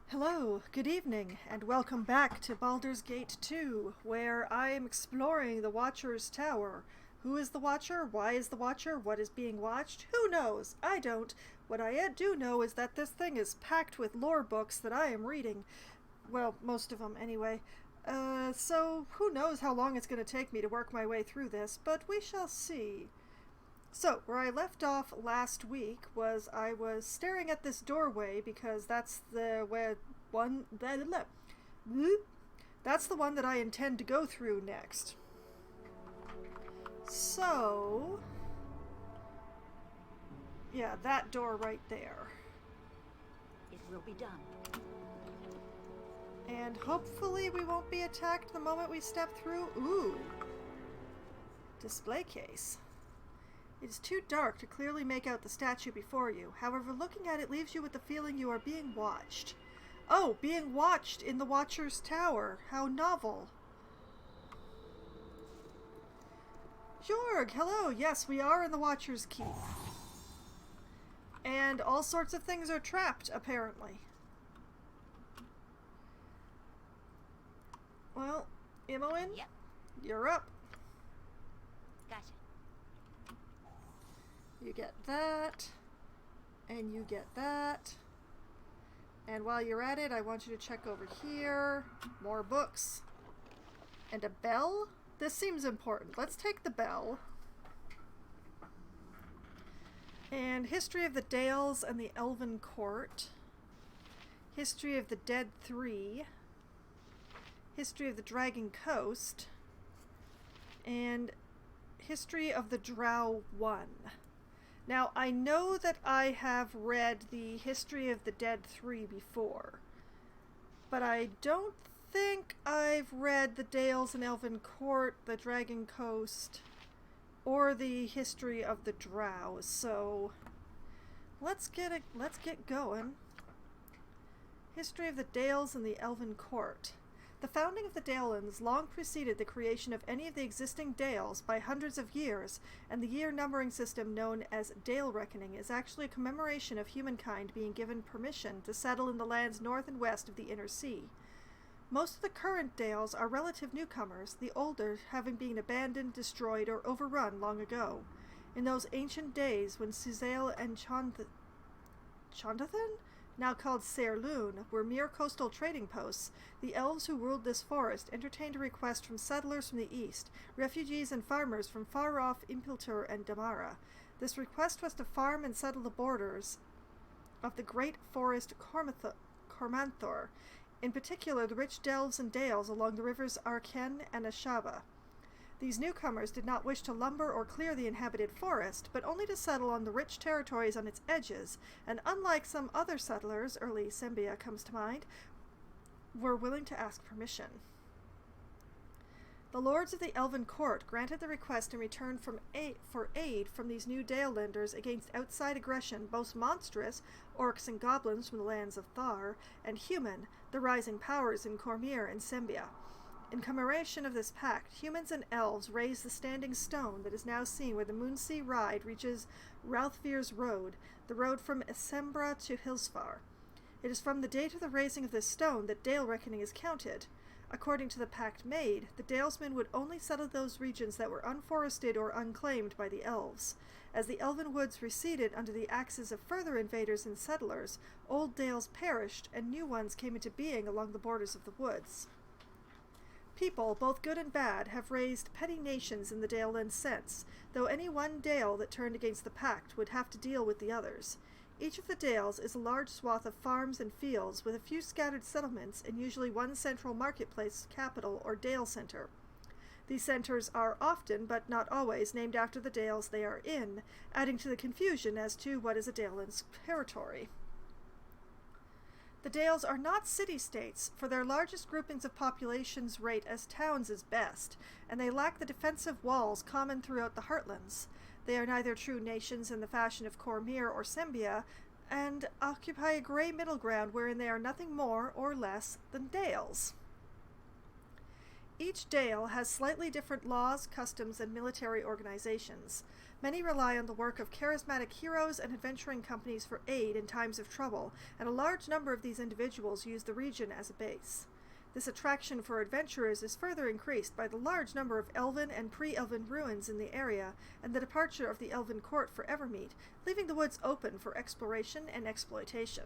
Hello, good evening, and welcome back to Baldur's Gate 2, where I am exploring the Watcher's Tower. Who is the Watcher? Why is the Watcher? What is being watched? Who knows? I don't. What I do know is that this thing is packed with lore books that I am reading. Well, most of them anyway. So who knows how long it's going to take me to work my way through this, but we shall see. So, where I left off last week was I was staring at this doorway because that's the one that's the one that I intend to go through next. So, yeah, that door right there. It will be done. And hopefully we won't be attacked the moment we step through. Ooh. Display case. It is too dark to clearly make out the statue before you. However, looking at it leaves you with the feeling you are being watched. Oh, being watched in the Watcher's Tower. How novel. Jorg, hello. Yes, we are in the Watcher's Keep. And all sorts of things are trapped, apparently. Well, Imoen, Yep. you're up. Gotcha. You get that, and you get that. And while you're at it, I want you to check over here. More books. And a bell? This seems important. Let's take the bell. And History of the Dales and the Elven Court. History of the Dead 3. History of the Dragon Coast. And History of the Drow 1. Now, I know that I have read the History of the Dead 3 before, but I don't think I've read the Dales and Elven Court, the Dragon Coast, or the History of the Drow, so let's get going. History of the Dales and the Elven Court. The founding of the Dalelands long preceded the creation of any of the existing Dales by hundreds of years, and the year numbering system known as Dale Reckoning is actually a commemoration of humankind being given permission to settle in the lands north and west of the Inner Sea. Most of the current Dales are relative newcomers, the older having been abandoned, destroyed, or overrun long ago. In those ancient days when Suzail and Chondathan, now called Saerloon, were mere coastal trading posts, the elves who ruled this forest entertained a request from settlers from the east, refugees and farmers from far-off Impiltur and Damara. This request was to farm and settle the borders of the great forest Cormanthor, in particular the rich delves and dales along the rivers Arken and Ashaba. These newcomers did not wish to lumber or clear the inhabited forest, but only to settle on the rich territories on its edges, and unlike some other settlers, early Sembia comes to mind, were willing to ask permission. The lords of the Elven Court granted the request in return for aid from these new Dalelanders against outside aggression, both monstrous, orcs and goblins from the lands of Thar, and human, the rising powers in Cormyr and Sembia. In commemoration of this pact, humans and elves raised the standing stone that is now seen where the Moonsea Ride reaches Ralthvir's Road, the road from Essembra to Hillsfar. It is from the date of the raising of this stone that Dale Reckoning is counted. According to the pact made, the Dalesmen would only settle those regions that were unforested or unclaimed by the elves. As the elven woods receded under the axes of further invaders and settlers, old dales perished and new ones came into being along the borders of the woods. People, both good and bad, have raised petty nations in the Daleland sense, though any one Dale that turned against the pact would have to deal with the others. Each of the Dales is a large swath of farms and fields, with a few scattered settlements and usually one central marketplace, capital, or Dale center. These centers are often, but not always, named after the Dales they are in, adding to the confusion as to what is a Daleland's territory. The Dales are not city-states, for their largest groupings of populations rate as towns as best, and they lack the defensive walls common throughout the heartlands. They are neither true nations in the fashion of Cormyr or Sembia, and occupy a grey middle ground wherein they are nothing more or less than Dales. Each Dale has slightly different laws, customs, and military organizations. Many rely on the work of charismatic heroes and adventuring companies for aid in times of trouble, and a large number of these individuals use the region as a base. This attraction for adventurers is further increased by the large number of elven and pre-elven ruins in the area and the departure of the elven court for Evermeet, leaving the woods open for exploration and exploitation.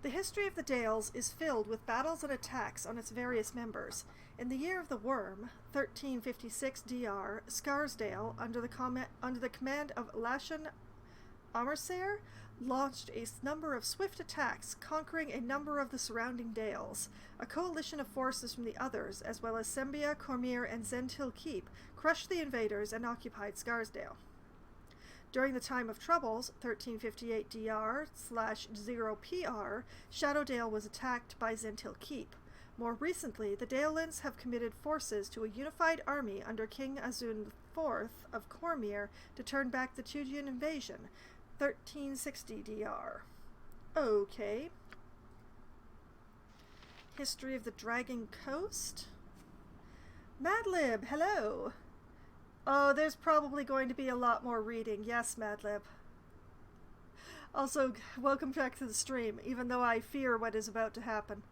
The history of the Dales is filled with battles and attacks on its various members. In the year of the Worm, 1356 DR, Scarsdale, under the command of Lashen Amersair, launched a number of swift attacks, conquering a number of the surrounding Dales. A coalition of forces from the others, as well as Sembia, Cormyr, and Zentil Keep, crushed the invaders and occupied Scarsdale. During the time of troubles, 1358 DR/0 PR, Shadowdale was attacked by Zentil Keep. More recently, the Dalelands have committed forces to a unified army under King Azun IV of Cormyr to turn back the Tudian invasion, 1360 DR. Okay. History of the Dragon Coast? Madlib, hello! Oh, there's probably going to be a lot more reading. Yes, Madlib. Also, welcome back to the stream, even though I fear what is about to happen.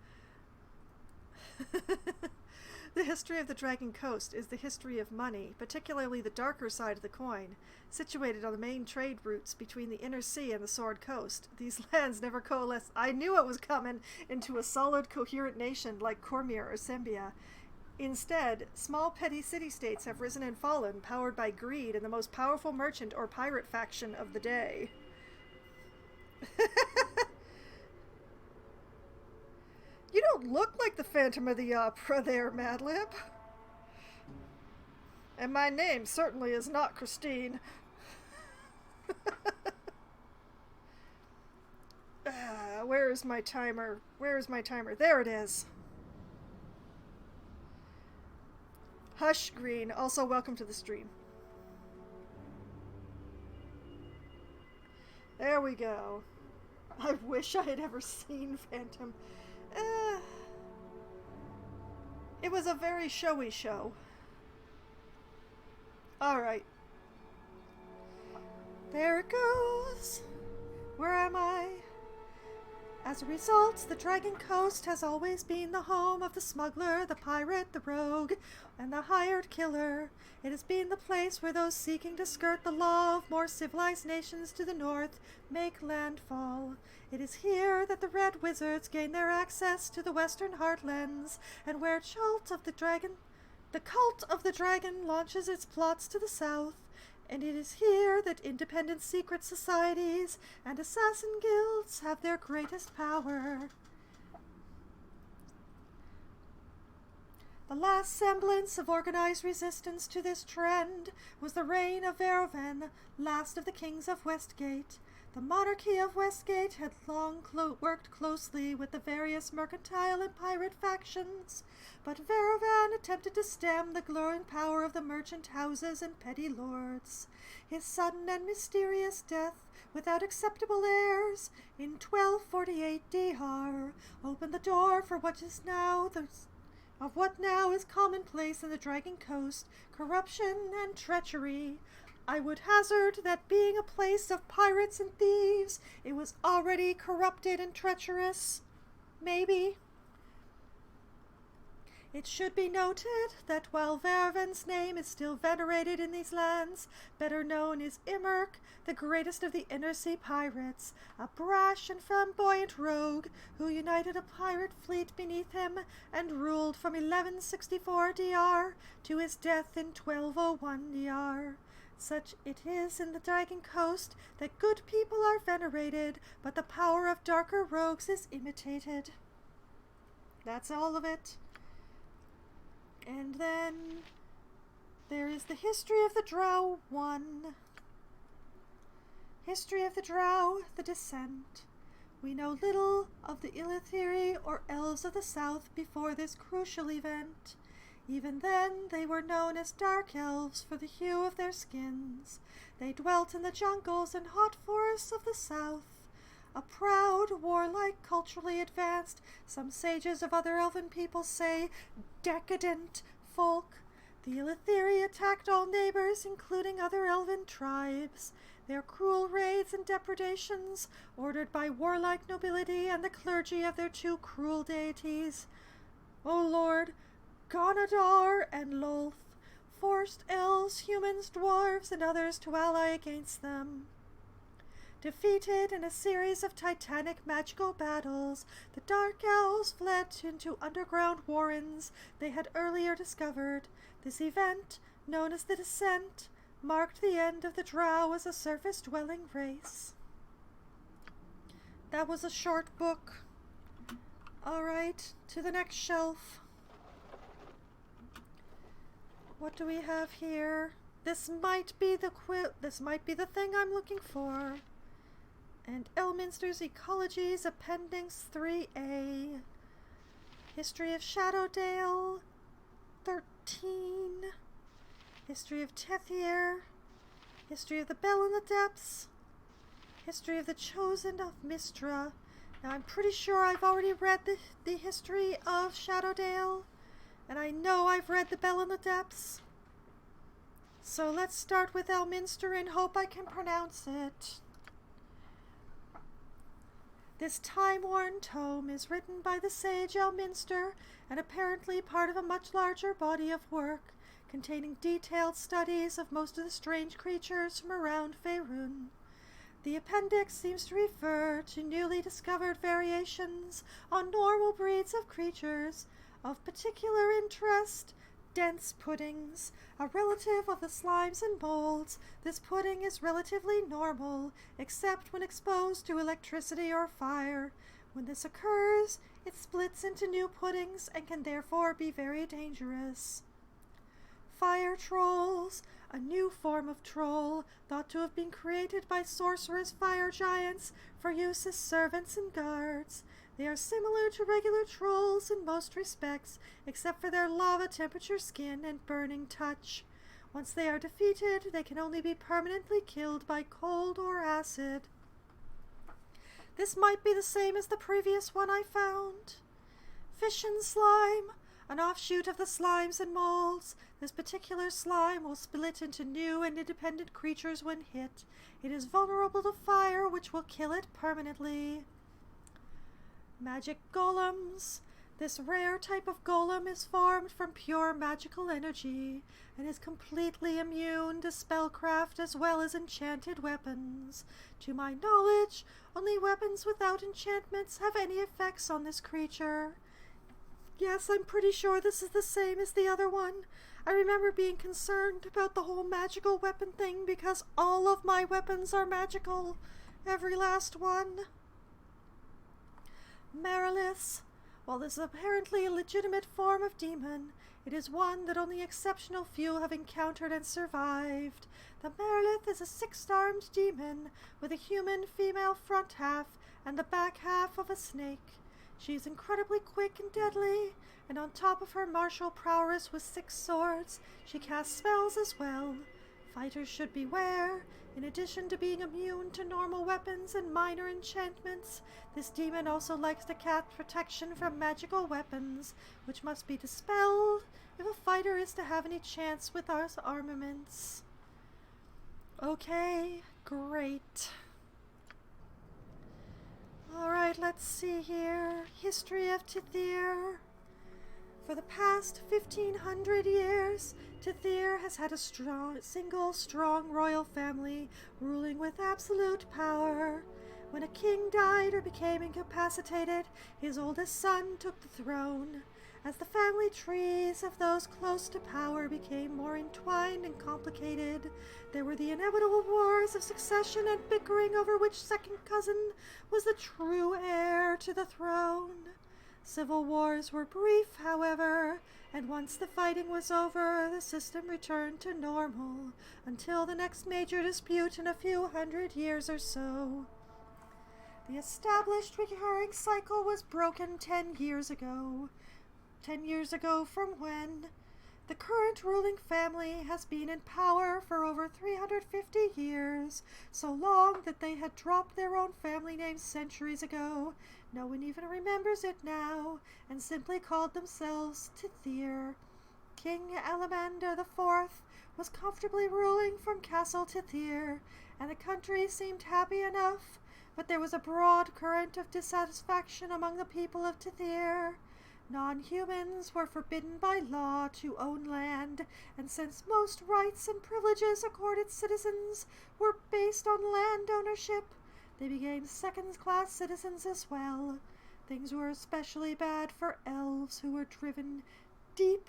The history of the Dragon Coast is the history of money, particularly the darker side of the coin. Situated on the main trade routes between the Inner Sea and the Sword Coast, these lands never coalesce. I knew it was coming into a solid, coherent nation like Cormyr or Sembia. Instead, small petty city-states have risen and fallen, powered by greed and the most powerful merchant or pirate faction of the day. You don't look like the Phantom of the Opera there, Madlib. And my name certainly is not Christine. Where is my timer? Where is my timer? There it is. Hush Green, also welcome to the stream. There we go. I wish I had ever seen Phantom. It was a very showy show. Alright. There it goes. Where am I? As a result, the Dragon Coast has always been the home of the smuggler, the pirate, the rogue, and the hired killer. It has been the place where those seeking to skirt the law of more civilized nations to the north make landfall. It is here that the Red Wizards gain their access to the Western Heartlands, and where the cult of the dragon launches its plots to the south. And it is here that independent secret societies and assassin guilds have their greatest power. The last semblance of organized resistance to this trend was the reign of Verovan, last of the kings of Westgate. The monarchy of Westgate had long worked closely with the various mercantile and pirate factions, but Verovan attempted to stem the growing power of the merchant houses and petty lords. His sudden and mysterious death, without acceptable heirs, in 1248 DR, opened the door for what now is commonplace in the Dragon Coast, corruption and treachery. I would hazard that being a place of pirates and thieves, it was already corrupted and treacherous. Maybe. It should be noted that while Verovan's name is still venerated in these lands, better known is Imerk, the greatest of the Inner Sea pirates, a brash and flamboyant rogue who united a pirate fleet beneath him and ruled from 1164 DR to his death in 1201 DR. Such it is in the Dragon Coast that good people are venerated, but the power of darker rogues is imitated. That's all of it. And then there is the History of the Drow 1. History of the Drow, the Descent. We know little of the Illithiri or Elves of the South before this crucial event. Even then, they were known as Dark Elves for the hue of their skins. They dwelt in the jungles and hot forests of the south. A proud, warlike, culturally advanced, some sages of other elven people say, decadent folk. The Elithiri attacked all neighbors, including other elven tribes. Their cruel raids and depredations, ordered by warlike nobility and the clergy of their two cruel deities, O Lord, Gonadar and Lolth, forced elves, humans, dwarves, and others to ally against them. Defeated in a series of titanic magical battles, the Dark Elves fled into underground warrens they had earlier discovered. This event, known as the Descent, marked the end of the Drow as a surface-dwelling race. That was a short book. Alright, to the next shelf. What do we have here? This might be the thing I'm looking for. And Elminster's Ecologies, Appendix 3A. History of Shadowdale, 13. History of Tethyr. History of the Bell in the Depths. History of the Chosen of Mistra. Now I'm pretty sure I've already read the history of Shadowdale. And I know I've read the Bell in the Depths. So let's start with Elminster and hope I can pronounce it. This time-worn tome is written by the sage Elminster and apparently part of a much larger body of work containing detailed studies of most of the strange creatures from around Faerun. The appendix seems to refer to newly discovered variations on normal breeds of creatures. Of particular interest, dense puddings. A relative of the slimes and molds, this pudding is relatively normal, except when exposed to electricity or fire. When this occurs, it splits into new puddings and can therefore be very dangerous. Fire trolls, a new form of troll, thought to have been created by sorcerous fire giants for use as servants and guards. They are similar to regular trolls in most respects, except for their lava temperature skin and burning touch. Once they are defeated, they can only be permanently killed by cold or acid. This might be the same as the previous one I found. Fission slime, an offshoot of the slimes and molds. This particular slime will split into new and independent creatures when hit. It is vulnerable to fire, which will kill it permanently. Magic golems. This rare type of golem is formed from pure magical energy and is completely immune to spellcraft as well as enchanted weapons. To my knowledge, only weapons without enchantments have any effects on this creature. Yes, I'm pretty sure this is the same as the other one. I remember being concerned about the whole magical weapon thing because all of my weapons are magical. Every last one. Marilith. While this is apparently a legitimate form of demon, it is one that only exceptional few have encountered and survived. The Marilith is a six-armed demon with a human female front half and the back half of a snake. She is incredibly quick and deadly, and on top of her martial prowess with 6 swords, she casts spells as well. Fighters should beware. In addition to being immune to normal weapons and minor enchantments, this demon also likes to cast protection from magical weapons, which must be dispelled if a fighter is to have any chance with our armaments. Okay, great. Alright, let's see here. History of Tethyr. For the past 1,500 years, Tethyr has had a single strong royal family ruling with absolute power. When a king died or became incapacitated, his oldest son took the throne. As the family trees of those close to power became more entwined and complicated, there were the inevitable wars of succession and bickering over which second cousin was the true heir to the throne. Civil wars were brief, however, and once the fighting was over, the system returned to normal, until the next major dispute in a few hundred years or so. The established recurring cycle was broken 10 years ago. 10 years ago from when? The current ruling family has been in power for over 350 years, so long that they had dropped their own family name centuries ago. No one even remembers it now, and simply called themselves Tethyr, King Alamander the Fourth was comfortably ruling from Castle Tithir, and the country seemed happy enough, but there was a broad current of dissatisfaction among the people of Tithir. Non-humans were forbidden by law to own land, and since most rights and privileges accorded citizens were based on land ownership, they became second-class citizens as well. Things were especially bad for elves who were driven deep.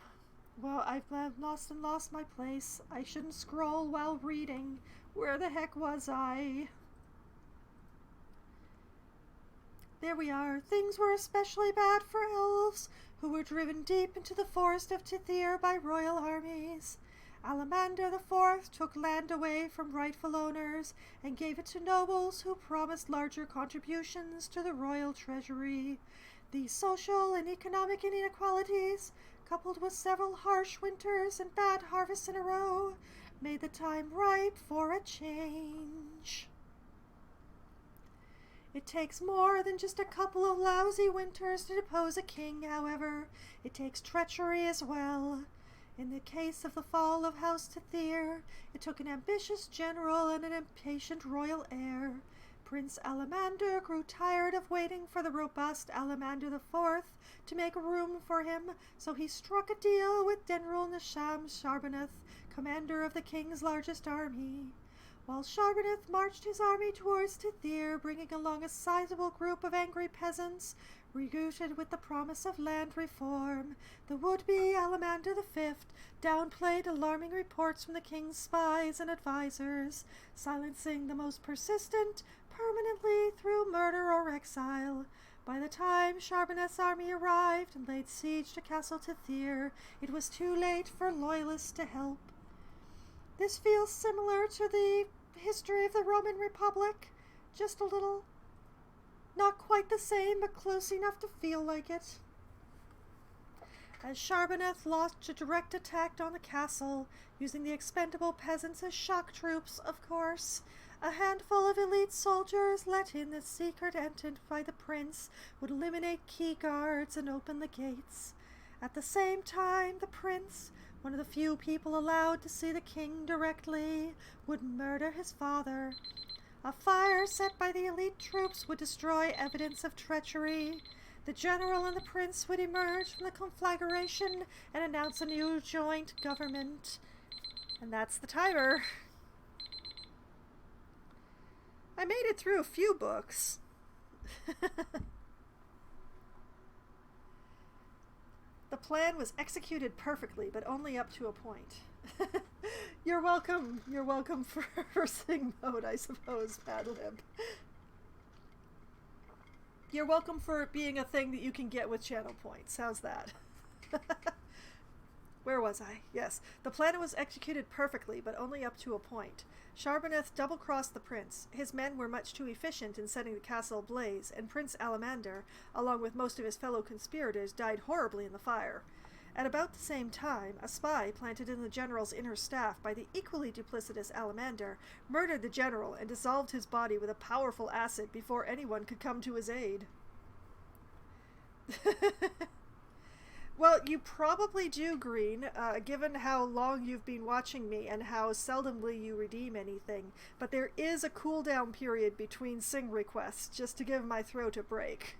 Well, I've lost my place. I shouldn't scroll while reading. Where the heck was I? There we are. Things were especially bad for elves, who were driven deep into the forest of Tithir by royal armies. Alamander the Fourth took land away from rightful owners and gave it to nobles who promised larger contributions to the royal treasury. These social and economic inequalities, coupled with several harsh winters and bad harvests in a row, made the time ripe for a change. It takes more than just a couple of lousy winters to depose a king, however. It takes treachery as well. In the case of the fall of House Tithir, it took an ambitious general and an impatient royal heir. Prince Alamander grew tired of waiting for the robust Alamander the Fourth to make room for him, so he struck a deal with General Nisham Sharbanath, commander of the king's largest army. While Sharbanath marched his army towards Tithir, bringing along a sizable group of angry peasants, recruited with the promise of land reform, the would-be Alamander V downplayed alarming reports from the king's spies and advisors, silencing the most persistent permanently through murder or exile. By the time Sharbanath's army arrived and laid siege to Castle Tithir, it was too late for loyalists to help. This feels similar to the history of the Roman Republic, just a little. Not quite the same, but close enough to feel like it. As Sharbanath launched a direct attack on the castle, using the expendable peasants as shock troops, of course, a handful of elite soldiers let in the secret entrant by the prince would eliminate key guards and open the gates. At the same time, the prince, one of the few people allowed to see the king directly, would murder his father. A fire set by the elite troops would destroy evidence of treachery. The general and the prince would emerge from the conflagration and announce a new joint government. And that's the timer. I made it through a few books. The plan was executed perfectly, but only up to a point. You're welcome. You're welcome for sing mode, I suppose, Padlib. You're welcome for it being a thing that you can get with channel points. How's that? Where was I? Yes. The plan was executed perfectly, but only up to a point. Sharbanath double-crossed the prince. His men were much too efficient in setting the castle ablaze, and Prince Alamander, along with most of his fellow conspirators, died horribly in the fire. At about the same time, a spy planted in the general's inner staff by the equally duplicitous Alamander murdered the general and dissolved his body with a powerful acid before anyone could come to his aid. Well, you probably do, Green, given how long you've been watching me and how seldomly you redeem anything, but there is a cooldown period between sing requests, just to give my throat a break.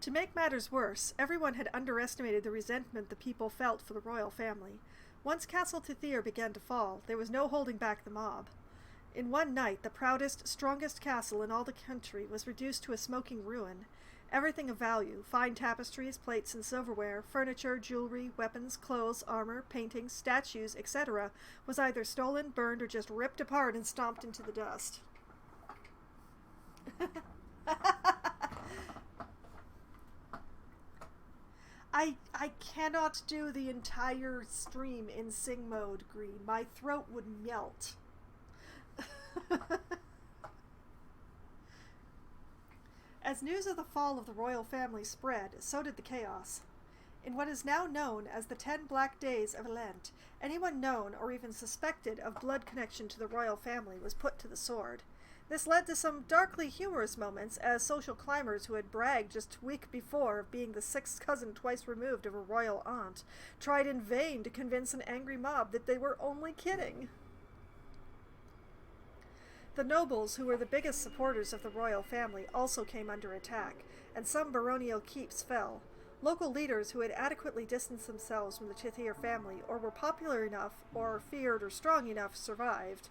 To make matters worse, everyone had underestimated the resentment the people felt for the royal family. Once Castle Tithir began to fall, there was no holding back the mob. In one night, the proudest, strongest castle in all the country was reduced to a smoking ruin. Everything of value, fine tapestries, plates and silverware, furniture, jewelry, weapons, clothes, armor, paintings, statues, etc., was either stolen, burned, or just ripped apart and stomped into the dust. I cannot do the entire stream in sing mode, Green. My throat would melt. As news of the fall of the royal family spread, so did the chaos. In what is now known as the 10 Black Days of Lent, anyone known or even suspected of blood connection to the royal family was put to the sword. This led to some darkly humorous moments as social climbers who had bragged just a week before of being the sixth cousin twice removed of a royal aunt tried in vain to convince an angry mob that they were only kidding. The nobles, who were the biggest supporters of the royal family, also came under attack, and some baronial keeps fell. Local leaders who had adequately distanced themselves from the Tithir family, or were popular enough, or feared or strong enough, survived.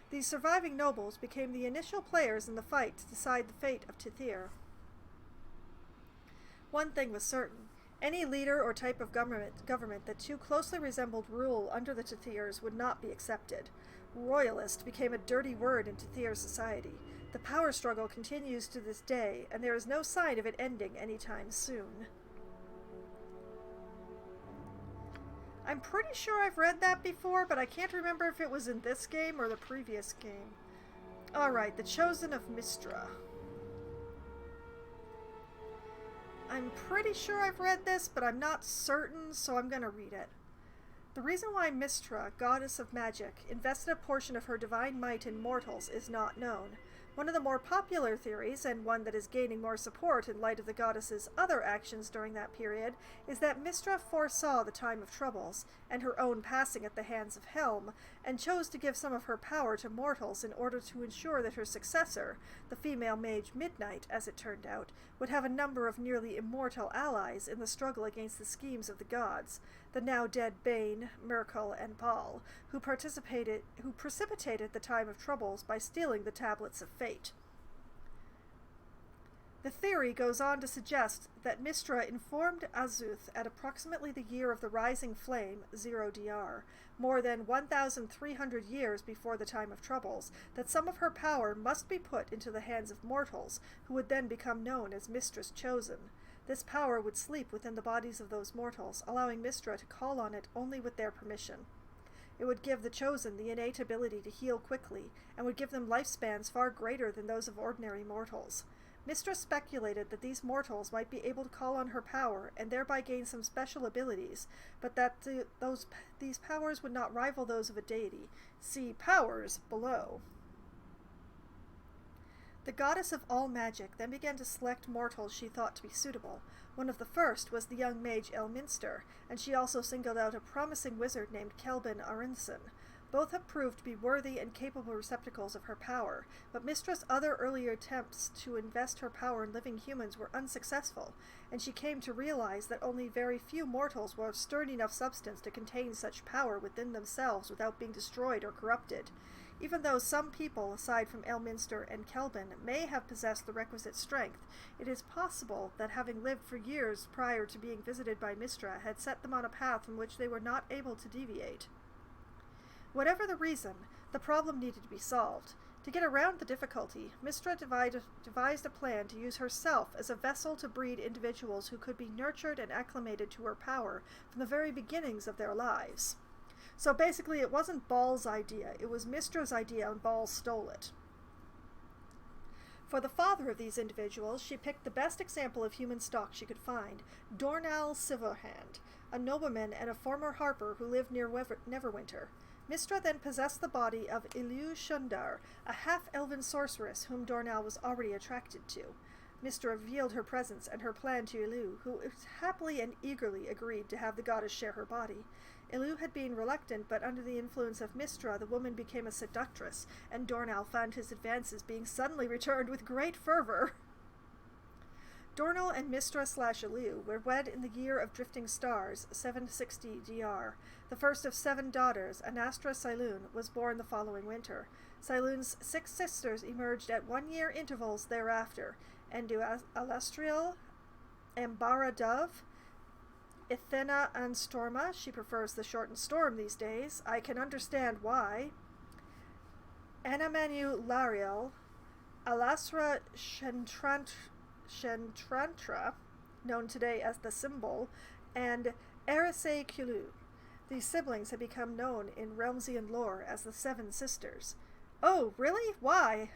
These surviving nobles became the initial players in the fight to decide the fate of Tithir. One thing was certain. Any leader or type of government that too closely resembled rule under the Tithirs would not be accepted. Royalist became a dirty word in Tithir society. The power struggle continues to this day, and there is no sign of it ending anytime soon. I'm pretty sure I've read that before, but I can't remember if it was in this game or the previous game. Alright, The Chosen of Mystra. I'm pretty sure I've read this, but I'm not certain, so I'm gonna read it. The reason why Mystra, goddess of magic, invested a portion of her divine might in mortals is not known. One of the more popular theories, and one that is gaining more support in light of the goddess's other actions during that period, is that Mystra foresaw the time of troubles, and her own passing at the hands of Helm, and chose to give some of her power to mortals in order to ensure that her successor, the female mage Midnight, as it turned out, would have a number of nearly immortal allies in the struggle against the schemes of the gods, the now dead Bane, Merkel, and Baal, who precipitated the time of troubles by stealing the tablets of fate. The theory goes on to suggest that Mystra informed Azuth at approximately the year of the Rising Flame, 0 more than 1,300 years before the time of troubles, that some of her power must be put into the hands of mortals, who would then become known as Mystra's Chosen. This power would sleep within the bodies of those mortals, allowing Mystra to call on it only with their permission. It would give the Chosen the innate ability to heal quickly, and would give them lifespans far greater than those of ordinary mortals. Mystra speculated that these mortals might be able to call on her power and thereby gain some special abilities, but that these powers would not rival those of a deity. See powers below. The goddess of all magic then began to select mortals she thought to be suitable. One of the first was the young mage Elminster, and she also singled out a promising wizard named Kelvin Arinson. Both have proved to be worthy and capable receptacles of her power, but Mystra's other earlier attempts to invest her power in living humans were unsuccessful, and she came to realize that only very few mortals will have sturdy enough substance to contain such power within themselves without being destroyed or corrupted. Even though some people, aside from Elminster and Kelvin, may have possessed the requisite strength, it is possible that having lived for years prior to being visited by Mystra had set them on a path from which they were not able to deviate. Whatever the reason, the problem needed to be solved. To get around the difficulty, Mystra devised a plan to use herself as a vessel to breed individuals who could be nurtured and acclimated to her power from the very beginnings of their lives. So basically, it wasn't Baal's idea, it was Mystra's idea, and Baal stole it. For the father of these individuals, she picked the best example of human stock she could find, Dornal Silverhand, a nobleman and a former harper who lived near Neverwinter. Mystra then possessed the body of Ilu Shundar, a half-elven sorceress whom Dornal was already attracted to. Mystra revealed her presence and her plan to Ilu, who happily and eagerly agreed to have the goddess share her body. Ilu had been reluctant, but under the influence of Mystra, the woman became a seductress, and Dornal found his advances being suddenly returned with great fervor. Dornal and Mystra/Ilu were wed in the year of drifting stars, 760 DR. The first of 7 daughters, Anastra Sailoon, was born the following winter. Sailoon's 6 sisters emerged at 1-year intervals thereafter, Endu Alastriel, Ambara Dove, Ithena Anstorma, she prefers the shortened storm these days, I can understand why, Anamanu Lariel, Alasra Shentrantra, known today as the Symbol, and Erisei Kulu. These siblings have become known in Realmsian lore as the 7 Sisters. Oh, really? Why?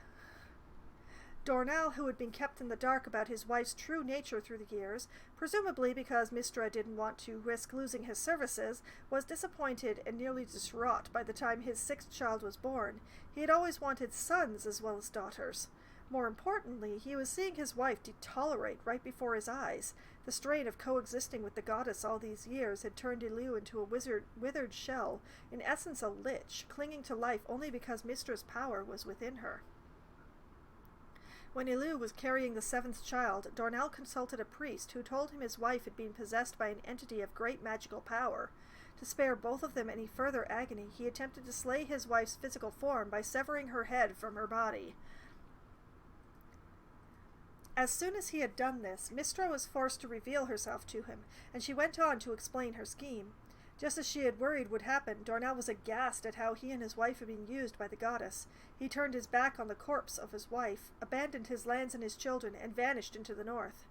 Dornell, who had been kept in the dark about his wife's true nature through the years, presumably because Mistra didn't want to risk losing his services, was disappointed and nearly distraught by the time his sixth child was born. He had always wanted sons as well as daughters. More importantly, he was seeing his wife deteriorate right before his eyes. The strain of coexisting with the goddess all these years had turned Ilu into a withered shell, in essence a lich, clinging to life only because Mistra's power was within her. When Ilu was carrying the seventh child, Dornell consulted a priest who told him his wife had been possessed by an entity of great magical power. To spare both of them any further agony, he attempted to slay his wife's physical form by severing her head from her body. As soon as he had done this, Mistra was forced to reveal herself to him, and she went on to explain her scheme. Just as she had worried would happen, Dornell was aghast at how he and his wife had been used by the goddess. He turned his back on the corpse of his wife, abandoned his lands and his children, and vanished into the north.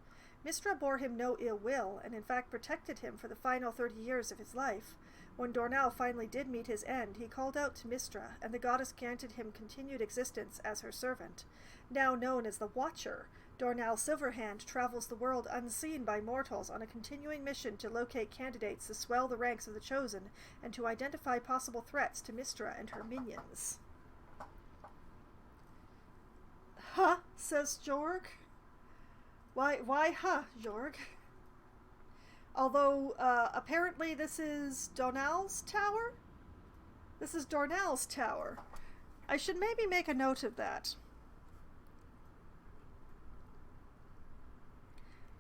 Mistra bore him no ill will, and in fact protected him for the final 30 years of his life. When Dornell finally did meet his end, he called out to Mistra, and the goddess granted him continued existence as her servant. Now known as the Watcher, Dornell Silverhand travels the world unseen by mortals on a continuing mission to locate candidates to swell the ranks of the Chosen and to identify possible threats to Mistra and her minions. Huh, says Jorg. Why huh, Jorg? Although, apparently this is Dornell's tower? This is Dornell's tower. I should maybe make a note of that.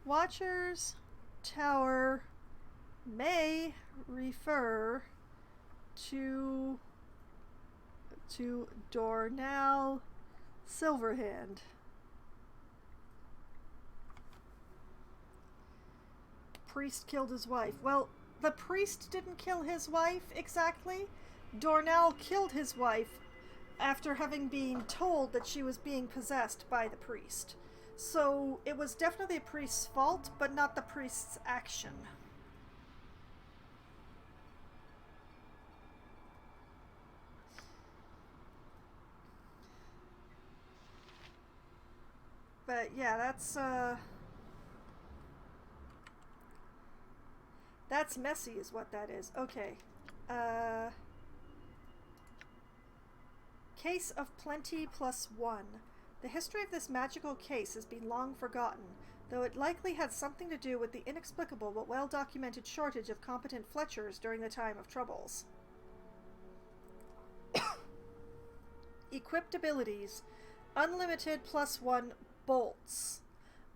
Watcher's tower may refer to Dornell Silverhand. Priest killed his wife. Well, the priest didn't kill his wife exactly. Dornell killed his wife after having been told that she was being possessed by the priest. So it was definitely the priest's fault, but not the priest's action. But yeah, that's messy is what that is. Okay. Case of Plenty +1. The history of this magical case has been long forgotten, though it likely had something to do with the inexplicable but well-documented shortage of competent Fletchers during the time of troubles. Equipped abilities. Unlimited +1 bolts.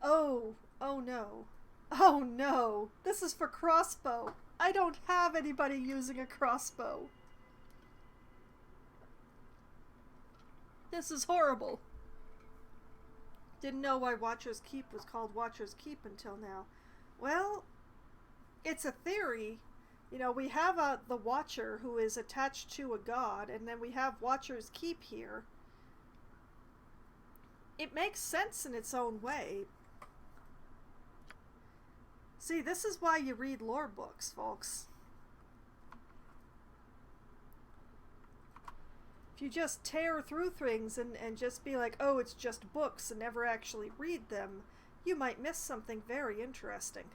Oh no. Oh no. This is for crossbow. I don't have anybody using a crossbow. This is horrible. Didn't know why Watcher's Keep was called Watcher's Keep until now. Well, it's a theory. You know, we have the Watcher who is attached to a god, and then we have Watcher's Keep here. It makes sense in its own way. See, this is why you read lore books, folks. You just tear through things and just be like, oh, it's just books, and never actually read them, you might miss something very interesting.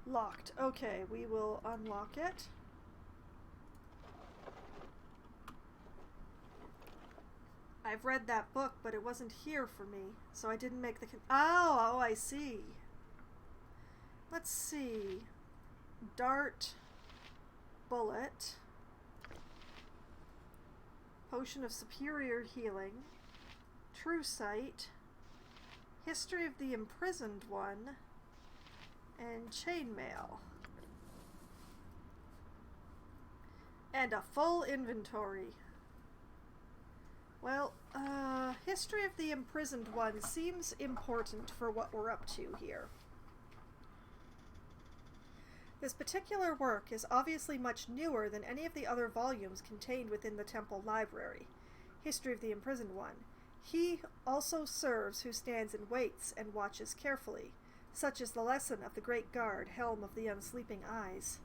Locked. Okay, we will unlock it. I've read that book, but it wasn't here for me, so I didn't make the oh, I see. Let's see. Dart. Bullet, Potion of Superior Healing, True Sight, History of the Imprisoned One, and Chainmail. And a full inventory. Well, History of the Imprisoned One seems important for what we're up to here. This particular work is obviously much newer than any of the other volumes contained within the temple library. History of the Imprisoned One. He also serves who stands and waits and watches carefully. Such is the lesson of the Great Guard, Helm of the Unsleeping Eyes.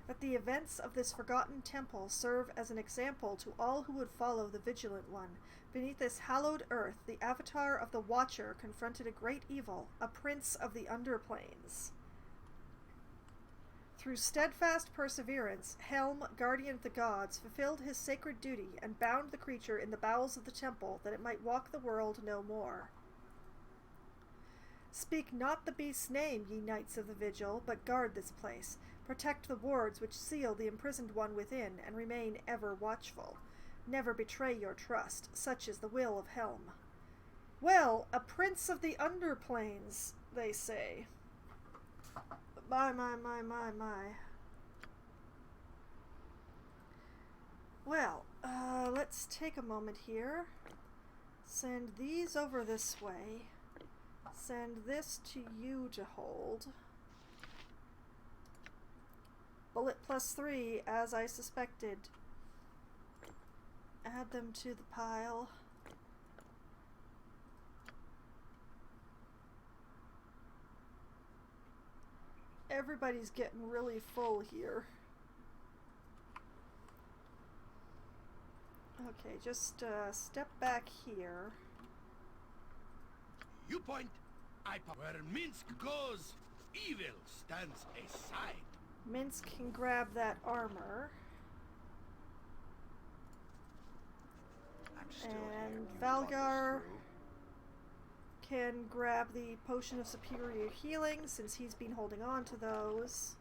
That the events of this forgotten temple serve as an example to all who would follow the Vigilant One. Beneath this hallowed earth, the avatar of the Watcher confronted a great evil, a prince of the underplanes. Through steadfast perseverance, Helm, guardian of the gods, fulfilled his sacred duty and bound the creature in the bowels of the temple that it might walk the world no more. Speak not the beast's name, ye knights of the vigil, but guard this place. Protect the wards which seal the imprisoned one within, and remain ever watchful. Never betray your trust. Such is the will of Helm. Well, a prince of the underplanes, they say. My. Well, let's take a moment here. Send these over this way. Send this to you to hold. Bullet +3, as I suspected. Add them to the pile. Everybody's getting really full here. Okay, just step back here. You point, I point. Where Minsk goes, evil stands aside. Minsk can grab that armor. I'm still And here. You Valgar thought this can grab the Potion of Superior Healing, since he's been holding on to those.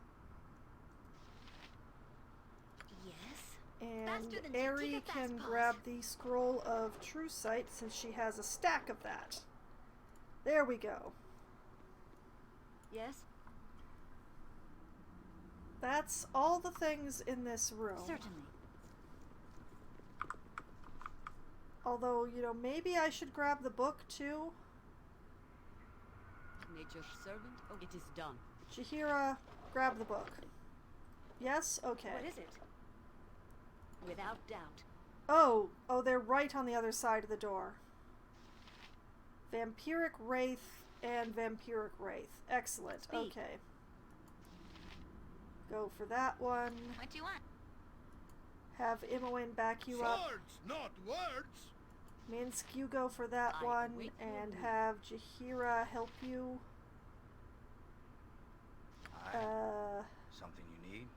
Yes. And Faster than Aerie Chitika can Fastpaws. grab the Scroll of True Sight, since she has a stack of that. There we go. Yes. That's all the things in this room. Certainly. Although, you know, maybe I should grab the book too. Nature's servant? Oh, it is done. Jahira, grab the book. Yes? Okay. What is it? Without doubt. Oh, they're right on the other side of the door. Vampiric Wraith and Vampiric Wraith. Excellent. Speed. Okay. Go for that one. What do you want? Have Imoen back you up. Swords, not words. Minsk, you go for that I one. await your And move. have Jahira help you. Something you need?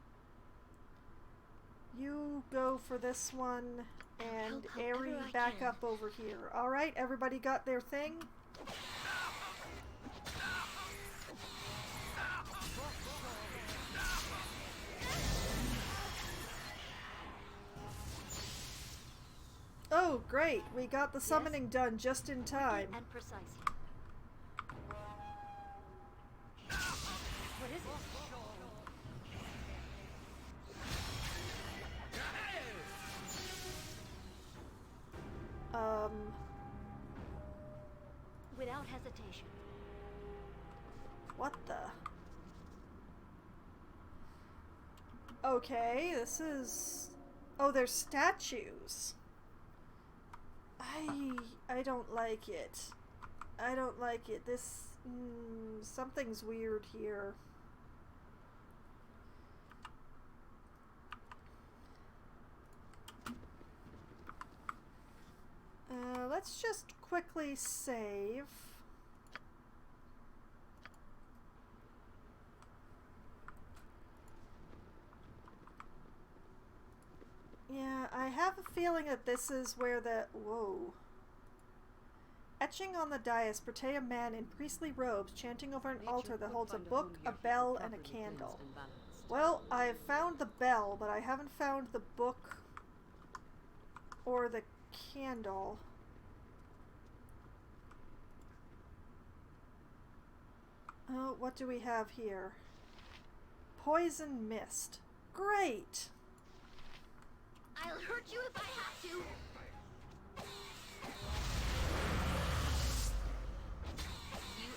You go for this one. And help however Aerie I back can. up over here. Alright, everybody got their thing? Oh, great. We got the summoning done just in time. And precise. What is it? Without hesitation. What the? Okay, this is... Oh, they're statues. I don't like it. I don't like it. This... something's weird here. Let's just quickly save. Yeah, I have a feeling that this is where the... Whoa. Etching on the dais portray a man in priestly robes chanting over an altar that holds a book, a bell, and a candle. Well, I've found the bell, but I haven't found the book or the candle. Oh, what do we have here? Poison mist. Great! I'll hurt you if I have to. You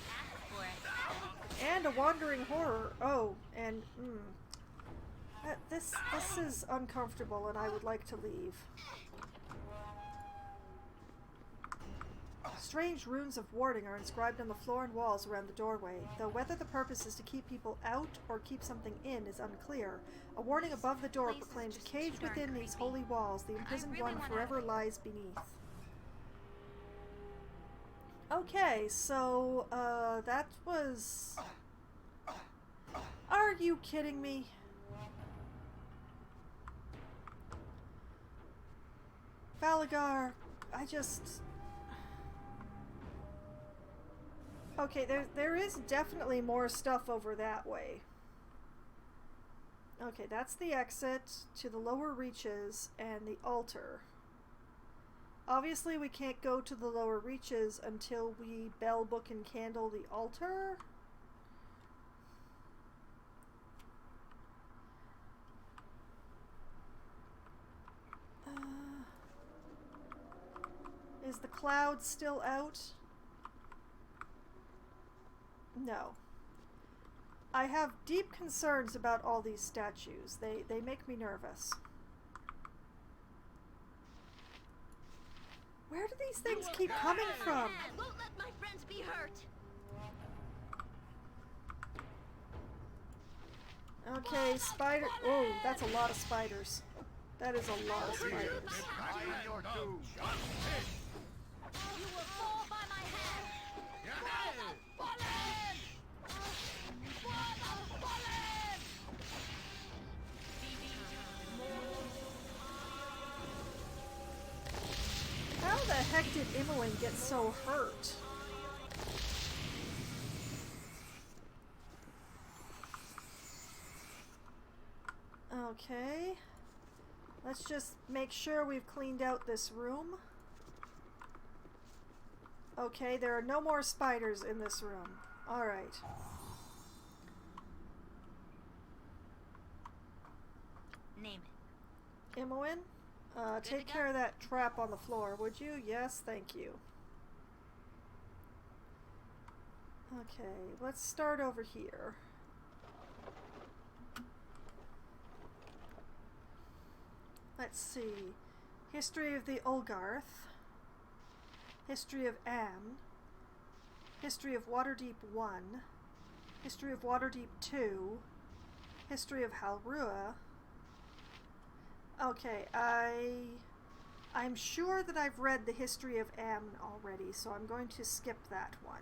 asked for it. And a wandering horror. Oh, and this is uncomfortable, and I would like to leave. Strange runes of warding are inscribed on the floor and walls around the doorway, though whether the purpose is to keep people out or keep something in is unclear. A warning above the door proclaims, "Caged within these holy walls, the imprisoned one forever lies beneath." Okay, so, that was... Are you kidding me? Valagar, I just... Okay, there is definitely more stuff over that way. Okay, that's the exit to the lower reaches and the altar. Obviously, we can't go to the lower reaches until we bell, book, and candle the altar. Is the cloud still out? No. I have deep concerns about all these statues. They make me nervous. Where do these things keep coming from? I won't let my friends be hurt. Okay, spider... Oh, that's a lot of spiders. That is a lot of spiders. You will fall by my hand. How the heck did Imoen get so hurt? Okay. Let's just make sure we've cleaned out this room. Okay, there are no more spiders in this room. Alright. Name it. Imoen, take care of that trap on the floor, would you? Yes, thank you. Okay, let's start over here. Let's see. History of the Olgarth. History of Am. History of Waterdeep 1. History of Waterdeep 2. History of Halrua. Okay, I'm sure that I've read the History of Am already, so I'm going to skip that one.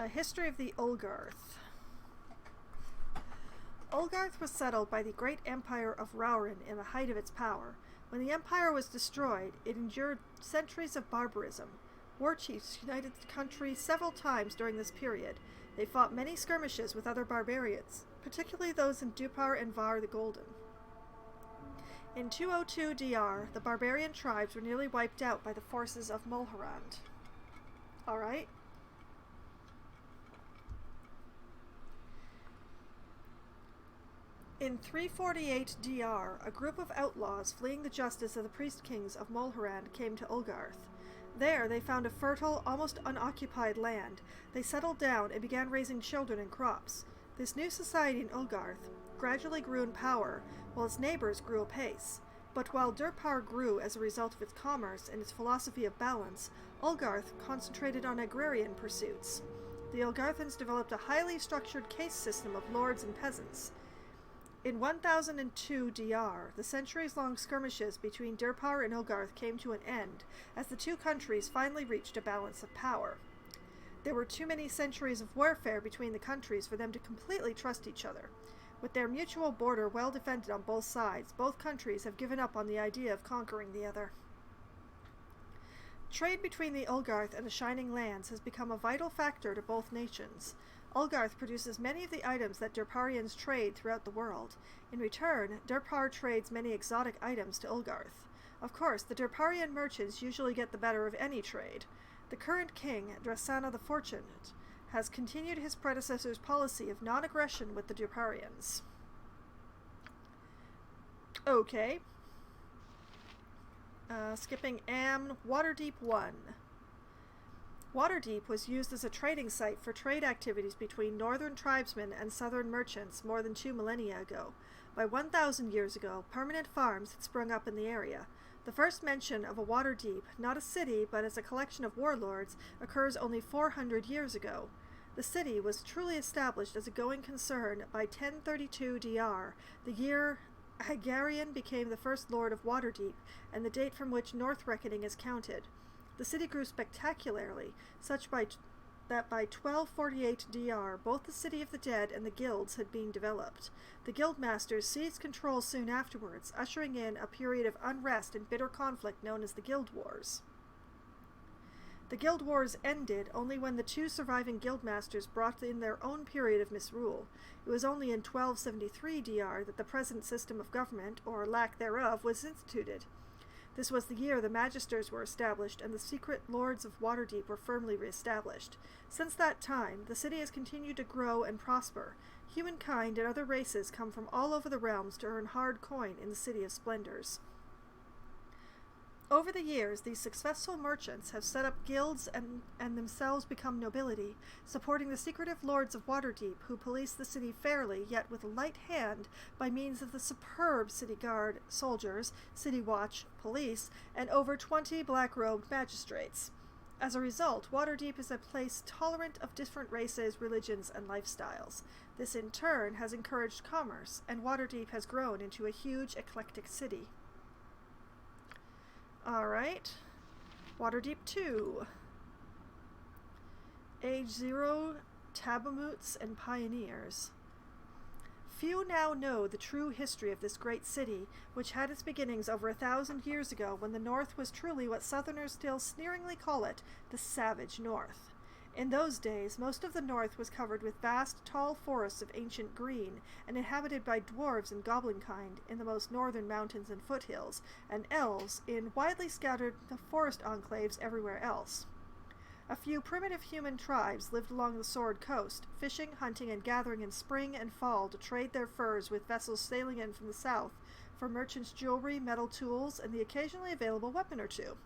History of the Olgarth. Olgarth was settled by the great empire of Raurin in the height of its power. When the empire was destroyed, it endured centuries of barbarism. War chiefs united the country several times during this period. They fought many skirmishes with other barbarians, particularly those in Dupar and Var the Golden. In 202 DR, the barbarian tribes were nearly wiped out by the forces of Mulhorand. Alright. In 348 DR, a group of outlaws fleeing the justice of the priest-kings of Mulhorand came to Olgarth. There, they found a fertile, almost unoccupied land. They settled down and began raising children and crops. This new society in Olgarth gradually grew in power, while its neighbors grew apace. But while Durpar grew as a result of its commerce and its philosophy of balance, Olgarth concentrated on agrarian pursuits. The Olgarthans developed a highly structured caste system of lords and peasants. In 1002 DR, the centuries-long skirmishes between Durpar and Olgarth came to an end, as the two countries finally reached a balance of power. There were too many centuries of warfare between the countries for them to completely trust each other. With their mutual border well defended on both sides, both countries have given up on the idea of conquering the other. Trade between the Olgarth and the Shining Lands has become a vital factor to both nations. Olgarth produces many of the items that Durparians trade throughout the world. In return, Durpar trades many exotic items to Olgarth. Of course, the Durparian merchants usually get the better of any trade. The current king, Drasana the Fortunate, has continued his predecessor's policy of non-aggression with the Durparians. Okay. Skipping Am, Waterdeep 1. Waterdeep was used as a trading site for trade activities between northern tribesmen and southern merchants more than 2 millennia ago. By 1,000 years ago, permanent farms had sprung up in the area. The first mention of a water deep, not a city but as a collection of warlords, occurs only 400 years ago. The city was truly established as a going concern by 1032 DR, the year Hagarian became the first lord of Waterdeep, and the date from which North reckoning is counted. The city grew spectacularly, that by 1248 DR, both the City of the Dead and the guilds had been developed. The guildmasters seized control soon afterwards, ushering in a period of unrest and bitter conflict known as the Guild Wars. The Guild Wars ended only when the two surviving guildmasters brought in their own period of misrule. It was only in 1273 DR that the present system of government, or lack thereof, was instituted. This was the year the Magisters were established and the secret lords of Waterdeep were firmly re-established. Since that time, the city has continued to grow and prosper. Humankind and other races come from all over the realms to earn hard coin in the City of Splendors. Over the years, these successful merchants have set up guilds and themselves become nobility, supporting the secretive lords of Waterdeep, who police the city fairly, yet with a light hand, by means of the superb city guard, soldiers, city watch, police, and over 20 black-robed magistrates. As a result, Waterdeep is a place tolerant of different races, religions, and lifestyles. This in turn has encouraged commerce, and Waterdeep has grown into a huge, eclectic city. Alright, Waterdeep 2. Age 0, Tabamoots and Pioneers. Few now know the true history of this great city, which had its beginnings over 1,000 years ago when the North was truly what Southerners still sneeringly call it, the Savage North. In those days, most of the North was covered with vast, tall forests of ancient green, and inhabited by dwarves and goblin-kind in the most northern mountains and foothills, and elves in widely scattered forest enclaves everywhere else. A few primitive human tribes lived along the Sword Coast, fishing, hunting, and gathering in spring and fall to trade their furs with vessels sailing in from the south for merchants' jewelry, metal tools, and the occasionally available weapon or two.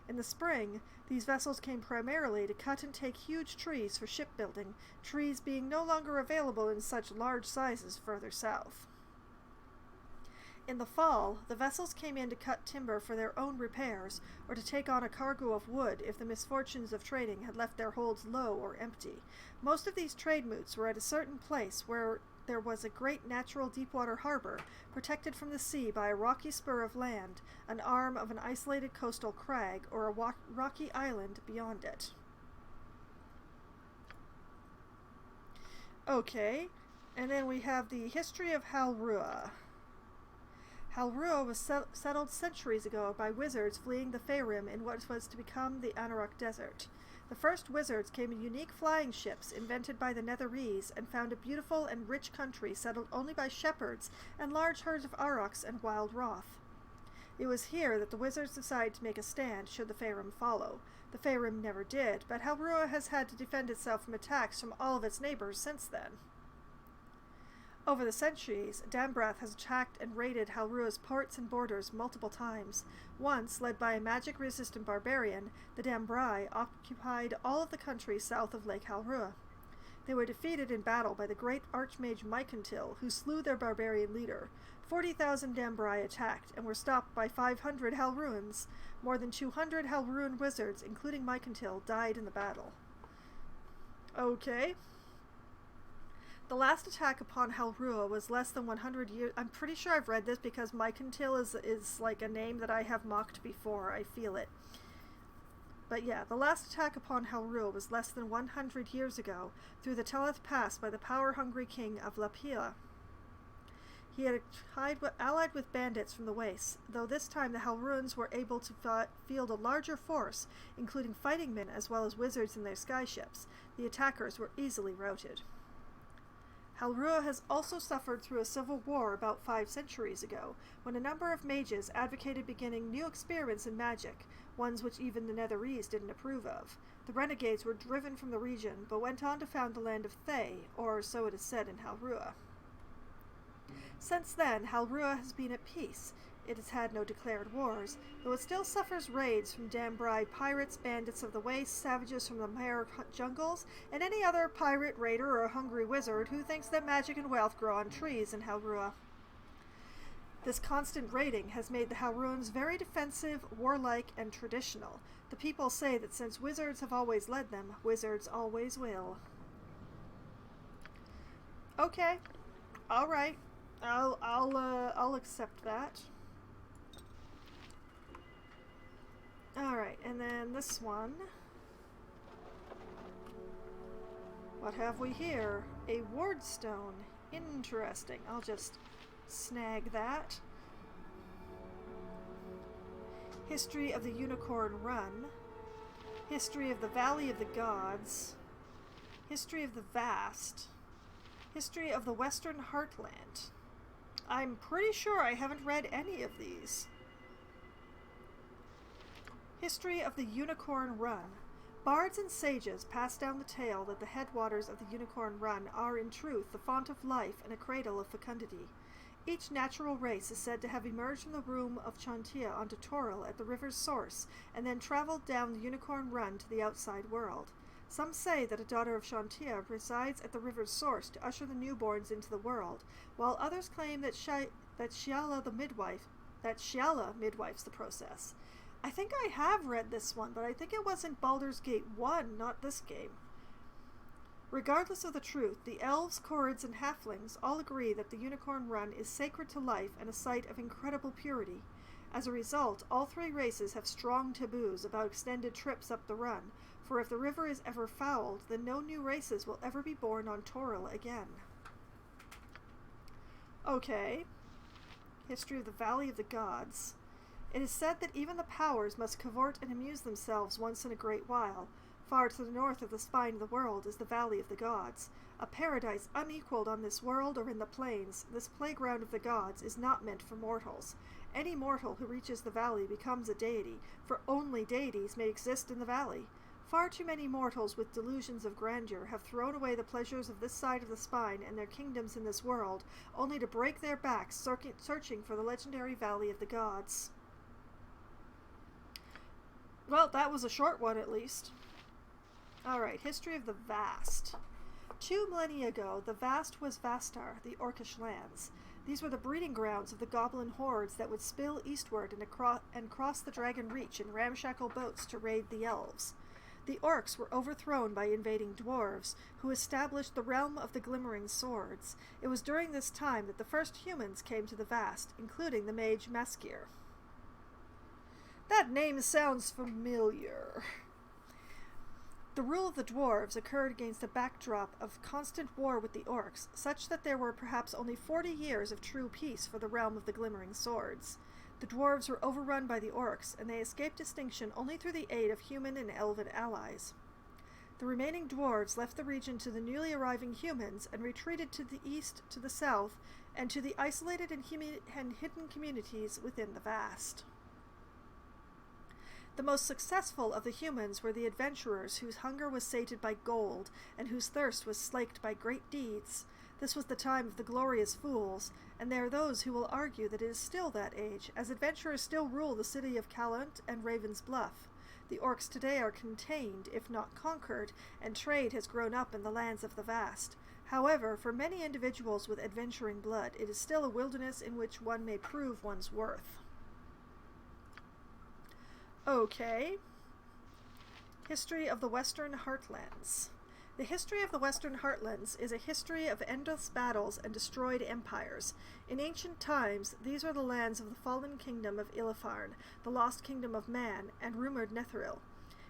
In the spring, these vessels came primarily to cut and take huge trees for shipbuilding, trees being no longer available in such large sizes further south. In the fall, the vessels came in to cut timber for their own repairs, or to take on a cargo of wood if the misfortunes of trading had left their holds low or empty. Most of these trade moots were at a certain place where there was a great natural deep-water harbor, protected from the sea by a rocky spur of land, an arm of an isolated coastal crag, or a rocky island beyond it. Okay, and then we have the history of Halrua. Halrua was settled centuries ago by wizards fleeing the Faerûn in what was to become the Anauroch Desert. The first wizards came in unique flying ships invented by the Netherese and found a beautiful and rich country settled only by shepherds and large herds of aurochs and wild roth. It was here that the wizards decided to make a stand should the Faerûn follow. The Faerûn never did, but Halrua has had to defend itself from attacks from all of its neighbors since then. Over the centuries, Dambrath has attacked and raided Halrua's ports and borders multiple times. Once, led by a magic-resistant barbarian, the Dambrai occupied all of the country south of Lake Halrua. They were defeated in battle by the great archmage Mycontil, who slew their barbarian leader. 40,000 Dambrai attacked and were stopped by 500 Halruans. More than 200 Halruan wizards, including Mycontil, died in the battle. Okay. The last attack upon Halrua was less than 100 years... I'm pretty sure I've read this because Mycontil is like a name that I have mocked before. I feel it. But yeah, the last attack upon Halrua was less than 100 years ago through the Teleth Pass by the power-hungry king of Lapila. He had allied with bandits from the Wastes, though this time the Halruans were able to field a larger force, including fighting men as well as wizards in their skyships. The attackers were easily routed. Halrua has also suffered through a civil war about 5 centuries ago, when a number of mages advocated beginning new experiments in magic, ones which even the Netherese didn't approve of. The renegades were driven from the region, but went on to found the land of Thay, or so it is said in Halrua. Since then, Halrua has been at peace. It has had no declared wars, though it still suffers raids from Dambrai pirates, bandits of the Wastes, savages from the Mare jungles, and any other pirate, raider, or hungry wizard who thinks that magic and wealth grow on trees in Halrua. This constant raiding has made the Hauruns very defensive, warlike, and traditional. The people say that since wizards have always led them, wizards always will. Okay. Alright. I'll accept that. Alright, and then this one. What have we here? A wardstone. Interesting. I'll just snag that. History of the Unicorn Run. History of the Valley of the Gods. History of the Vast. History of the Western Heartland. I'm pretty sure I haven't read any of these. History of the Unicorn Run. Bards and sages pass down the tale that the headwaters of the Unicorn Run are in truth the font of life and a cradle of fecundity. Each natural race is said to have emerged from the womb of Chantia onto Toril at the river's source, and then traveled down the Unicorn Run to the outside world. Some say that a daughter of Chantia resides at the river's source to usher the newborns into the world, while others claim that Shiala midwives the process. I think I have read this one, but I think it was in Baldur's Gate 1, not this game. Regardless of the truth, the elves, Korrids, and halflings all agree that the Unicorn Run is sacred to life and a site of incredible purity. As a result, all three races have strong taboos about extended trips up the run, for if the river is ever fouled, then no new races will ever be born on Toril again. Okay. History of the Valley of the Gods. It is said that even the powers must cavort and amuse themselves once in a great while. Far to the north of the spine of the world is the Valley of the Gods. A paradise unequaled on this world or in the plains, this playground of the gods is not meant for mortals. Any mortal who reaches the valley becomes a deity, for only deities may exist in the valley. Far too many mortals with delusions of grandeur have thrown away the pleasures of this side of the spine and their kingdoms in this world, only to break their backs searching for the legendary Valley of the Gods. Well, that was a short one at least. Alright, history of the Vast. 2 millennia ago, the Vast was Vastar, the Orcish lands. These were the breeding grounds of the goblin hordes that would spill eastward and cross the Dragon Reach in ramshackle boats to raid the elves. The orcs were overthrown by invading dwarves, who established the realm of the glimmering swords. It was during this time that the first humans came to the Vast, including the mage Maskir. That name sounds familiar. The rule of the dwarves occurred against a backdrop of constant war with the orcs, such that there were perhaps only 40 years of true peace for the realm of the glimmering swords. The dwarves were overrun by the orcs, and they escaped extinction only through the aid of human and elven allies. The remaining dwarves left the region to the newly arriving humans and retreated to the east, to the south, and to the isolated and hidden communities within the Vast. The most successful of the humans were the adventurers whose hunger was sated by gold and whose thirst was slaked by great deeds. This was the time of the glorious fools, and there are those who will argue that it is still that age, as adventurers still rule the city of Calunt and Raven's Bluff. The orcs today are contained, if not conquered, and trade has grown up in the lands of the Vast. However, for many individuals with adventuring blood, it is still a wilderness in which one may prove one's worth. Okay. History of the Western Heartlands. The history of the Western Heartlands is a history of endless battles and destroyed empires. In ancient times, these were the lands of the fallen kingdom of Ilifarn, the lost kingdom of man, and rumored Netheril.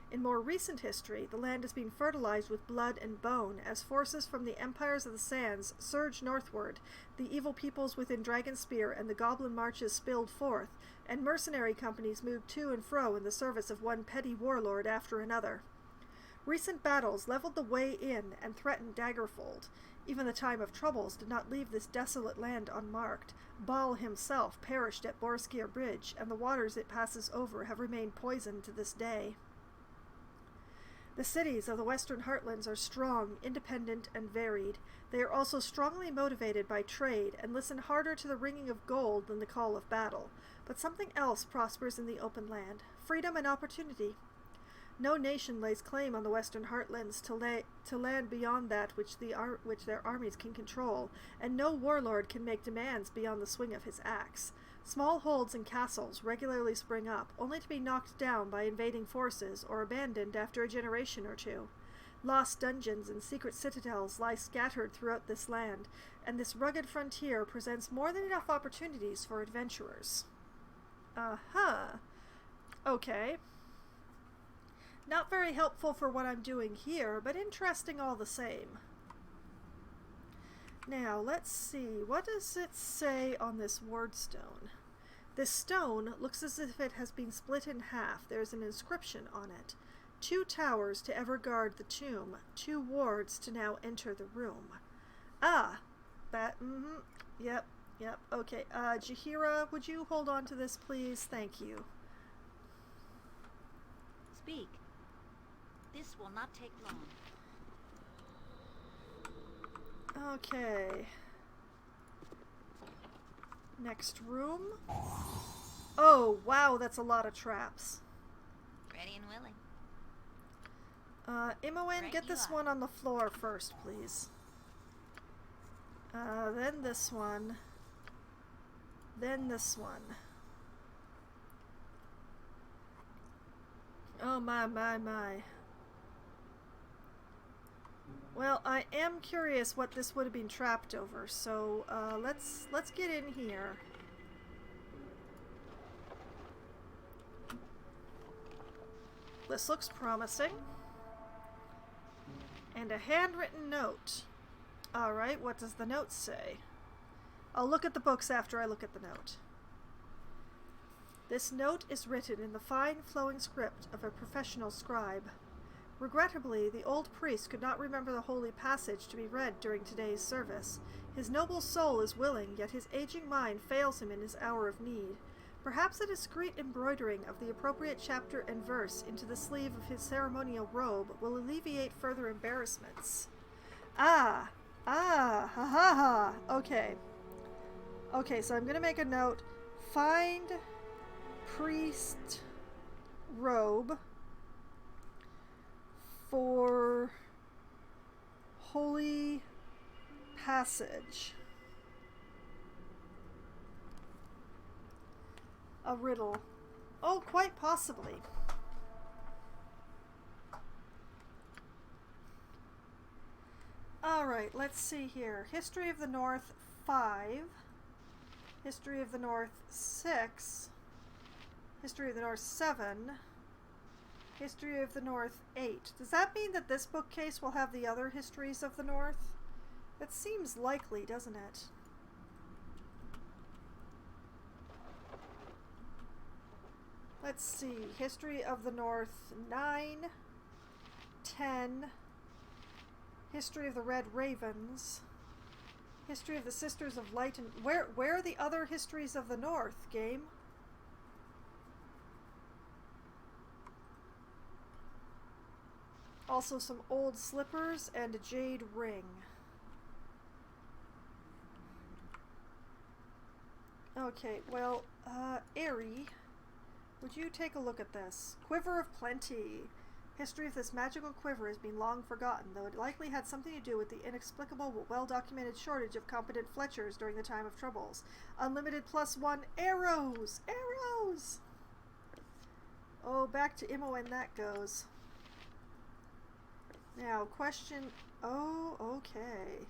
In more recent history, the land has been fertilized with blood and bone as forces from the empires of the sands surged northward, the evil peoples within Dragonspear and the goblin marches spilled forth, and mercenary companies moved to and fro in the service of one petty warlord after another. Recent battles leveled the way in and threatened Daggerfold. Even the time of troubles did not leave this desolate land unmarked. Baal himself perished at Borskir Bridge, and the waters it passes over have remained poisoned to this day. The cities of the Western Heartlands are strong, independent, and varied. They are also strongly motivated by trade and listen harder to the ringing of gold than the call of battle. But something else prospers in the open land: freedom and opportunity. No nation lays claim on the western heartlands to land beyond that which their armies can control, and no warlord can make demands beyond the swing of his axe. Small holds and castles regularly spring up, only to be knocked down by invading forces or abandoned after a generation or two. Lost dungeons and secret citadels lie scattered throughout this land, and this rugged frontier presents more than enough opportunities for adventurers. Uh-huh. Okay. Not very helpful for what I'm doing here, but interesting all the same. Now, let's see. What does it say on this ward stone? This stone looks as if it has been split in half. There's an inscription on it. 2 towers to ever guard the tomb. 2 wards to now enter the room. Ah! Yep. Okay. Jahira, would you hold on to this, please? Thank you. Speak. This will not take long. Okay. Next room. Oh, wow, that's a lot of traps. Ready and willing. Imoen, Right get this one on the floor first, please. Then this one. Then this one. Oh, my. Well, I am curious what this would have been trapped over, so let's get in here. This looks promising. And a handwritten note. Alright, what does the note say? I'll look at the books after I look at the note. This note is written in the fine flowing script of a professional scribe. Regrettably, the old priest could not remember the holy passage to be read during today's service. His noble soul is willing, yet his aging mind fails him in his hour of need. Perhaps a discreet embroidering of the appropriate chapter and verse into the sleeve of his ceremonial robe will alleviate further embarrassments. Ha ha ha. Okay, so I'm going to make a note. Find priest robe for holy passage. A riddle. Oh, quite possibly. Alright, let's see here. History of the North 5. History of the North 6. History of the North 7. History of the North 8. Does that mean that this bookcase will have the other histories of the North? That seems likely, doesn't it? Let's see. History of the North 9, 10. History of the Red Ravens. History of the Sisters of Light and... Where are the other histories of the North, game? Also some old slippers and a jade ring. Okay, well, Aerie, would you take a look at this? Quiver of Plenty. History of this magical quiver has been long forgotten, though it likely had something to do with the inexplicable but well-documented shortage of competent Fletchers during the time of troubles. Unlimited +1 arrows! Arrows! Oh, back to Imoen that goes. Now, question... Oh, okay.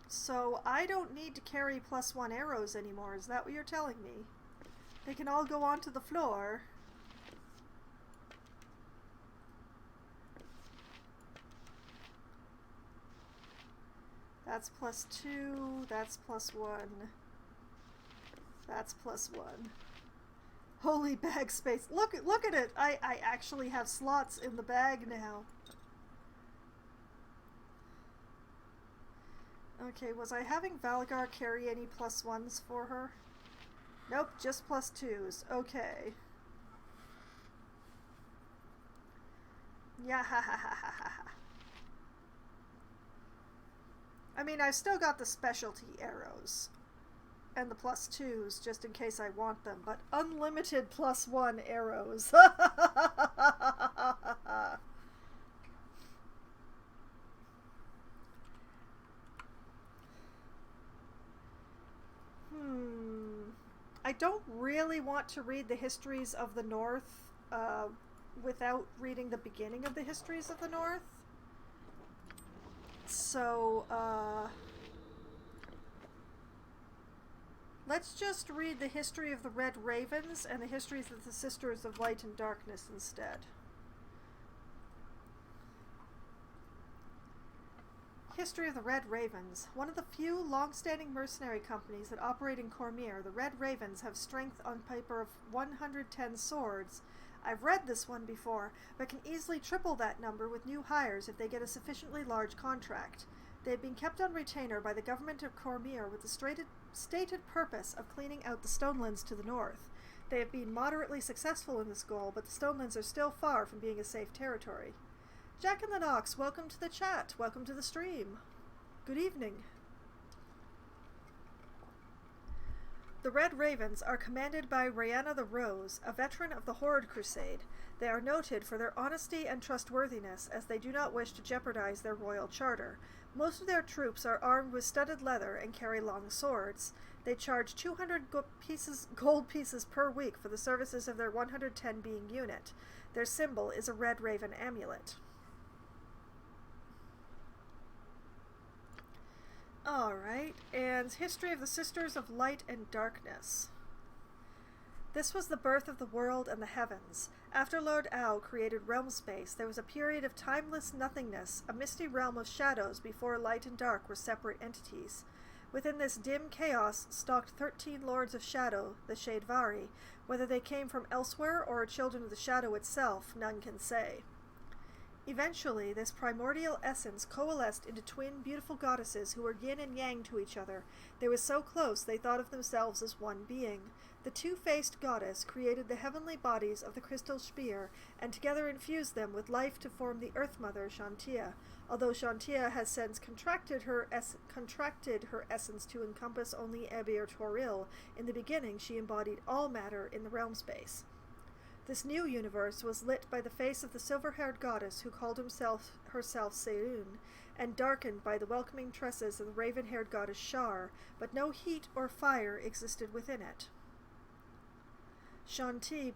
So, I don't need to carry +1 arrows anymore, is that what you're telling me? They can all go onto the floor. That's +2, that's +1. That's +1. Holy bag space. Look at it! I actually have slots in the bag now. Okay, was I having Valgar carry any +1s for her? Nope, just +2s. Okay. Yeah, ha ha ha ha ha. I mean, I've still got the specialty arrows. and the +2s, just in case I want them, but unlimited +1 arrows. I don't really want to read the histories of the North without reading the beginning of the histories of the North. So, let's just read the history of the Red Ravens and the histories of the Sisters of Light and Darkness instead. History of the Red Ravens. One of the few long-standing mercenary companies that operate in Cormyr, the Red Ravens have strength on paper of 110 swords. I've read this one before, but can easily triple that number with new hires if they get a sufficiently large contract. They have been kept on retainer by the government of Cormyr with the stated purpose of cleaning out the Stonelands to the north. They have been moderately successful in this goal, but the Stonelands are still far from being a safe territory. Jack and the Nox, welcome to the chat. Welcome to the stream. Good evening. The Red Ravens are commanded by Rhianna the Rose, a veteran of the Horde Crusade. They are noted for their honesty and trustworthiness, as they do not wish to jeopardize their royal charter. Most of their troops are armed with studded leather and carry long swords. They charge 200 gold pieces per week for the services of their 110-being unit. Their symbol is a red raven amulet. Alright, and history of the Sisters of Light and Darkness. This was the birth of the world and the heavens. After Lord Au created realm space, there was a period of timeless nothingness, a misty realm of shadows before light and dark were separate entities. Within this dim chaos stalked 13 Lords of Shadow, the Shadevari. Whether they came from elsewhere or are children of the shadow itself, none can say. Eventually, this primordial essence coalesced into twin beautiful goddesses who were yin and yang to each other. They were so close they thought of themselves as one being. The two-faced goddess created the heavenly bodies of the crystal spear, and together infused them with life to form the Earth Mother, Shantia. Although Shantia has since contracted her essence to encompass only Ebir Toril, in the beginning she embodied all matter in the realm space. This new universe was lit by the face of the silver-haired goddess who called herself Seun, and darkened by the welcoming tresses of the raven-haired goddess Shar, but no heat or fire existed within it. Shantia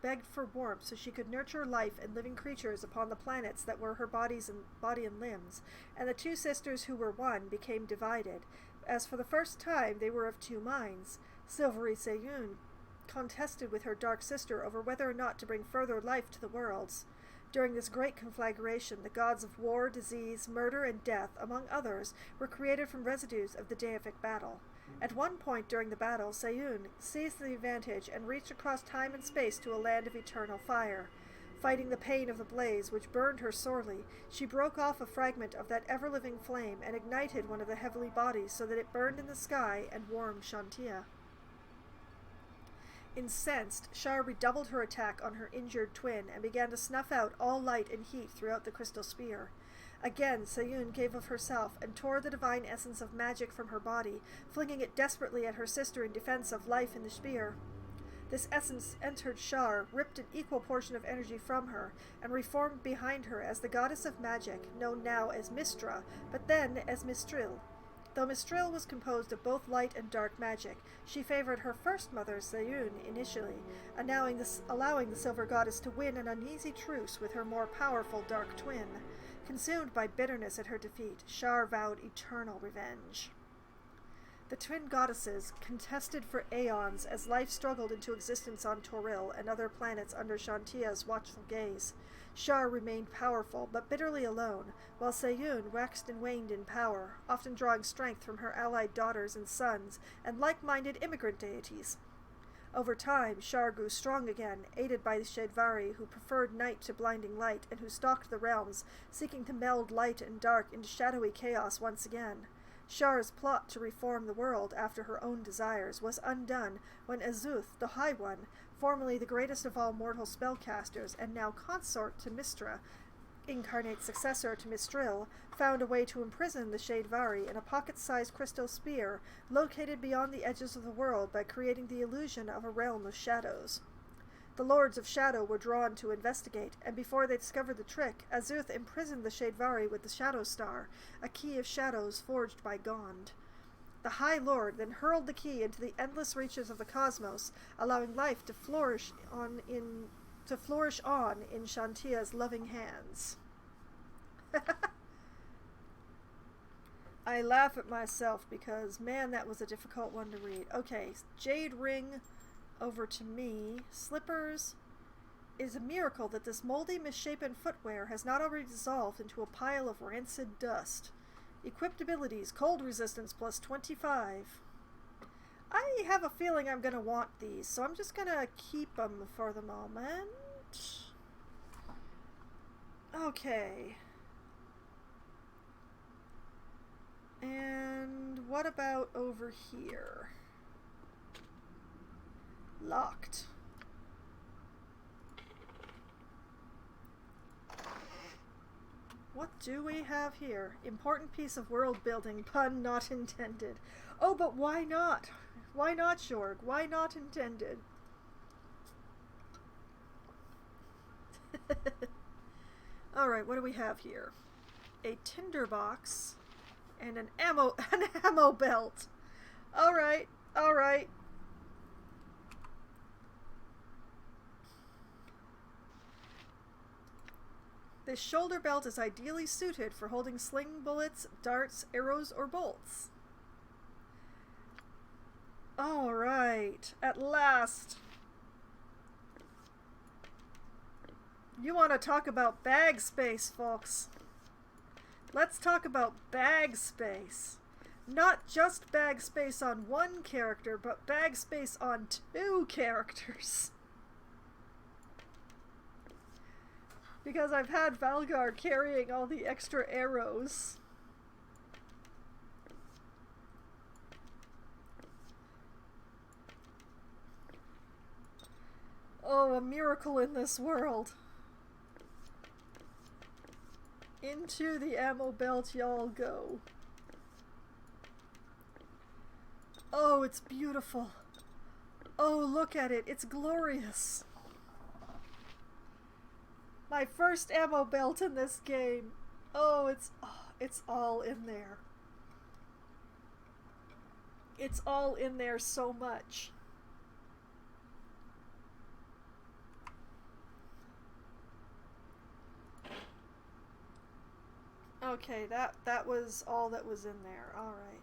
begged for warmth so she could nurture life and living creatures upon the planets that were her body and limbs, and the two sisters who were one became divided, as for the first time they were of two minds. Silvery Seun contested with her dark sister over whether or not to bring further life to the worlds. During this great conflagration, the gods of war, disease, murder, and death, among others, were created from residues of the deific battle. At one point during the battle, Seun seized the advantage and reached across time and space to a land of eternal fire. Fighting the pain of the blaze, which burned her sorely, she broke off a fragment of that ever-living flame and ignited one of the heavenly bodies so that it burned in the sky and warmed Shantia. Incensed, Shar redoubled her attack on her injured twin and began to snuff out all light and heat throughout the crystal spear. Again, Seun gave of herself and tore the divine essence of magic from her body, flinging it desperately at her sister in defense of life in the spear. This essence entered Shar, ripped an equal portion of energy from her, and reformed behind her as the goddess of magic, known now as Mistra, but then as Mistril. Though Mistril was composed of both light and dark magic, she favored her first mother, Seun, initially, allowing the Silver Goddess to win an uneasy truce with her more powerful dark twin. Consumed by bitterness at her defeat, Shar vowed eternal revenge. The twin goddesses contested for aeons as life struggled into existence on Toril and other planets under Shantia's watchful gaze. Shar remained powerful, but bitterly alone, while Seun waxed and waned in power, often drawing strength from her allied daughters and sons, and like-minded immigrant deities. Over time, Shar grew strong again, aided by the Shadevari, who preferred night to blinding light, and who stalked the realms, seeking to meld light and dark into shadowy chaos once again. Shar's plot to reform the world after her own desires was undone when Azuth, the High One, formerly the greatest of all mortal spellcasters and now consort to Mistra, incarnate successor to Mistril, found a way to imprison the Shadevari in a pocket-sized crystal sphere located beyond the edges of the world by creating the illusion of a realm of shadows. The Lords of Shadow were drawn to investigate, and before they discovered the trick, Azuth imprisoned the Shadevari with the Shadow Star, a key of shadows forged by Gond. The High Lord then hurled the key into the endless reaches of the cosmos, allowing life to flourish on in Shantia's loving hands. I laugh at myself because, man, that was a difficult one to read. Okay, Jade Ring over to me. Slippers. It is a miracle that this moldy, misshapen footwear has not already dissolved into a pile of rancid dust. Equipped abilities, cold resistance plus 25. I have a feeling I'm going to want these, so I'm just going to keep them for the moment. Okay. And what about over here? Locked. What do we have here? Important piece of world building, pun not intended. Oh, but why not? Why not, Shorg? Why not intended? Alright, what do we have here? A tinderbox and an ammo belt. Alright, alright. This shoulder belt is ideally suited for holding sling bullets, darts, arrows, or bolts. Alright, at last. You want to talk about bag space, folks. Let's talk about bag space. Not just bag space on one character, but bag space on 2 characters. Because I've had Valgar carrying all the extra arrows. Oh, a miracle in this world. Into the ammo belt y'all go. Oh, it's beautiful. Oh, look at it. It's glorious. My first ammo belt in this game. Oh, it's all in there. It's all in there so much. Okay, that was all that was in there. All right.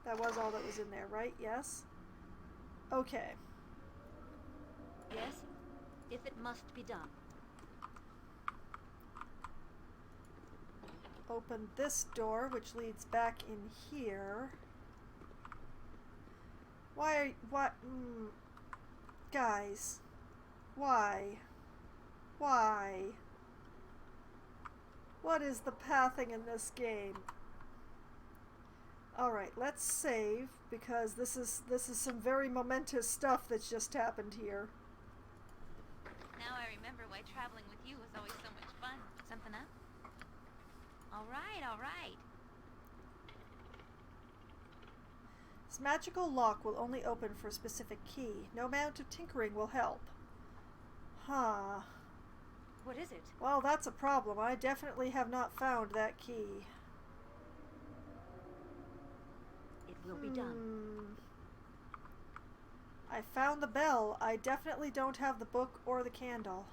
That was all that was in there, right? Yes? Okay. Yes, if it must be done. Open this door, which leads back in here. Why? Guys. Why? Why? What is the pathing in this game? Alright, let's save, because this is some very momentous stuff that's just happened here. Now I remember why traveling with you was always so much fun. Something up? Alright, alright. This magical lock will only open for a specific key. No amount of tinkering will help. Huh. What is it? Well, that's a problem. I definitely have not found that key. It will be done. I found the bell. I definitely don't have the book or the candle.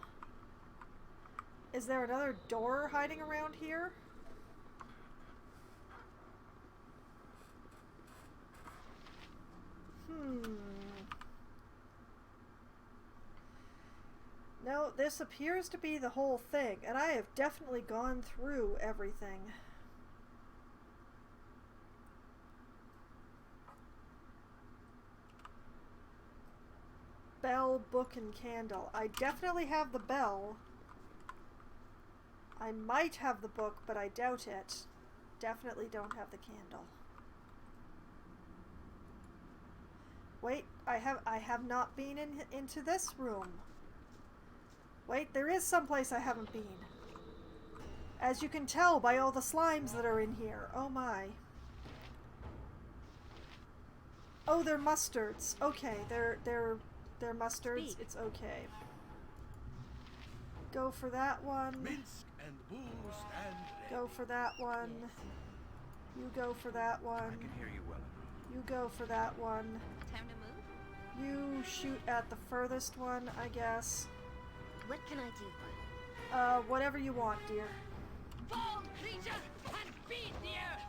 Is there another door hiding around here? No, this appears to be the whole thing, and I have definitely gone through everything. Bell, book, and candle. I definitely have the bell. I might have the book, but I doubt it. Definitely don't have the candle. Wait, I have not been into this room. Wait, there is someplace I haven't been. As you can tell by all the slimes that are in here. Oh my. Oh, they're mustards. Okay, they're mustards. Speak. It's okay. Go for that one. Minsk and Bull stand ready. Go for that one. You go for that I one. can hear you well enough. You go for that one. Time to move? You shoot at the furthest one, I guess. What can I do? Whatever you want, dear. Fall, creature, and feed the earth!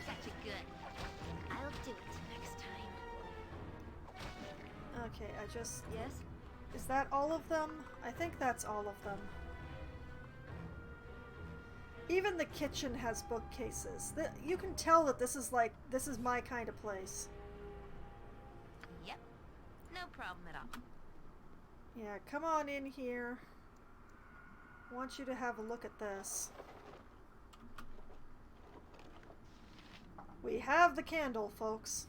Such a good. I'll do it. Next time. Okay, I just... Yes? Is that all of them? I think that's all of them. Even the kitchen has bookcases. You can tell that this is my kind of place. Yep. No problem at all. Yeah, come on in here. I want you to have a look at this. We have the candle, folks.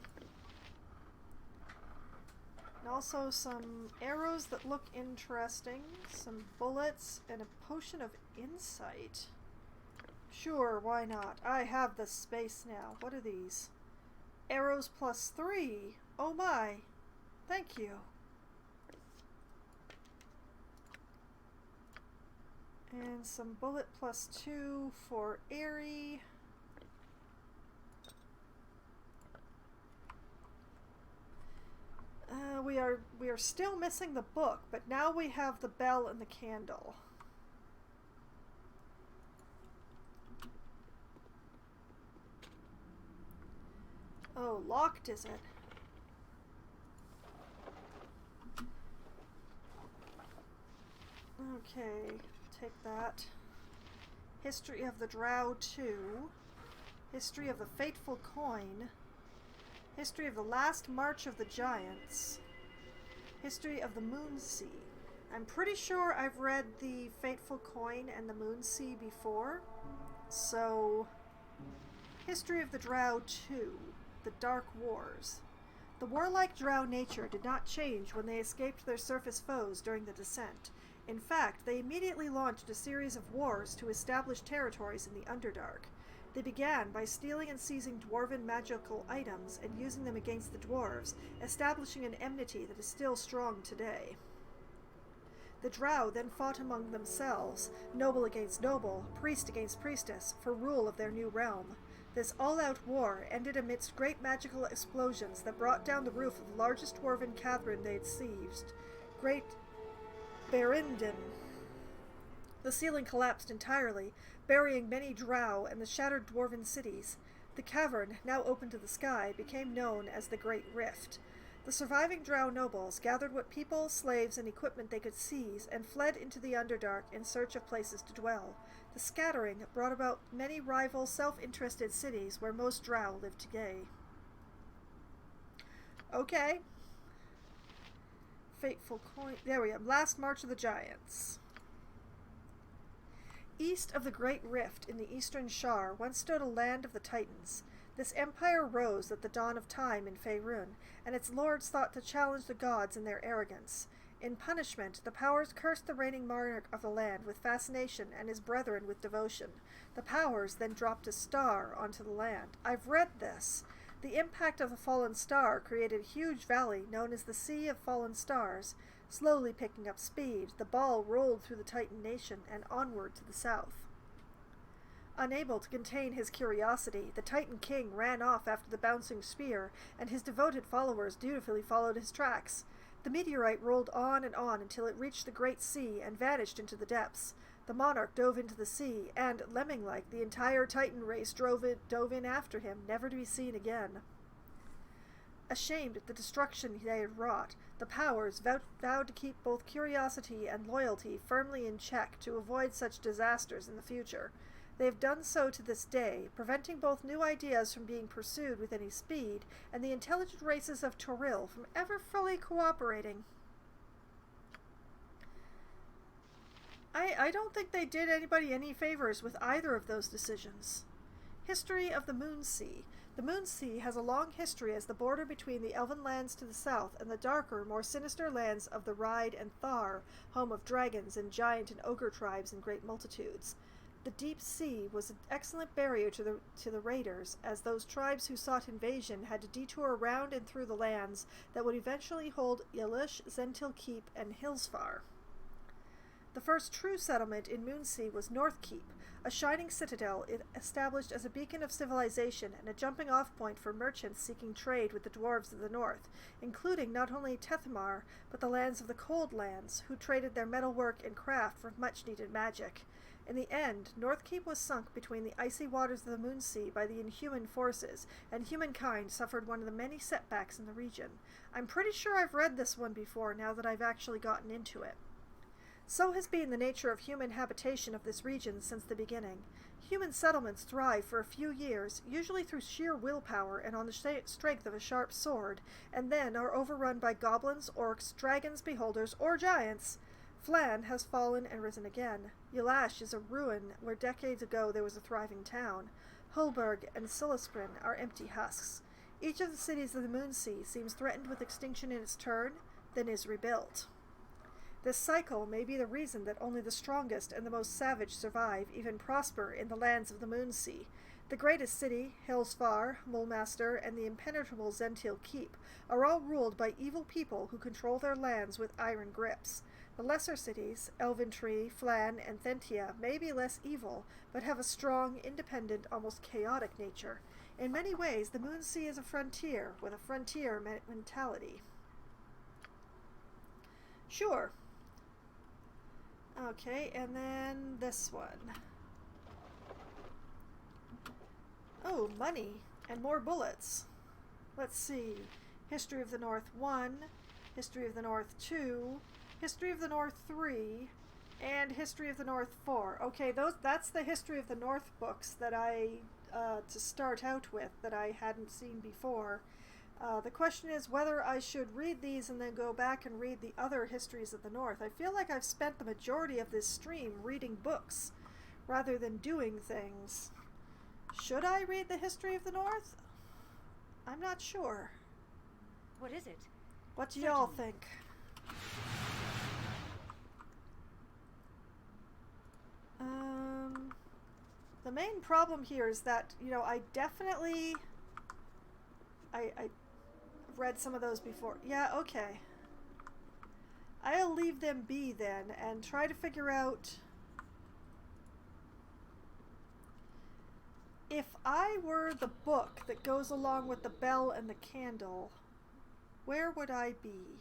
And also some arrows that look interesting, some bullets, and a potion of insight. Sure, why not? I have the space now. What are these? Arrows +3. Oh my. Thank you. And some bullet +2 for airy. We are still missing the book, but now we have the bell and the candle. Oh, locked is it? Okay, take that. History of the Drow 2. History of the Fateful Coin. History of the Last March of the Giants. History of the Moon Sea. I'm pretty sure I've read the Fateful Coin and the Moon Sea before. So, History of the Drow 2. The Dark Wars. The warlike Drow nature did not change when they escaped their surface foes during the descent. In fact, they immediately launched a series of wars to establish territories in the Underdark. They began by stealing and seizing dwarven magical items and using them against the dwarves, establishing an enmity that is still strong today. The Drow then fought among themselves, noble against noble, priest against priestess, for rule of their new realm. This all-out war ended amidst great magical explosions that brought down the roof of the largest dwarven cavern they had seized, Great Berindin. The ceiling collapsed entirely, burying many drow and the shattered dwarven cities. The cavern, now open to the sky, became known as the Great Rift. The surviving drow nobles gathered what people, slaves, and equipment they could seize and fled into the Underdark in search of places to dwell. The scattering brought about many rival, self-interested cities where most drow live today. Okay. Fateful Coin. There we go. Last March of the Giants. East of the Great Rift in the Eastern Shar once stood a land of the Titans. This empire rose at the dawn of time in Faerun, and its lords thought to challenge the gods in their arrogance. In punishment, the powers cursed the reigning monarch of the land with fascination and his brethren with devotion. The powers then dropped a star onto the land. I've read this. The impact of the fallen star created a huge valley known as the Sea of Fallen Stars. Slowly picking up speed, the ball rolled through the Titan nation and onward to the south. Unable to contain his curiosity, the Titan King ran off after the bouncing spear, and his devoted followers dutifully followed his tracks. The meteorite rolled on and on until it reached the Great Sea and vanished into the depths. The monarch dove into the sea, and, lemming-like, the entire Titan race dove in after him, never to be seen again. Ashamed at the destruction they had wrought, the powers vowed to keep both curiosity and loyalty firmly in check to avoid such disasters in the future. They have done so to this day, preventing both new ideas from being pursued with any speed and the intelligent races of Toril from ever fully cooperating. I don't think they did anybody any favors with either of those decisions. History of the Moon Sea. The Moon Sea has a long history as the border between the elven lands to the south and the darker, more sinister lands of the Ride and Thar, home of dragons and giant and ogre tribes in great multitudes. The deep sea was an excellent barrier to the raiders, as those tribes who sought invasion had to detour around and through the lands that would eventually hold Yalush, Zentil Keep, and Hillsfar. The first true settlement in Moonsea was North Keep, a shining citadel established as a beacon of civilization and a jumping-off point for merchants seeking trade with the dwarves of the north, including not only Tethamar, but the lands of the Cold Lands, who traded their metalwork and craft for much-needed magic. In the end, North Keep was sunk between the icy waters of the Moonsea by the inhuman forces, and humankind suffered one of the many setbacks in the region. I'm pretty sure I've read this one before now that I've actually gotten into it. So has been the nature of human habitation of this region since the beginning. Human settlements thrive for a few years, usually through sheer willpower and on the strength of a sharp sword, and then are overrun by goblins, orcs, dragons, beholders, or giants. Flan has fallen and risen again. Yulash is a ruin where decades ago there was a thriving town. Hulburg and Silisprin are empty husks. Each of the cities of the Moonsea seems threatened with extinction in its turn, then is rebuilt. This cycle may be the reason that only the strongest and the most savage survive, even prosper, in the lands of the Moonsea. The greatest city, Hillsfar, Mulmaster, and the impenetrable Zentil Keep, are all ruled by evil people who control their lands with iron grips. The lesser cities, Elventree, Flan, and Thentia, may be less evil, but have a strong, independent, almost chaotic nature. In many ways, the Moonsea is a frontier, with a frontier mentality. Sure. Okay, and then this one. Oh, money and more bullets. Let's see. History of the North 1, History of the North 2, History of the North 3, and History of the North 4. Okay, that's the History of the North books that to start out with, that I hadn't seen before. The question is whether I should read these and then go back and read the other histories of the North. I feel like I've spent the majority of this stream reading books rather than doing things. Should I read the History of the North? I'm not sure. What is it? What do y'all think? The main problem here is that, I definitely... I read some of those before. Yeah, okay. I'll leave them be then and try to figure out if I were the book that goes along with the bell and the candle, where would I be?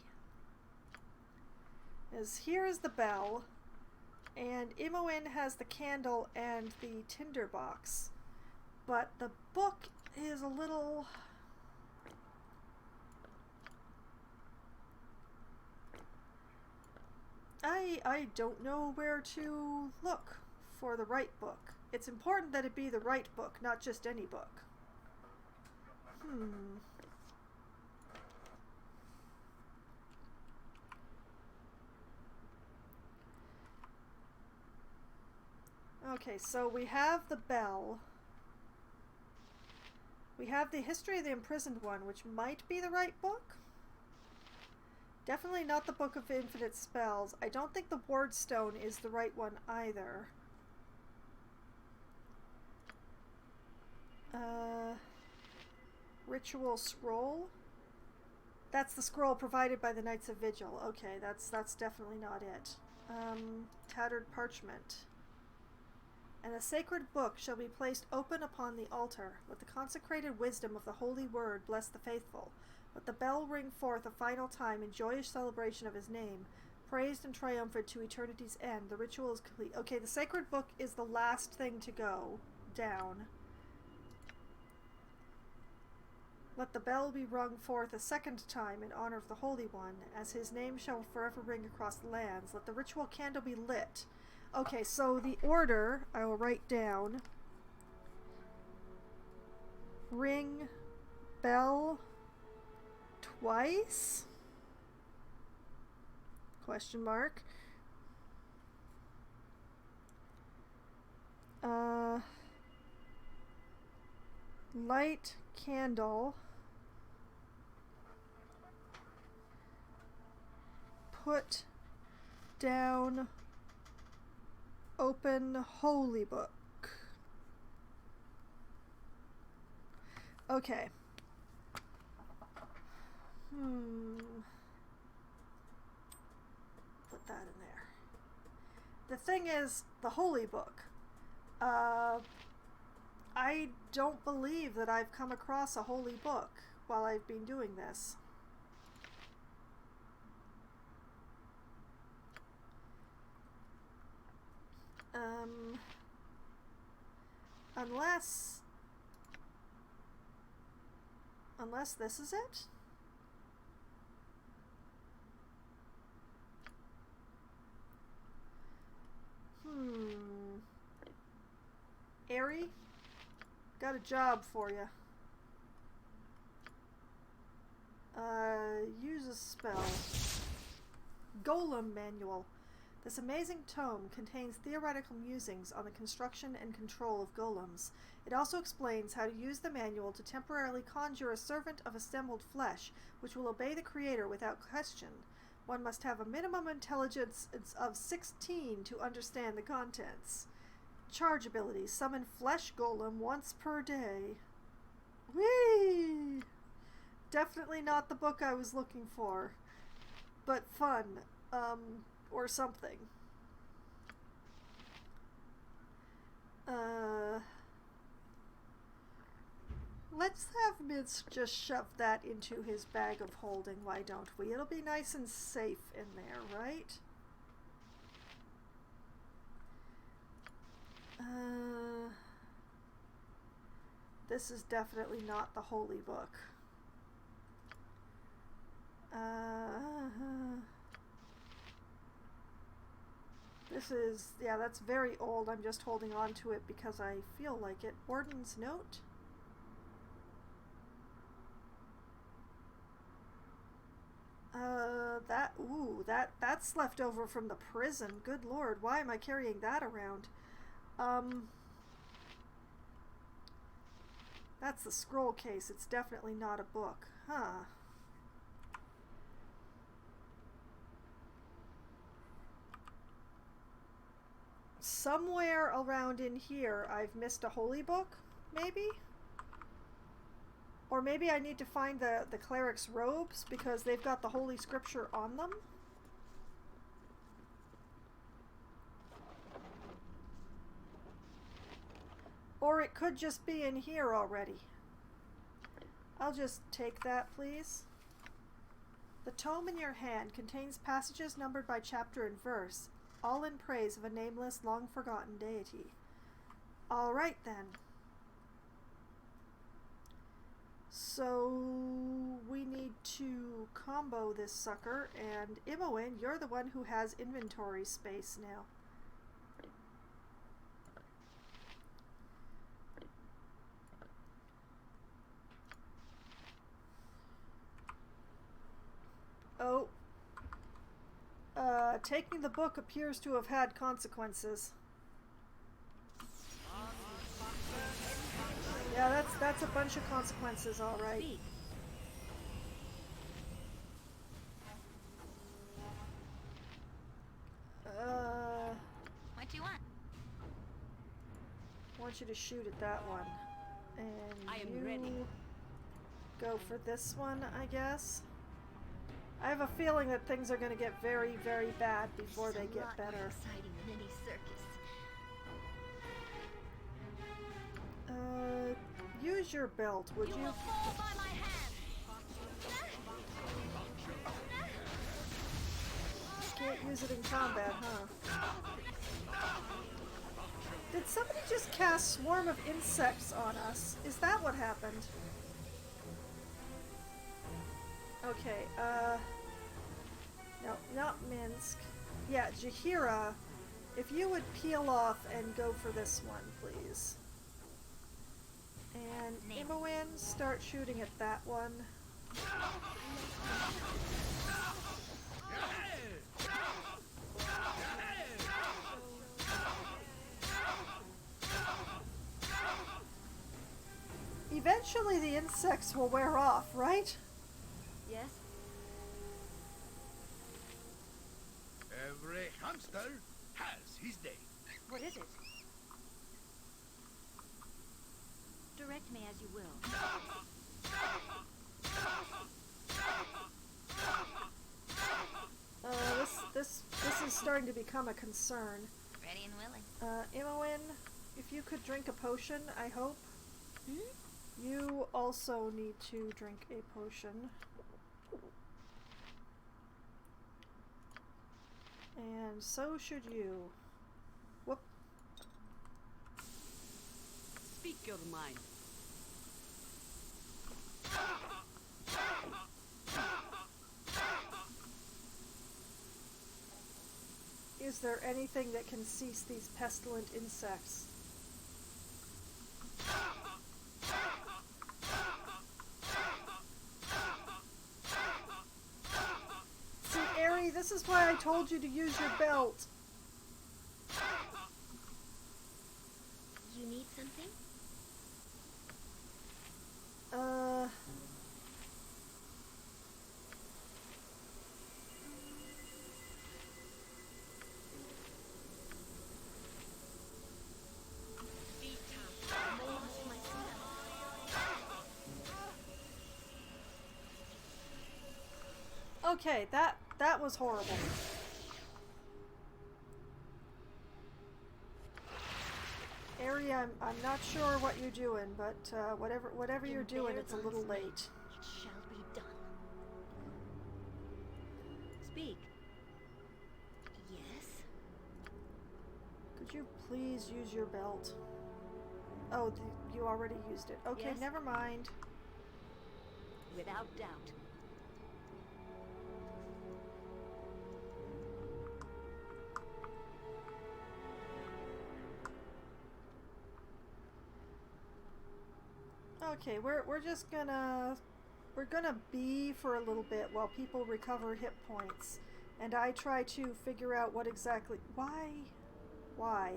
As here is the bell, and Imoen has the candle and the tinderbox, but the book is a little... I don't know where to look for the right book. It's important that it be the right book, not just any book. Okay, so we have the bell. We have the History of the Imprisoned One, which might be the right book. Definitely not the Book of Infinite Spells. I don't think the Wardstone is the right one either. Ritual Scroll? That's the scroll provided by the Knights of Vigil. Okay, that's definitely not it. Tattered Parchment. And a sacred book shall be placed open upon the altar. Let the consecrated wisdom of the holy word bless the faithful. Let the bell ring forth a final time in joyous celebration of his name. Praised and triumphant to eternity's end. The ritual is complete. Okay, the sacred book is the last thing to go down. Let the bell be rung forth a second time in honor of the Holy One, as his name shall forever ring across the lands. Let the ritual candle be lit. Okay, so the order I will write down. Ring bell twice? Question mark. Light candle. Put down open holy book. Okay. Put that in there. The thing is, the holy book. I don't believe that I've come across a holy book while I've been doing this. Unless this is it? Airy? Got a job for you. Use a spell. Golem Manual. This amazing tome contains theoretical musings on the construction and control of golems. It also explains how to use the manual to temporarily conjure a servant of assembled flesh, which will obey the creator without question. One must have a minimum intelligence of 16 to understand the contents. Charge ability. Summon flesh golem once per day. Whee! Definitely not the book I was looking for. But fun. Or something. Let's have Minsk just shove that into his bag of holding, why don't we? It'll be nice and safe in there, right? This is definitely not the holy book. This is, yeah, that's very old. I'm just holding on to it because I feel like it. Warden's Note? That's left over from the prison. Good lord, why am I carrying that around? That's the scroll case. It's definitely not a book. Huh. Somewhere around in here I've missed a holy book, maybe? Or maybe I need to find the cleric's robes because they've got the holy scripture on them? Or it could just be in here already. I'll just take that, please. The tome in your hand contains passages numbered by chapter and verse, all in praise of a nameless, long-forgotten deity. All right, then. So we need to combo this sucker, and Imoen, you're the one who has inventory space now. Oh. Taking the book appears to have had consequences. Yeah, that's a bunch of consequences, all right. What do you want? I want you to shoot at that one. And I am you ready. Go for this one, I guess. I have a feeling that things are going to get very, very bad before they get better. More exciting than any circus. Use your belt, would you? Will fall by my hand. Can't use it in combat, huh? Did somebody just cast Swarm of Insects on us? Is that what happened? Okay, no, not Minsk. Yeah, Jahira, if you would peel off and go for this one, please. And Imoen, start shooting at that one. eventually the insects will wear off, right? Yes? Every hamster has his day. What is it? Direct me as you will. This is starting to become a concern. Ready and willing. Imoen, if you could drink a potion, I hope. Hmm? You also need to drink a potion. And so should you. Whoop. Speak your mind. Is there anything that can cease these pestilent insects? See, Aerie, this is why I told you to use your belt. You need something? Okay, that was horrible. Aerie, I'm not sure what you're doing, but whatever you're doing, it's a little late. It shall be done. Speak. Yes? Could you please use your belt? Oh, you already used it. Okay, Yes? never mind. Without doubt. Okay, we're just gonna be for a little bit while people recover hit points, and I try to figure out what exactly why.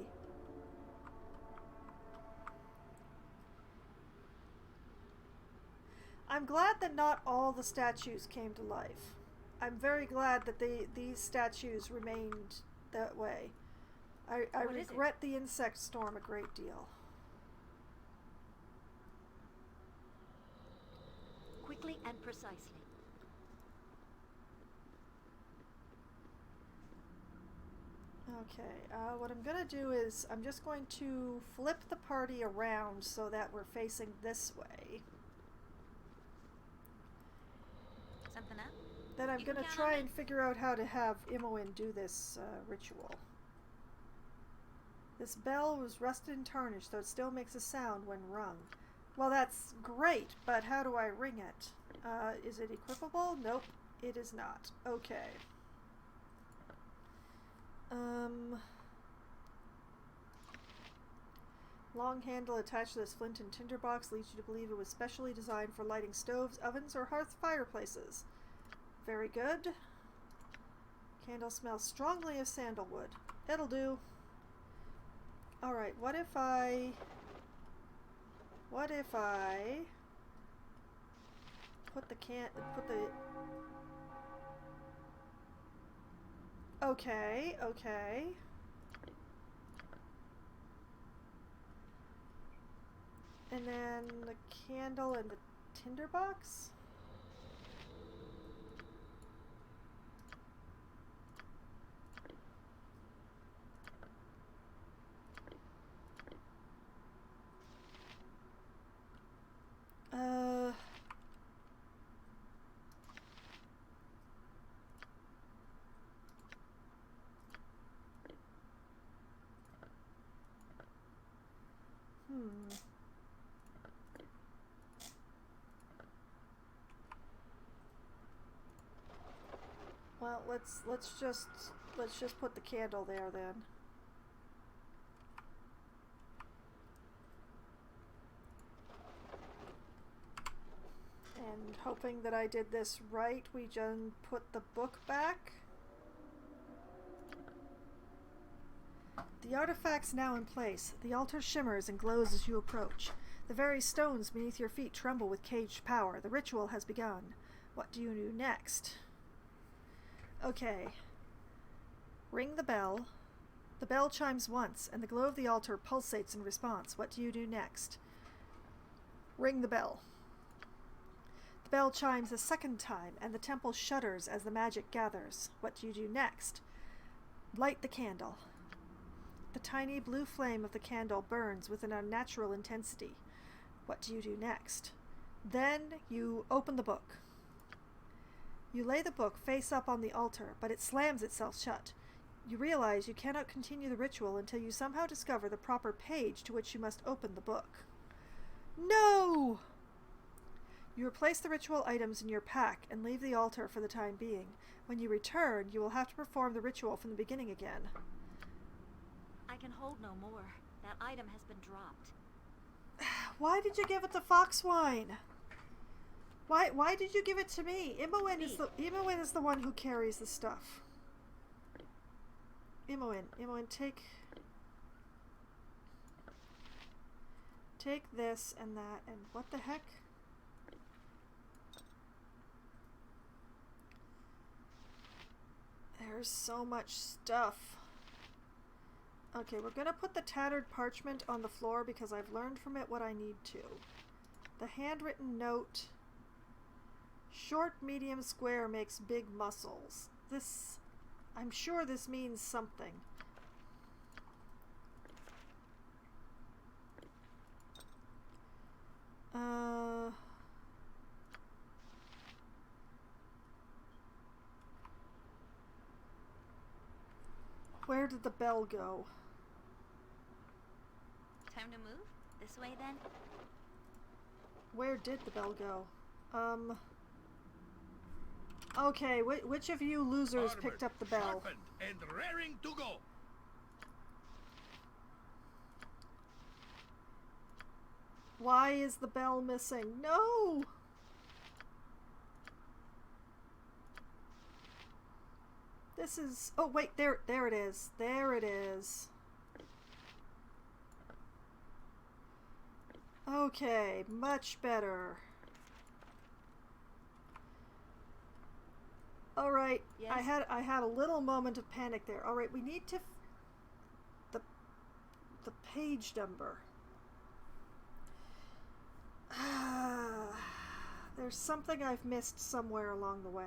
I'm glad that not all the statues came to life. I'm very glad that these statues remained that way. I What is it? regret the insect storm a great deal. Quickly and precisely. Okay, what I'm gonna do is I'm just going to flip the party around so that we're facing this way. Something up? Then I'm You can gonna count try on me. and figure out how to have Imoen do this ritual. This bell was rusted and tarnished, though it still makes a sound when rung. Well, that's great, but how do I ring it? Is it equipable? Nope, it is not. Okay. Long handle attached to this flint and tinder box leads you to believe it was specially designed for lighting stoves, ovens, or hearth fireplaces. Very good. Candle smells strongly of sandalwood. It'll do. Alright, what if I put the Okay. And then the candle and the tinderbox? Well, let's just put the candle there then. And hoping that I did this right, we just put the book back. The artifact's now in place. The altar shimmers and glows as you approach. The very stones beneath your feet tremble with caged power. The ritual has begun. What do you do next? Okay. Ring the bell. The bell chimes once, and the glow of the altar pulsates in response. What do you do next? Ring the bell. The bell chimes a second time, and the temple shudders as the magic gathers. What do you do next? Light the candle. The tiny blue flame of the candle burns with an unnatural intensity. What do you do next? Then you open the book. You lay the book face up on the altar, but it slams itself shut. You realize you cannot continue the ritual until you somehow discover the proper page to which you must open the book. No! You replace the ritual items in your pack and leave the altar for the time being. When you return, you will have to perform the ritual from the beginning again. I can hold no more. That item has been dropped. Why did you give it to Foxwine? Why did you give it to me? Imoen is the one who carries the stuff. Imoen, take this and that and what the heck? There's so much stuff. Okay, we're gonna put the tattered parchment on the floor because I've learned from it what I need to. The handwritten note. Short, medium, square makes big muscles. This, I'm sure this means something. Where did the bell go? Time to move? This way then? Where did the bell go? Okay, which of you losers Armored, picked up the bell? sharpened, and raring to go. Why is the bell missing? No! This is... Oh, wait, there it is. There it is. Okay, much better. All right, Yes? I had a little moment of panic there. All right, we need to the page number. There's something I've missed somewhere along the way.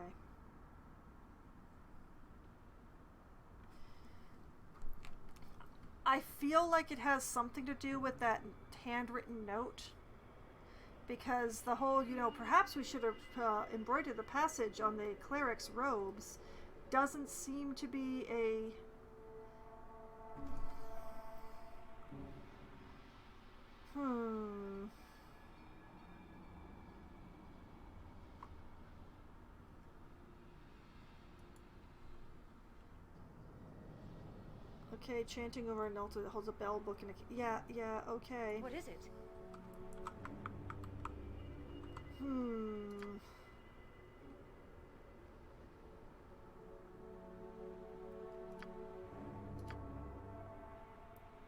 I feel like it has something to do with that handwritten note. Because the whole, perhaps we should have embroidered the passage on the cleric's robes doesn't seem to be a... Okay, chanting over an altar that holds a bell book and a... Yeah, okay. What is it?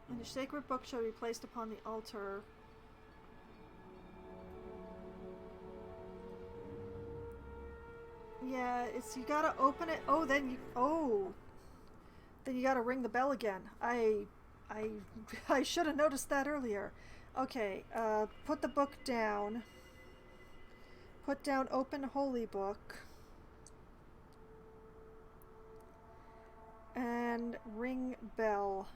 And the sacred book shall be placed upon the altar. Yeah, it's, you gotta open it. Oh, then you gotta ring the bell again. I should have noticed that earlier. Okay, put the book down. Put down open holy book. And ring bell.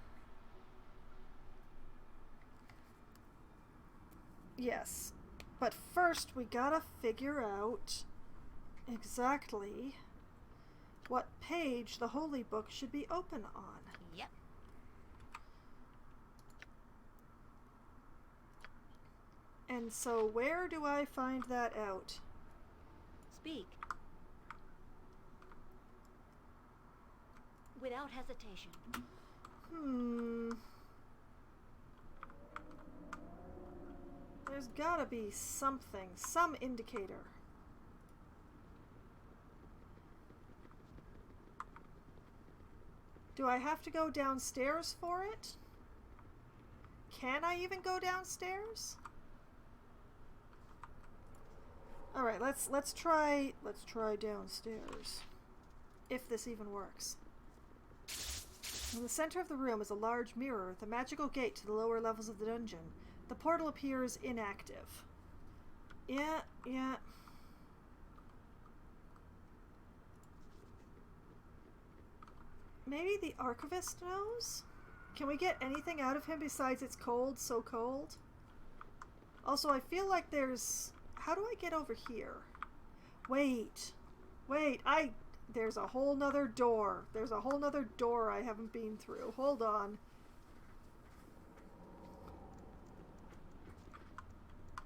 Yes. But first we gotta figure out exactly what page the holy book should be open on. Yep. And so where do I find that out? Speak. Without hesitation. There's gotta be something, some indicator. Do I have to go downstairs for it? Can I even go downstairs? Alright, let's try downstairs. If this even works. In the center of the room is a large mirror, the magical gate to the lower levels of the dungeon. The portal appears inactive. Yeah. Maybe the archivist knows? Can we get anything out of him besides it's cold, so cold? Also, I feel like there's... How do I get over here? Wait, there's a whole nother door. There's a whole nother door I haven't been through. Hold on.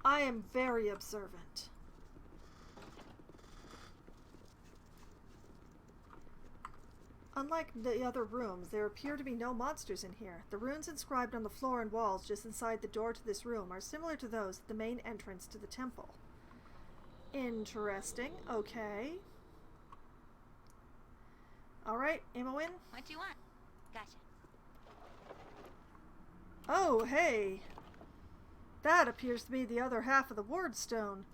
I am very observant. Unlike the other rooms, there appear to be no monsters in here. The runes inscribed on the floor and walls just inside the door to this room are similar to those at the main entrance to the temple. Interesting. Okay. Alright, Imoen? What you want? Gotcha. Oh, hey! That appears to be the other half of the ward stone.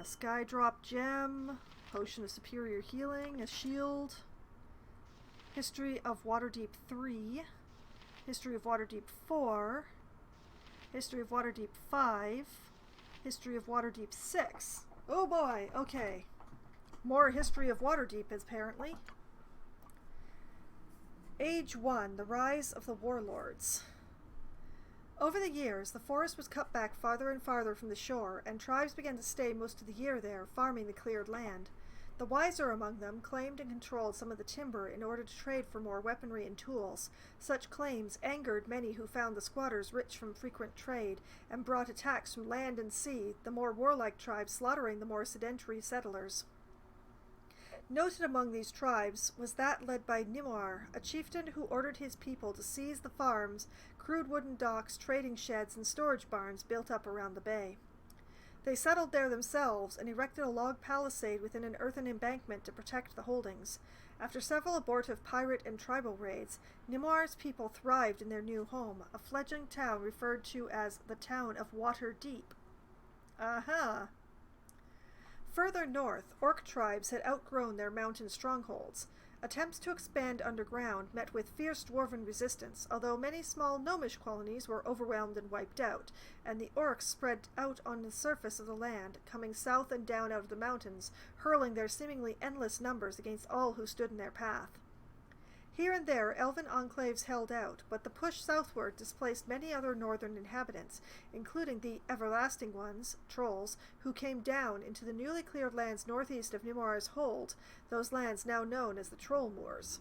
A sky drop gem, potion of superior healing, a shield, history of Waterdeep 3, history of Waterdeep 4, history of Waterdeep 5, history of Waterdeep 6. Oh boy, okay. More history of Waterdeep, apparently. Age 1, the rise of the warlords. Over the years, the forest was cut back farther and farther from the shore, and tribes began to stay most of the year there, farming the cleared land. The wiser among them claimed and controlled some of the timber in order to trade for more weaponry and tools. Such claims angered many who found the squatters rich from frequent trade, and brought attacks from land and sea, the more warlike tribes slaughtering the more sedentary settlers. Noted among these tribes was that led by Nimar, a chieftain who ordered his people to seize the farms, crude wooden docks, trading sheds, and storage barns built up around the bay. They settled there themselves and erected a log palisade within an earthen embankment to protect the holdings. After several abortive pirate and tribal raids, Nimar's people thrived in their new home, a fledgling town referred to as the town of Waterdeep. Aha! Further north, orc tribes had outgrown their mountain strongholds. Attempts to expand underground met with fierce dwarven resistance, although many small gnomish colonies were overwhelmed and wiped out, and the orcs spread out on the surface of the land, coming south and down out of the mountains, hurling their seemingly endless numbers against all who stood in their path. Here and there, elven enclaves held out, but the push southward displaced many other northern inhabitants, including the Everlasting Ones, trolls, who came down into the newly cleared lands northeast of Nimar's hold, those lands now known as the Troll Moors.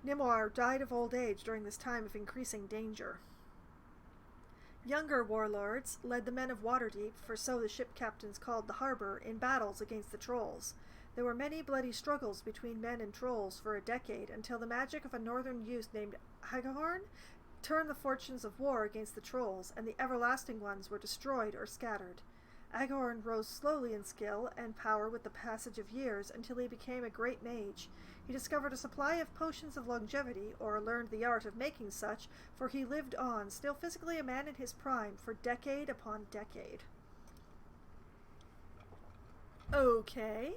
Nimar died of old age during this time of increasing danger. Younger warlords led the men of Waterdeep, for so the ship captains called the harbor, in battles against the trolls. There were many bloody struggles between men and trolls for a decade, until the magic of a northern youth named Agahorn turned the fortunes of war against the trolls, and the Everlasting Ones were destroyed or scattered. Agahorn rose slowly in skill and power with the passage of years until he became a great mage. He discovered a supply of potions of longevity, or learned the art of making such, for he lived on, still physically a man in his prime, for decade upon decade. Okay.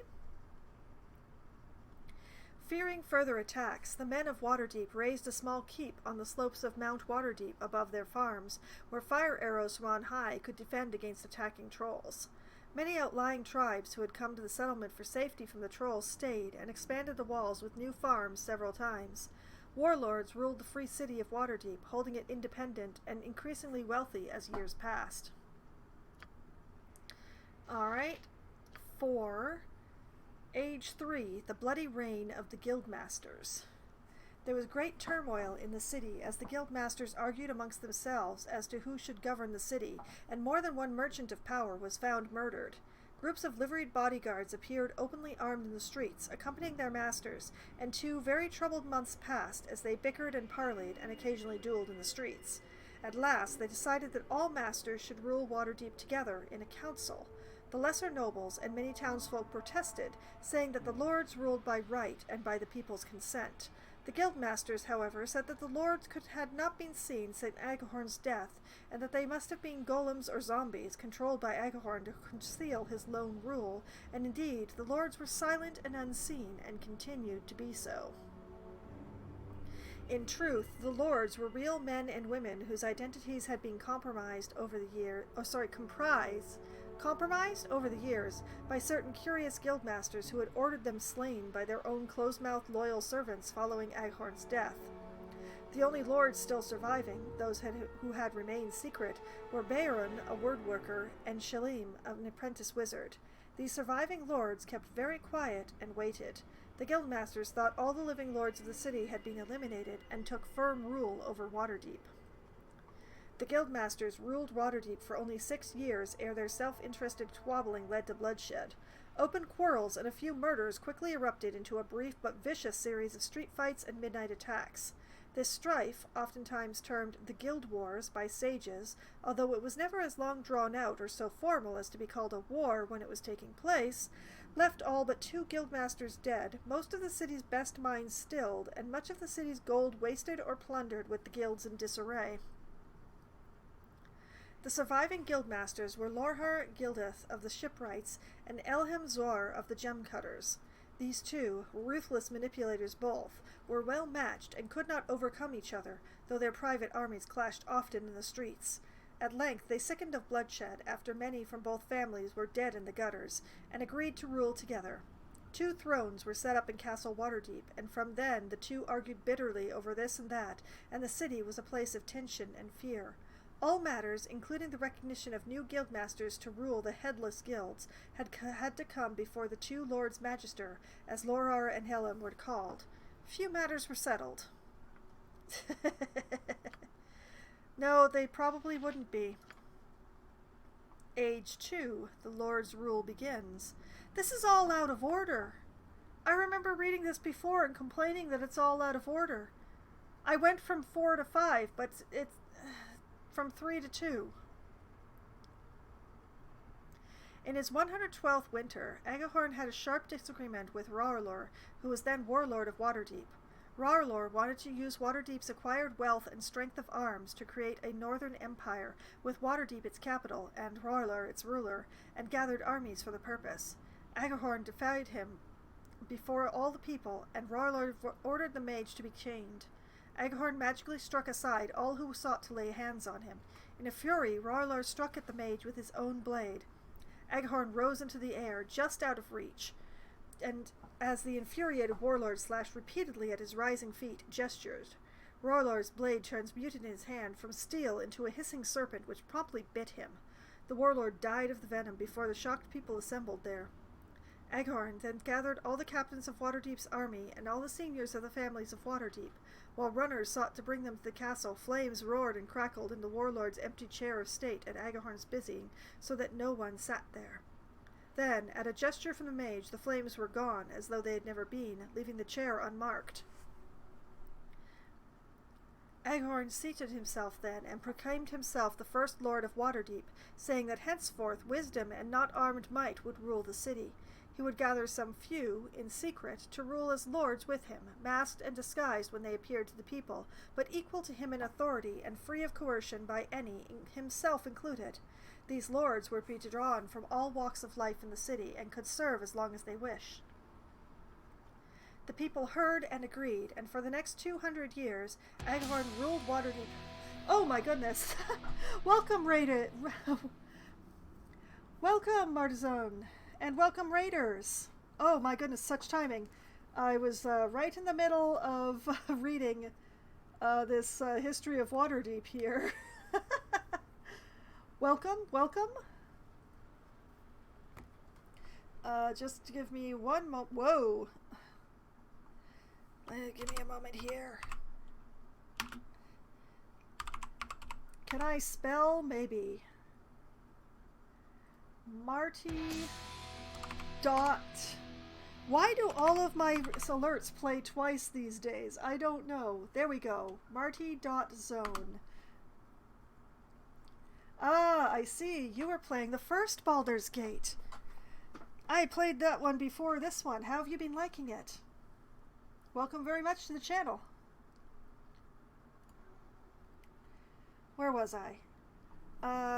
Fearing further attacks, the men of Waterdeep raised a small keep on the slopes of Mount Waterdeep above their farms, where fire arrows from on high could defend against attacking trolls. Many outlying tribes who had come to the settlement for safety from the trolls stayed and expanded the walls with new farms several times. Warlords ruled the free city of Waterdeep, holding it independent and increasingly wealthy as years passed. Alright, 4. Age 3, the bloody reign of the Guildmasters. There was great turmoil in the city as the Guildmasters argued amongst themselves as to who should govern the city, and more than one merchant of power was found murdered. Groups of liveried bodyguards appeared openly armed in the streets, accompanying their masters, and 2 very troubled months passed as they bickered and parleyed and occasionally duelled in the streets. At last, they decided that all masters should rule Waterdeep together in a council. The lesser nobles and many townsfolk protested, saying that the lords ruled by right and by the people's consent. The guildmasters, however, said that the lords had not been seen since Agahorn's death, and that they must have been golems or zombies controlled by Agahorn to conceal his lone rule, and indeed, the lords were silent and unseen, and continued to be so. In truth, the lords were real men and women whose identities had been compromised over the years by certain curious guildmasters who had ordered them slain by their own close-mouthed loyal servants following Aghorn's death. The only lords still surviving, those who had remained secret, were Beorn, a word worker, and Shalim, an apprentice wizard. These surviving lords kept very quiet and waited. The guildmasters thought all the living lords of the city had been eliminated and took firm rule over Waterdeep. The guildmasters ruled Waterdeep for only 6 years ere their self-interested squabbling led to bloodshed. Open quarrels and a few murders quickly erupted into a brief but vicious series of street fights and midnight attacks. This strife, oftentimes termed the Guild Wars by sages, although it was never as long drawn out or so formal as to be called a war when it was taking place, left all but 2 guildmasters dead, most of the city's best mines stilled, and much of the city's gold wasted or plundered with the guilds in disarray. The surviving guildmasters were Lorhar Gildeth of the Shipwrights and Elhem Zor of the Gemcutters. These two, ruthless manipulators both, were well matched and could not overcome each other, though their private armies clashed often in the streets. At length they sickened of bloodshed after many from both families were dead in the gutters, and agreed to rule together. 2 thrones were set up in Castle Waterdeep, and from then the two argued bitterly over this and that, and the city was a place of tension and fear. All matters, including the recognition of new guildmasters to rule the headless guilds, had to come before the 2 Lords Magister, as Lorhar and Helem were called. Few matters were settled. No, they probably wouldn't be. Age 2, the Lord's rule begins. This is all out of order. I remember reading this before and complaining that it's all out of order. I went from 4 to 5, but it's from 3 to 2. In his 112th winter, Agahorn had a sharp disagreement with Rarlor, who was then warlord of Waterdeep. Rarlor wanted to use Waterdeep's acquired wealth and strength of arms to create a northern empire, with Waterdeep its capital and Rarlor its ruler, and gathered armies for the purpose. Agahorn defied him before all the people, and Rarlor ordered the mage to be chained. Agahorn magically struck aside all who sought to lay hands on him. In a fury, Rarlor struck at the mage with his own blade. Agahorn rose into the air, just out of reach, and as the infuriated warlord slashed repeatedly at his rising feet, gestured. Rarlor's blade transmuted in his hand from steel into a hissing serpent which promptly bit him. The warlord died of the venom before the shocked people assembled there. Agahorn then gathered all the captains of Waterdeep's army and all the seniors of the families of Waterdeep. While runners sought to bring them to the castle, flames roared and crackled in the warlord's empty chair of state at Agahorn's busying, so that no one sat there. Then, at a gesture from the mage, the flames were gone, as though they had never been, leaving the chair unmarked. Agahorn seated himself then, and proclaimed himself the first lord of Waterdeep, saying that henceforth wisdom and not armed might would rule the city. He would gather some few, in secret, to rule as lords with him, masked and disguised when they appeared to the people, but equal to him in authority and free of coercion by any, himself included. These lords were to be drawn from all walks of life in the city, and could serve as long as they wished. The people heard and agreed, and for the next 200 years, Agahorn ruled Waterdeep. Oh my goodness! Welcome, Welcome, Martizone! And welcome, Raiders! Oh my goodness, such timing. I was right in the middle of reading this history of Waterdeep here. Welcome. Just give me one moment. Whoa! Give me a moment here. Can I spell? Maybe. Marty... Why do all of my alerts play twice these days? I don't know. There we go. Marty.zone. Ah, I see. You were playing the first Baldur's Gate. I played that one before this one. How have you been liking it? Welcome very much to the channel. Where was I?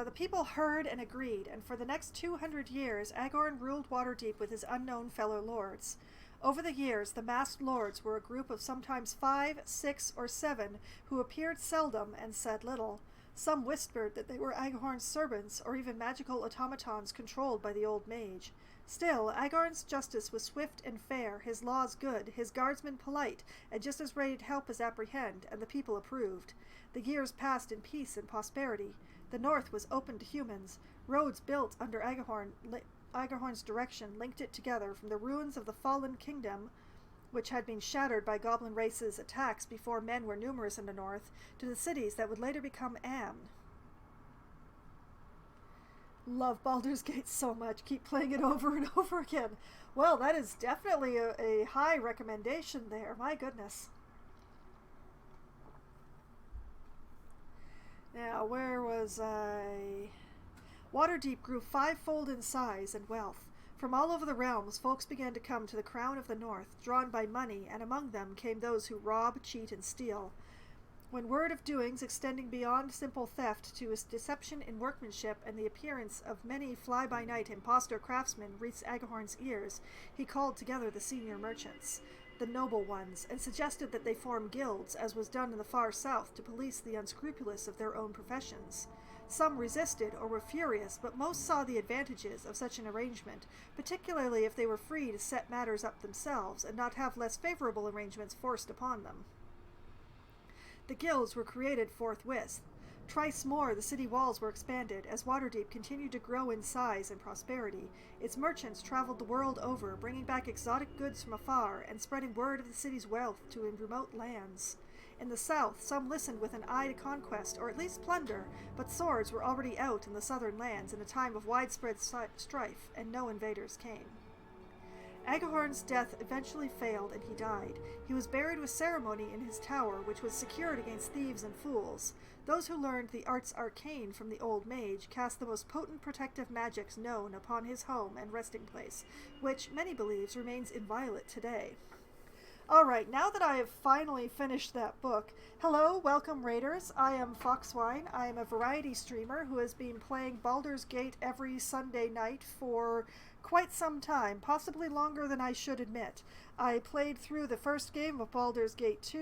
The people heard and agreed, and for the next 200 years, Agorn ruled Waterdeep with his unknown fellow lords. Over the years, the masked lords were a group of sometimes 5, 6, or 7 who appeared seldom and said little. Some whispered that they were Agorn's servants, or even magical automatons controlled by the old mage. Still, Agorn's justice was swift and fair, his laws good, his guardsmen polite, and just as ready to help as apprehend, and the people approved. The years passed in peace and prosperity. The north was open to humans. Roads built under Agorn's direction linked it together from the ruins of the fallen kingdom, which had been shattered by goblin races' attacks before men were numerous in the north, to the cities that would later become Amn. Love Baldur's Gate so much. Keep playing it over and over again. Well, that is definitely a high recommendation there. My goodness. Now, where was I? Waterdeep grew 5-fold in size and wealth. From all over the realms, folks began to come to the Crown of the North, drawn by money, and among them came those who rob, cheat, and steal. When word of doings extending beyond simple theft to deception in workmanship and the appearance of many fly-by-night impostor craftsmen reached Agahorn's ears, he called together the senior merchants, the noble ones, and suggested that they form guilds, as was done in the far south, to police the unscrupulous of their own professions. Some resisted or were furious, but most saw the advantages of such an arrangement, particularly if they were free to set matters up themselves and not have less favorable arrangements forced upon them. The guilds were created forthwith. Thrice more the city walls were expanded as Waterdeep continued to grow in size and prosperity. Its merchants traveled the world over, bringing back exotic goods from afar and spreading word of the city's wealth to remote lands. In the south, some listened with an eye to conquest, or at least plunder, but swords were already out in the southern lands in a time of widespread strife, and no invaders came. Agahorn's death eventually failed, and he died. He was buried with ceremony in his tower, which was secured against thieves and fools. Those who learned the arts arcane from the old mage cast the most potent protective magics known upon his home and resting place, which many believes remains inviolate today. Alright, now that I have finally finished that book, hello, welcome Raiders. I am Foxwine. I am a variety streamer who has been playing Baldur's Gate every Sunday night for quite some time, possibly longer than I should admit. I played through the first game of Baldur's Gate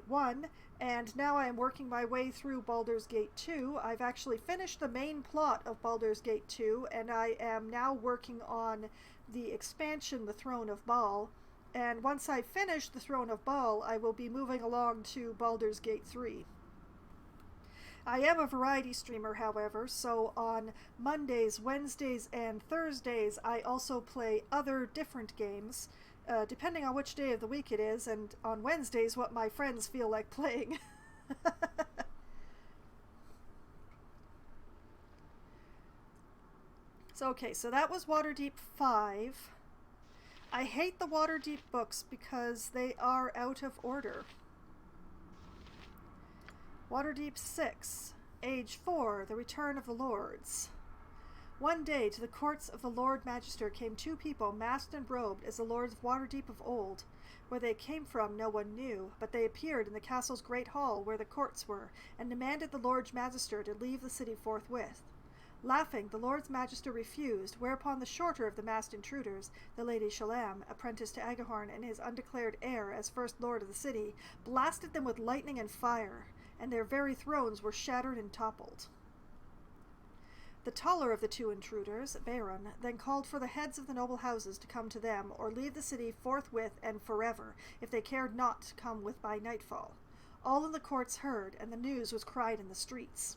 1, and now I am working my way through Baldur's Gate 2. I've actually finished the main plot of Baldur's Gate 2, and I am now working on the expansion, The Throne of Baal. And once I finish The Throne of Baal, I will be moving along to Baldur's Gate 3. I am a variety streamer, however, so on Mondays, Wednesdays, and Thursdays I also play other different games, depending on which day of the week it is, and on Wednesdays what my friends feel like playing. So that was Waterdeep 5. I hate the Waterdeep books because they are out of order. Waterdeep 6, Age 4, The Return of the Lords. One day to the courts of the Lord Magister came 2 people masked and robed as the lords of Waterdeep of old. Where they came from no one knew, but they appeared in the castle's great hall where the courts were, and demanded the Lord Magister to leave the city forthwith. Laughing, the Lord Magister refused, whereupon the shorter of the masked intruders, the Lady Shalem, apprenticed to Agahorn and his undeclared heir as first lord of the city, blasted them with lightning and fire, and their very thrones were shattered and toppled. The taller of the 2 intruders, Baron, then called for the heads of the noble houses to come to them, or leave the city forthwith and forever, if they cared not to come with by nightfall. All in the courts heard, and the news was cried in the streets.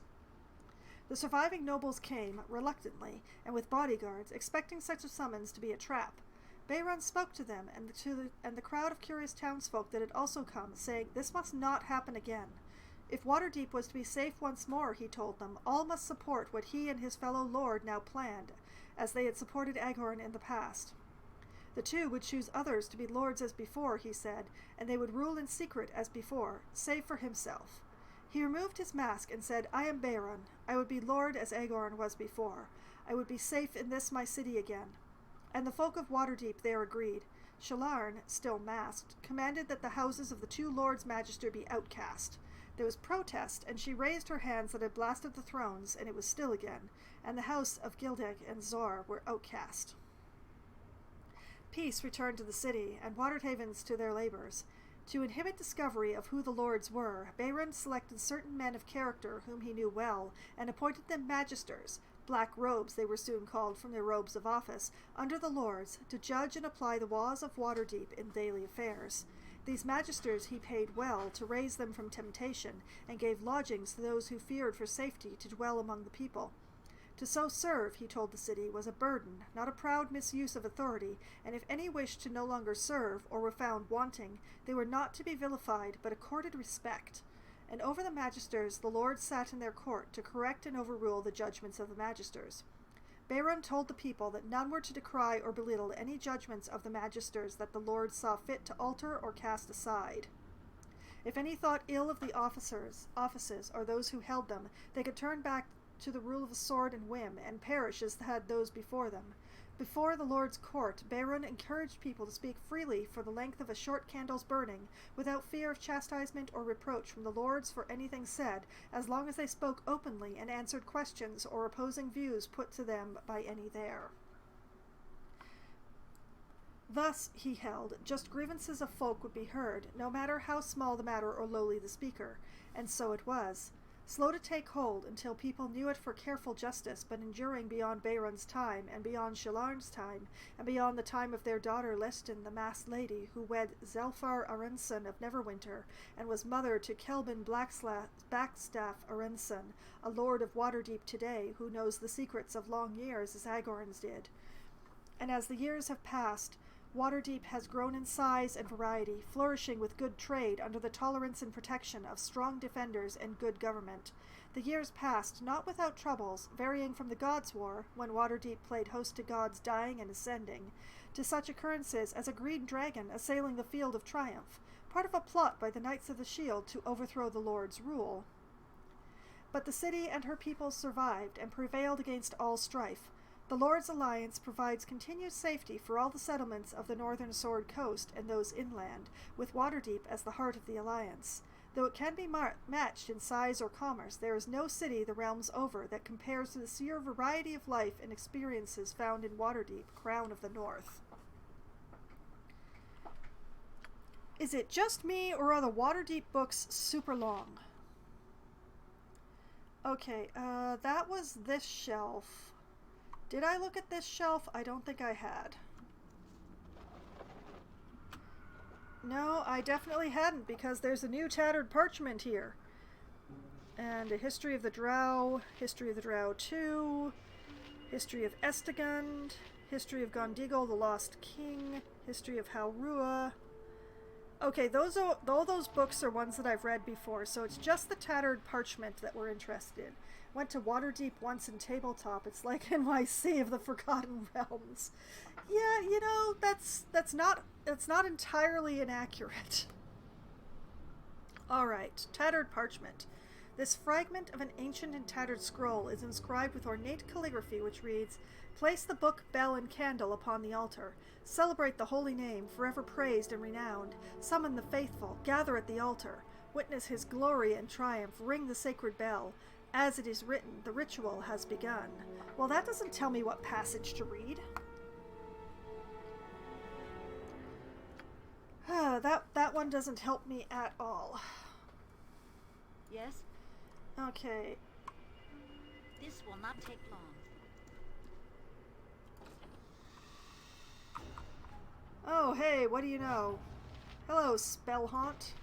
The surviving nobles came, reluctantly, and with bodyguards, expecting such a summons to be a trap. Bayron spoke to them, and the crowd of curious townsfolk that had also come, saying, "This must not happen again. If Waterdeep was to be safe once more," he told them, "all must support what he and his fellow lord now planned, as they had supported Agahorn in the past. The 2 would choose others to be lords as before," he said, "and they would rule in secret as before, save for himself." He removed his mask and said, "I am Bayron. I would be lord as Agahorn was before. I would be safe in this my city again." And the folk of Waterdeep there agreed. Shalarn, still masked, commanded that the houses of the two Lords Magister be outcast. There was protest, and she raised her hands that had blasted the thrones, and it was still again, and the house of Gildeg and Zor were outcast. Peace returned to the city, and Waterhavens to their labors. To inhibit discovery of who the lords were, Bayron selected certain men of character whom he knew well, and appointed them magisters, black robes they were soon called from their robes of office, under the lords, to judge and apply the laws of Waterdeep in daily affairs. These magisters he paid well to raise them from temptation, and gave lodgings to those who feared for safety to dwell among the people. To so serve, he told the city, was a burden, not a proud misuse of authority, and if any wished to no longer serve, or were found wanting, they were not to be vilified, but accorded respect. And over the magisters the lords sat in their court to correct and overrule the judgments of the magisters. Bayron told the people that none were to decry or belittle any judgments of the magisters that the lords saw fit to alter or cast aside. If any thought ill of the offices, or those who held them, they could turn back to the rule of the sword and whim, and perish as had those before them. Before the Lord's court, Bayron encouraged people to speak freely for the length of a short candle's burning, without fear of chastisement or reproach from the lords for anything said, as long as they spoke openly and answered questions or opposing views put to them by any there. Thus, he held, just grievances of folk would be heard, no matter how small the matter or lowly the speaker, and so it was. Slow to take hold until people knew it for careful justice, but enduring beyond Bayron's time, and beyond Shalarn's time, and beyond the time of their daughter Lestin, the masked lady, who wed Zelfar Arenson of Neverwinter, and was mother to Kelbin Backstaff Arenson, a lord of Waterdeep today, who knows the secrets of long years as Agorans did. And as the years have passed, Waterdeep has grown in size and variety, flourishing with good trade under the tolerance and protection of strong defenders and good government. The years passed, not without troubles, varying from the Gods' War, when Waterdeep played host to gods dying and ascending, to such occurrences as a green dragon assailing the field of triumph, part of a plot by the Knights of the Shield to overthrow the Lord's rule. But the city and her people survived and prevailed against all strife. The Lord's Alliance provides continued safety for all the settlements of the northern Sword Coast and those inland, with Waterdeep as the heart of the Alliance. Though it can be matched in size or commerce, there is no city the realms over that compares to the sheer variety of life and experiences found in Waterdeep, Crown of the North. Is it just me, or are the Waterdeep books super long? Okay, that was this shelf. Did I look at this shelf? I don't think I had. No, I definitely hadn't, because there's a new tattered parchment here. And a History of the Drow, History of the Drow 2, History of Estegund, History of Gondigal, the Lost King, History of Halrua. Okay, all those books are ones that I've read before, so it's just the tattered parchment that we're interested in. Went to Waterdeep once in tabletop. It's like NYC of the Forgotten Realms. Yeah, you know, that's not entirely inaccurate. Alright, tattered parchment. This fragment of an ancient and tattered scroll is inscribed with ornate calligraphy which reads, "Place the book, bell, and candle upon the altar. Celebrate the holy name, forever praised and renowned. Summon the faithful, gather at the altar. Witness his glory and triumph, ring the sacred bell. As it is written, the ritual has begun." Well, that doesn't tell me what passage to read. That one doesn't help me at all. Yes? Okay. This will not take long. Oh, hey, what do you know? Hello, Spellhaunt.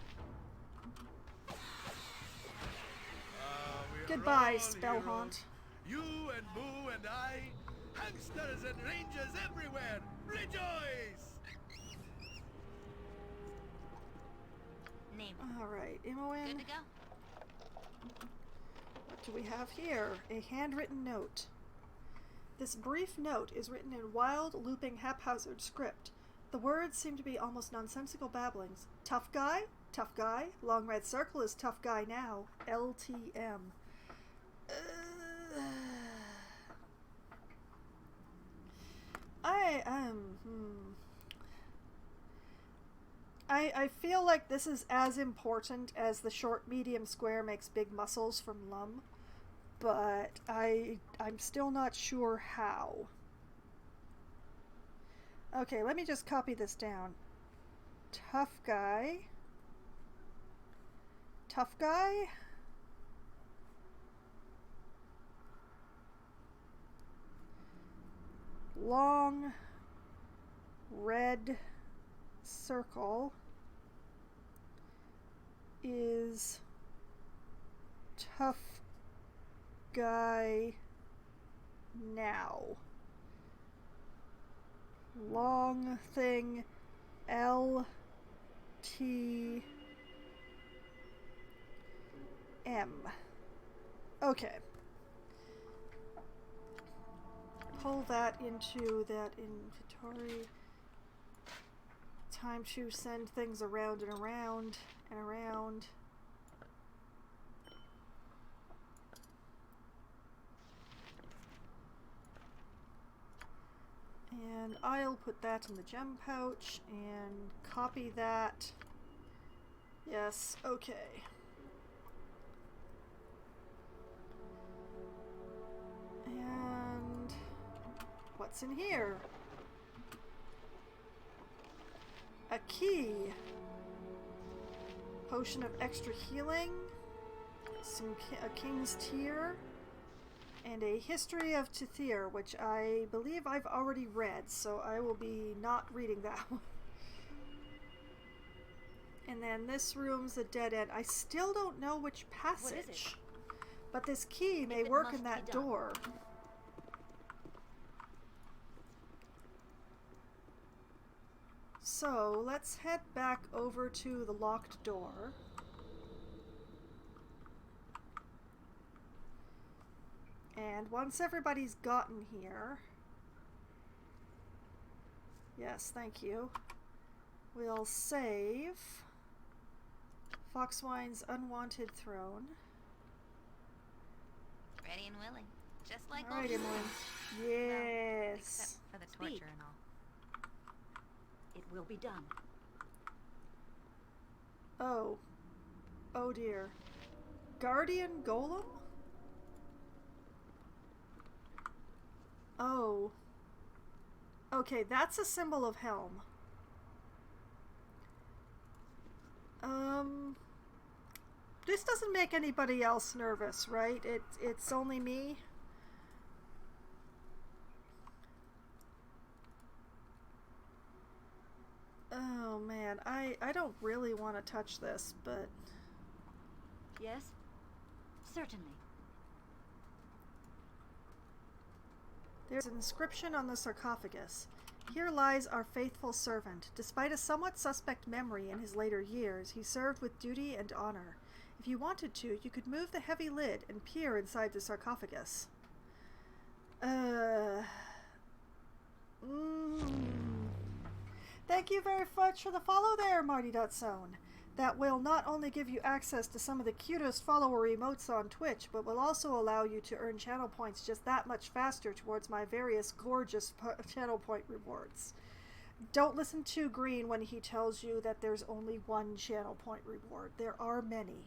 Goodbye, Spellhaunt. You and Boo and I, hamsters and rangers everywhere, rejoice! Name. Alright, Imoen. Good to go. What do we have here? A handwritten note. This brief note is written in wild, looping, haphazard script. The words seem to be almost nonsensical babblings. Tough guy? Tough guy. Long red circle is tough guy now. LTM. I feel like this is as important as the short medium square makes big muscles from Lum, but I'm still not sure how. Okay, let me just copy this down. Tough guy. Tough guy. Long red circle is tough guy now. Long thing L T M. Okay. Pull that into that inventory. Time to send things around and around and around. And I'll put that in the gem pouch and copy that. Yes, okay. And what's in here? A key. Potion of extra healing. A king's tear. And a history of Tithir, which I believe I've already read, so I will be not reading that one. And then this room's a dead end. I still don't know which passage. What is it? But this key may It work must in that be done. door. So let's head back over to the locked door. And once everybody's gotten here, yes, thank you, we'll save Foxwine's Unwanted Throne. Ready and willing. Just like All right, old Emily. times. Yes. Except for the Speak. torture and all. It will be done. Oh. Oh dear. Guardian Golem? Oh. Okay, that's a symbol of Helm. This doesn't make anybody else nervous, right? It's only me? Oh man, I don't really want to touch this, but... Yes? Certainly. There's an inscription on the sarcophagus. Here lies our faithful servant. Despite a somewhat suspect memory in his later years, he served with duty and honor. If you wanted to, you could move the heavy lid and peer inside the sarcophagus. Thank you very much for the follow there, Marty.Zone. That will not only give you access to some of the cutest follower emotes on Twitch, but will also allow you to earn channel points just that much faster towards my various gorgeous channel point rewards. Don't listen to Green when he tells you that there's only one channel point reward. There are many.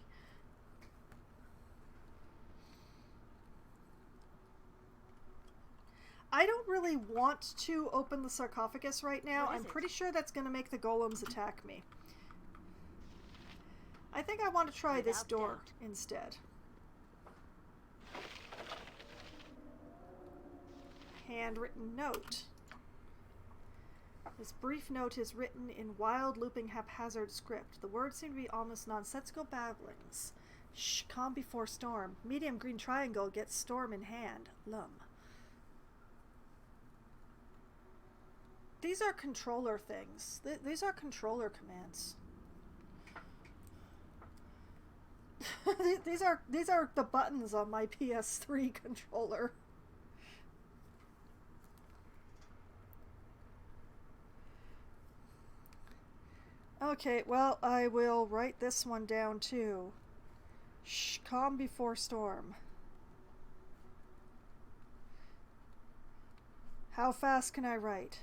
I don't really want to open the sarcophagus right now. What is I'm it? pretty sure that's going to make the golems attack me. I think I want to try this Without door doubt. instead. Handwritten note. This brief note is written in wild, looping, haphazard script. The words seem to be almost nonsensical babblings. Shh, calm before storm. Medium green triangle gets storm in hand. Lum. These are controller things. These are controller commands. These are the buttons on my PS3 controller. Okay, well, I will write this one down too. Shh, calm before storm. How fast can I write?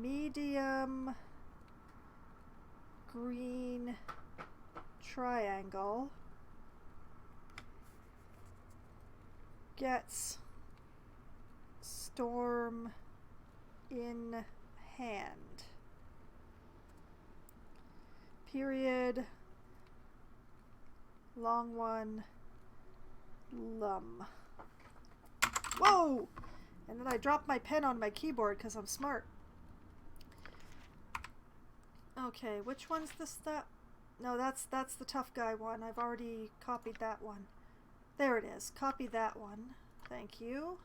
medium green triangle gets storm in hand. Period. Long one. Lum. Whoa! And then I dropped my pen on my keyboard because I'm smart. Okay, which one's this? That? No, that's the tough guy one. I've already copied that one. There it is. Copy that one. Thank you.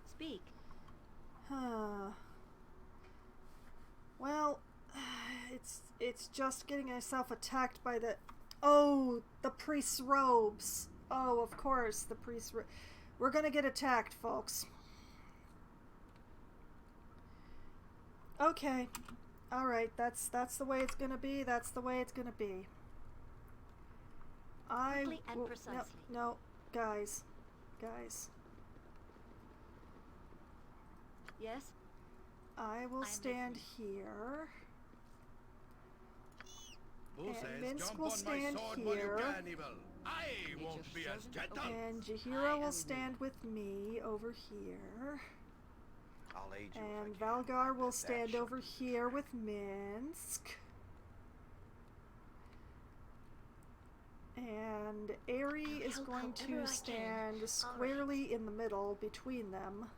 Speak. Huh. Well, it's just getting myself attacked by the... Oh, the priest's robes. Oh, of course, the priest's robes. We're gonna get attacked, folks. Okay. Alright, that's the way it's gonna be. That's the way it's gonna be. Quickly and precisely. No, guys. Yes? I will stand here. Who And says Minsk jump will on my stand sword while you here. can, evil? I won't be as gentle. And Jahira will stand with me over here. I'll aid you And if I can. Valgar will That stand shall over be here with Minsk. And Aerie is help going however I to can. stand squarely in the middle between them.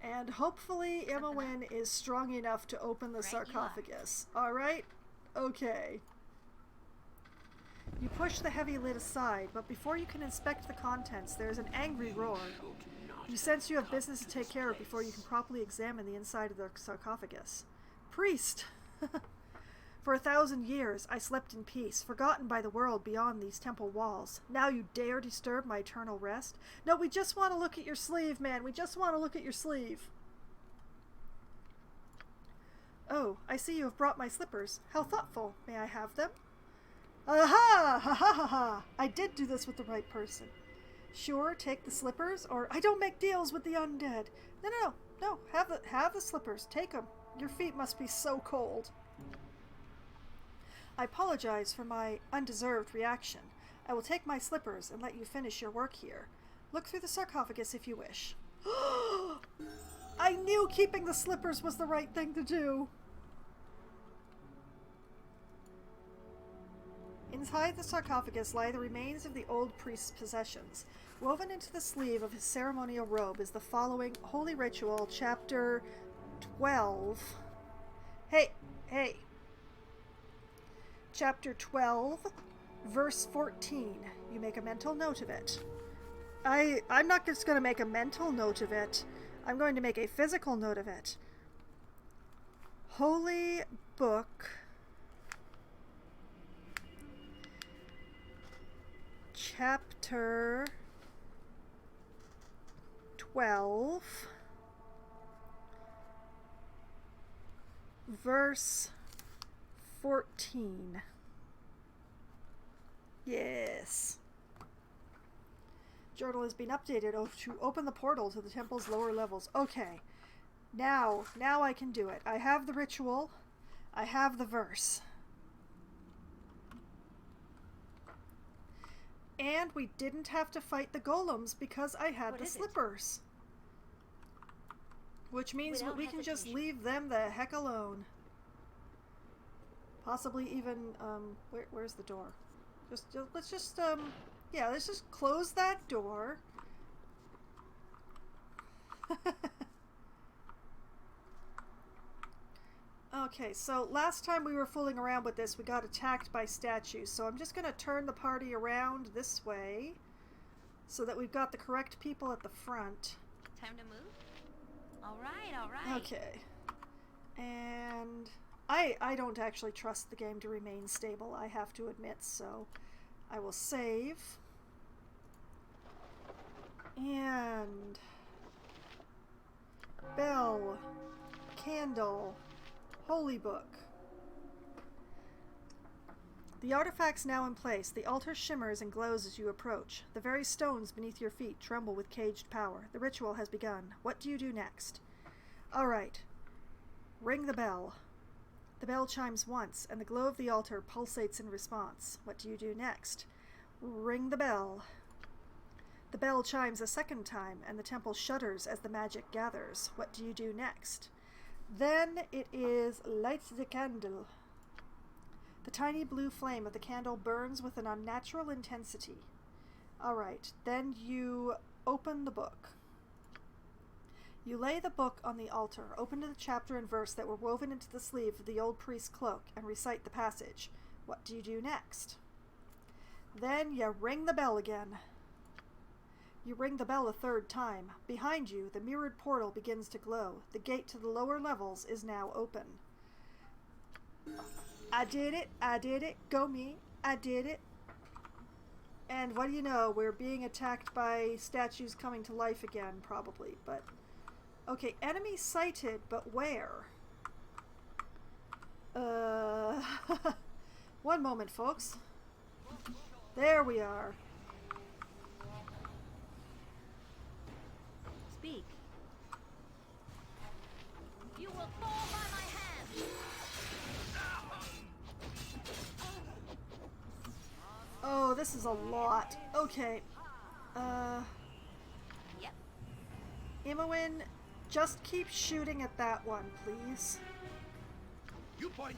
And hopefully Imowen is strong enough to open the Right you are. sarcophagus. Alright? Okay. You push the heavy lid aside, but before you can inspect the contents, there is an angry roar. You sense you have business to take care of before you can properly examine the inside of the sarcophagus. Priest! For 1,000 years I slept in peace, forgotten by the world beyond these temple walls. Now you dare disturb my eternal rest? No, we just want to look at your sleeve, man. We just want to look at your sleeve. Oh, I see you have brought my slippers. How thoughtful. May I have them? Aha! Ha ha ha ha! I did do this with the right person. Sure, take the slippers, or I don't make deals with the undead. No. Have the slippers. Take them. Your feet must be so cold. I apologize for my undeserved reaction. I will take my slippers and let you finish your work here. Look through the sarcophagus if you wish. I knew keeping the slippers was the right thing to do. Inside the sarcophagus lie the remains of the old priest's possessions. Woven into the sleeve of his ceremonial robe is the following Holy Ritual, Chapter 12. Hey. Chapter 12, verse 14. You make a mental note of it. I'm not just going to make a mental note of it. I'm going to make a physical note of it. Holy Book, Chapter 12, verse 14. Yes. Journal has been updated to open the portal to the temple's lower levels. Okay. Now I can do it. I have the ritual. I have the verse. And we didn't have to fight the golems because I had the slippers. Which means Without we can just hesitation. leave them the heck alone. Possibly even, where's the door? Let's just close that door. Okay, so last time we were fooling around with this, we got attacked by statues. So I'm just going to turn the party around this way so that we've got the correct people at the front. Time to move? Alright. Okay. And I don't actually trust the game to remain stable, I have to admit, so I will save. And bell, candle, holy book. The artifact's now in place. The altar shimmers and glows as you approach. The very stones beneath your feet tremble with caged power. The ritual has begun. What do you do next? All right. Ring the bell. The bell chimes once, and the glow of the altar pulsates in response. What do you do next? Ring the bell. The bell chimes a second time, and the temple shudders as the magic gathers. What do you do next? Then it is light the candle. The tiny blue flame of the candle burns with an unnatural intensity. All right, then you open the book. You lay the book on the altar, open to the chapter and verse that were woven into the sleeve of the old priest's cloak, and recite the passage. What do you do next? Then you ring the bell again. You ring the bell a third time. Behind you, the mirrored portal begins to glow. The gate to the lower levels is now open. I did it, go me, I did it. And what do you know, we're being attacked by statues coming to life again, probably, but... Okay, enemy sighted, but where? One moment, folks. There we are. Speak. You will fall by my hand. Oh, this is a lot. Okay. Yep. Imoen, just keep shooting at that one, please. You point,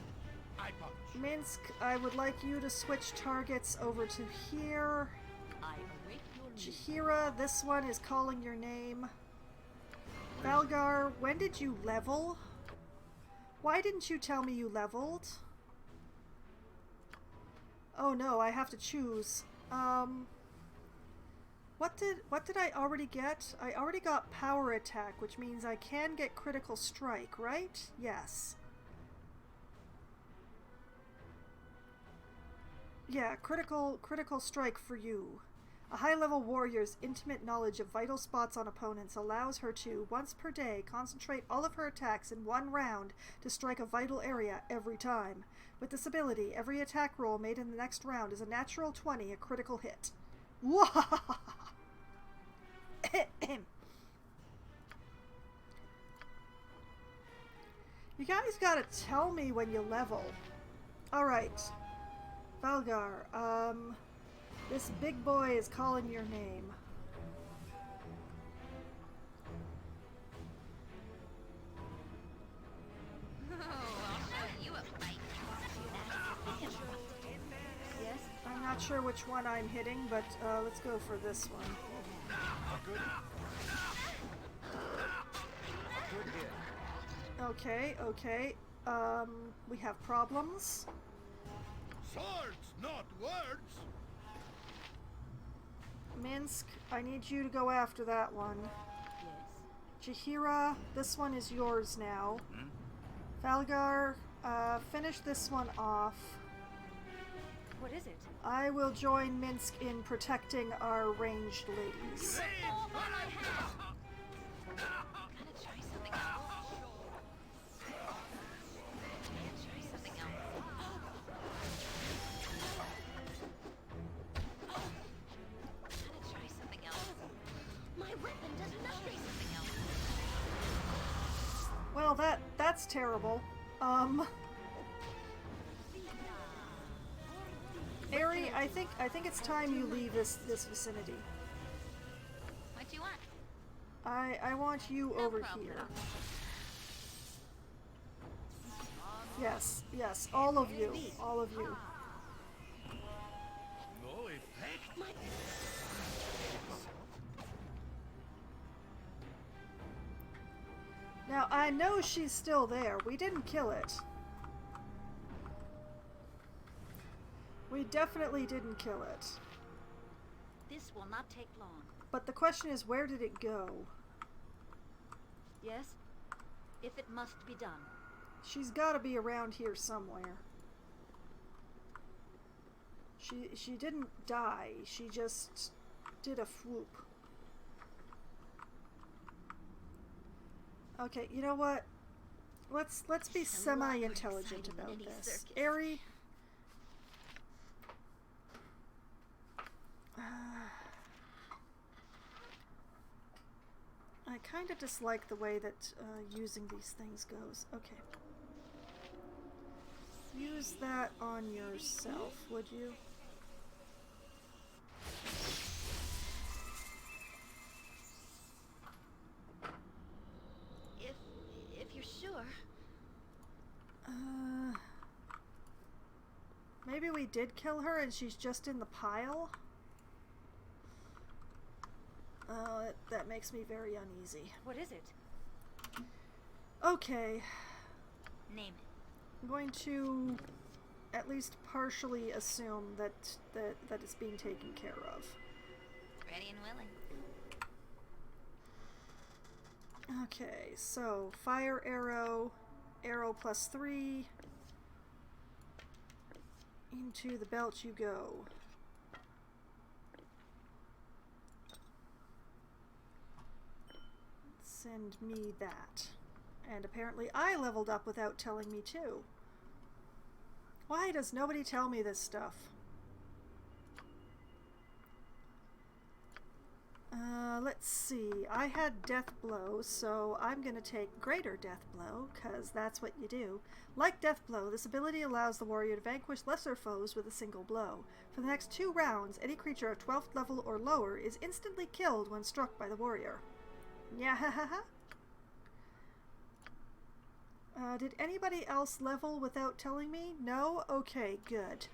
I punch. Minsk, I would like you to switch targets over to here. I await your lead. Chihira, this one is calling your name. Baldur, when did you level? Why didn't you tell me you leveled? Oh no, I have to choose. What did I already get? I already got power attack, which means I can get critical strike, right? Yes. Yeah, critical strike for you. A high-level warrior's intimate knowledge of vital spots on opponents allows her to, once per day, concentrate all of her attacks in one round to strike a vital area every time. With this ability, every attack roll made in the next round is a natural 20, a critical hit. Wah! You guys gotta tell me when you level. Alright. Baldur, this big boy is calling your name. Oh, I'll show you a fight. Yes? I'm not sure which one I'm hitting, but let's go for this one. Okay, okay. We have problems. Swords, not words. Minsk, I need you to go after that one. Yes. Chihira, this one is yours now. Valgar, finish this one off. What is it? I will join Minsk in protecting our ranged ladies. I'm gonna try something else. Try something else. I'm gonna try something else. My weapon does not. Try something else. Well, that's terrible. Ari, I think it's time you leave this vicinity. What do you want? I want you No over problem. here. Yes, yes, all of you, all of you. No effect. Now, I know she's still there. We didn't kill it. We definitely didn't kill it. This will not take long. But the question is, where did it go? Yes? If it must be done. She's got to be around here somewhere. She didn't die. She just did a swoop. Okay, you know what? Let's be It's a long, semi-intelligent exciting about mini this. circus. Ari, kind of dislike the way that using these things goes. Okay. Use that on yourself, would you? If you're sure. Maybe we did kill her and she's just in the pile? That makes me very uneasy. What is it? Okay. Name it. I'm going to at least partially assume that it's being taken care of. Ready and willing. Okay, so fire arrow, arrow +3. Into the belt you go. Send me that. And apparently I leveled up without telling me too. Why does nobody tell me this stuff? Let's see. I had Death Blow, so I'm going to take Greater Death Blow, because that's what you do. Like Death Blow, this ability allows the warrior to vanquish lesser foes with a single blow. For the next 2 rounds, any creature of 12th level or lower is instantly killed when struck by the warrior. Yeah. Did anybody else level without telling me? No? Okay, good.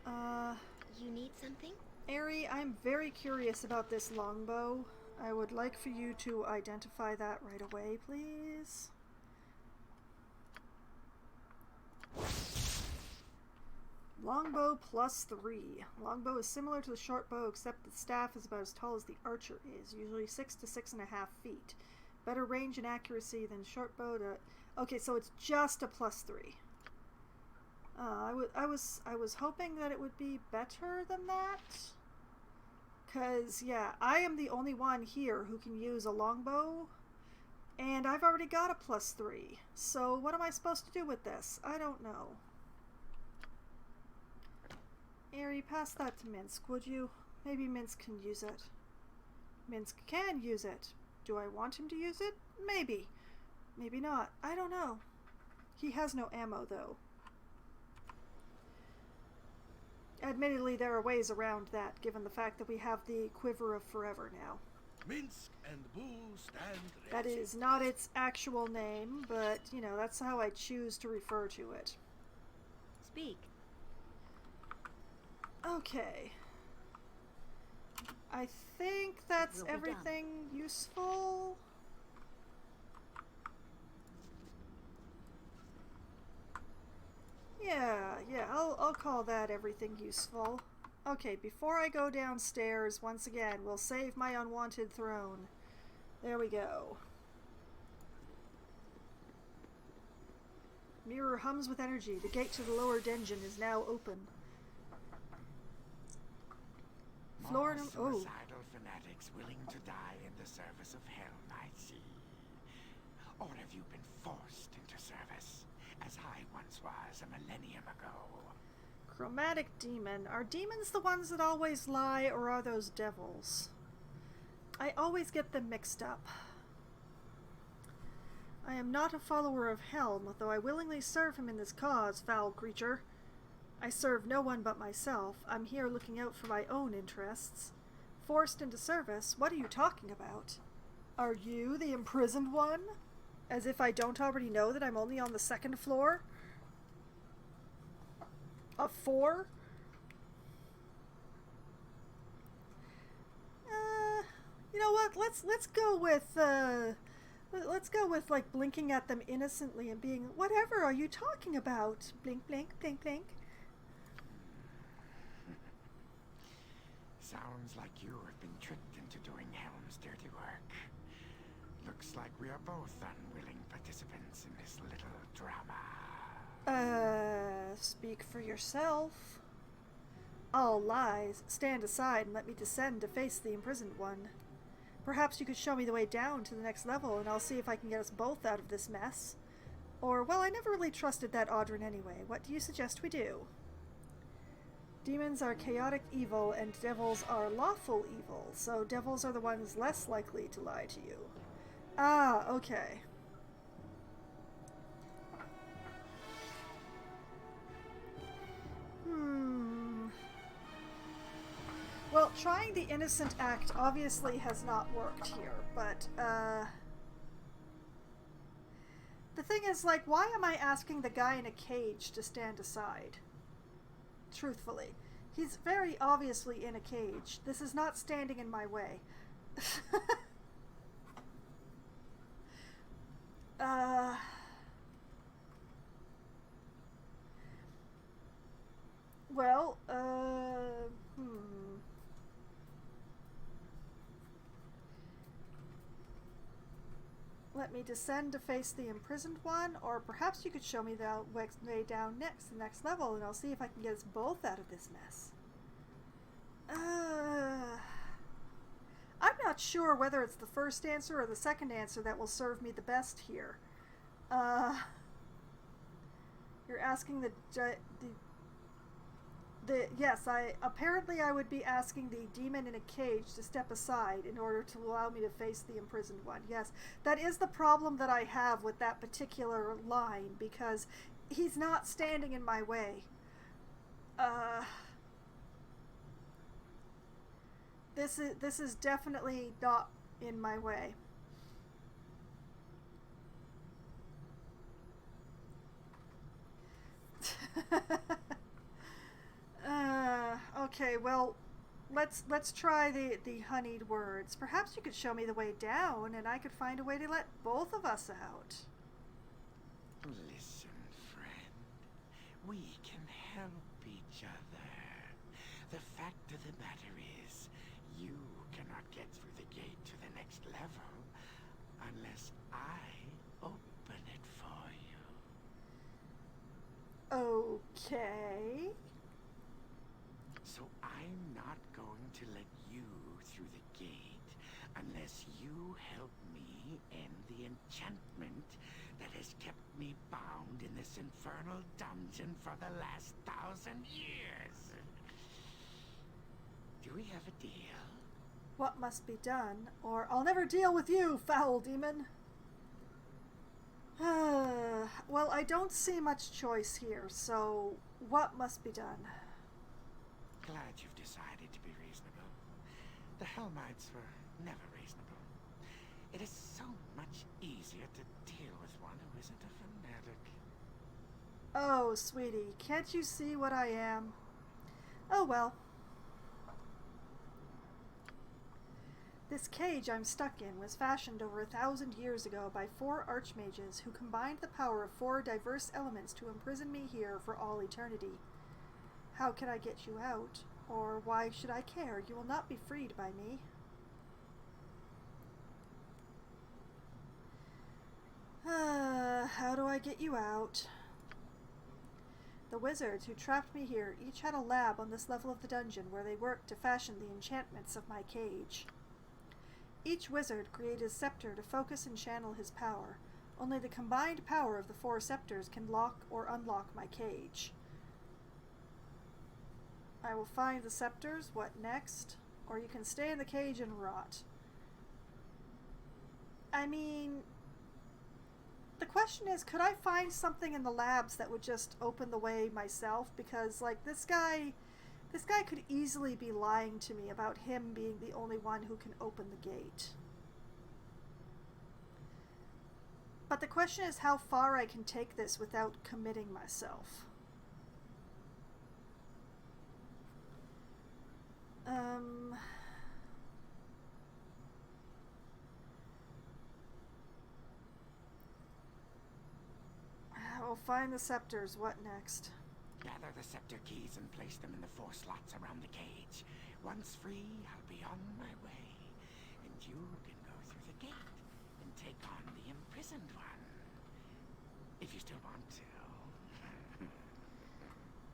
You need something? Ari, I'm very curious about this longbow. I would like for you to identify that right away, please. Longbow +3. Longbow is similar to the short bow, except the staff is about as tall as the archer is, usually 6 to 6.5 feet. Better range and accuracy than short bow to... Okay, so it's just a +3. I was hoping that it would be better than that. Because, yeah, I am the only one here who can use a longbow. And I've already got a +3. So what am I supposed to do with this? I don't know. Ari, pass that to Minsk, would you? Maybe Minsk can use it. Minsk can use it. Do I want him to use it? Maybe. Maybe not. I don't know. He has no ammo, though. Admittedly, there are ways around that, given the fact that we have the Quiver of Forever now. Minsk and Boo stand That ready. is not its actual name, but, you know, that's how I choose to refer to it. Speak. Okay. I think that's Will be done. everything useful. Yeah, I'll call that everything useful. Okay, before I go downstairs, once again, we'll save my unwanted throne. There we go. Mirror hums with energy. The gate to the lower dungeon is now open. Floor More oh. suicidal fanatics willing to die in the service of hell, I see. Or have you been forced into service, as I once was a millennium ago? Chromatic demon. Are demons the ones that always lie, or are those devils? I always get them mixed up. I am not a follower of Helm, though I willingly serve him in this cause, foul creature. I serve no one but myself. I'm here looking out for my own interests. Forced into service? What are you talking about? Are you the imprisoned one? As if I don't already know that I'm only on the 2nd floor? Of 4? You know what? Let's go with like blinking at them innocently and being, whatever are you talking about? Blink, blink, blink, blink. Sounds like you have been tricked into doing Helm's dirty work. Looks like we are both unwilling participants in this little drama. Speak for yourself. All lies. Stand aside and let me descend to face the imprisoned one. Perhaps you could show me the way down to the next level, and I'll see if I can get us both out of this mess. Or, well, I never really trusted that Audrin anyway. What do you suggest we do? Demons are chaotic evil and devils are lawful evil, so devils are the ones less likely to lie to you. Ah, okay. Well, trying the innocent act obviously has not worked here, but, the thing is, like, why am I asking the guy in a cage to stand aside? Truthfully. He's very obviously in a cage. This is not standing in my way. Well, Let me descend to face the imprisoned one, or perhaps you could show me the way down next, the next level, and I'll see if I can get us both out of this mess. I'm not sure whether it's the first answer or the second answer that will serve me the best here. You're asking yes, apparently I would be asking the demon in a cage to step aside in order to allow me to face the imprisoned one. Yes, that is the problem that I have with that particular line, because he's not standing in my way. This is definitely not in my way. Okay, well, let's try the honeyed words. Perhaps you could show me the way down, and I could find a way to let both of us out. Listen, friend. We can help each other. The fact of the matter is, you cannot get through the gate to the next level unless I open it for you. Okay. So I'm not going to let you through the gate unless you help me end the enchantment that has kept me bound in this infernal dungeon for the last 1,000 years. Do we have a deal? What must be done, or I'll never deal with you, foul demon. Well, I don't see much choice here, so what must be done? Glad you've decided to be reasonable. The Hellmites were never reasonable. It is so much easier to deal with one who isn't a fanatic. Oh, sweetie, can't you see what I am? Oh well. This cage I'm stuck in was fashioned over 1,000 years ago by 4 archmages who combined the power of 4 diverse elements to imprison me here for all eternity. How can I get you out? Or why should I care? You will not be freed by me. How do I get you out? The wizards who trapped me here each had a lab on this level of the dungeon where they worked to fashion the enchantments of my cage. Each wizard created a scepter to focus and channel his power. Only the combined power of the 4 scepters can lock or unlock my cage. I will find the scepters. What next? Or you can stay in the cage and rot. I mean, the question is, could I find something in the labs that would just open the way myself? Because, like, this guy could easily be lying to me about him being the only one who can open the gate. But the question is how far I can take this without committing myself. I'll find the scepters. What next? Gather the scepter keys and place them in the 4 slots around the cage. Once free, I'll be on my way. And you can go through the gate and take on the imprisoned one. If you still want to.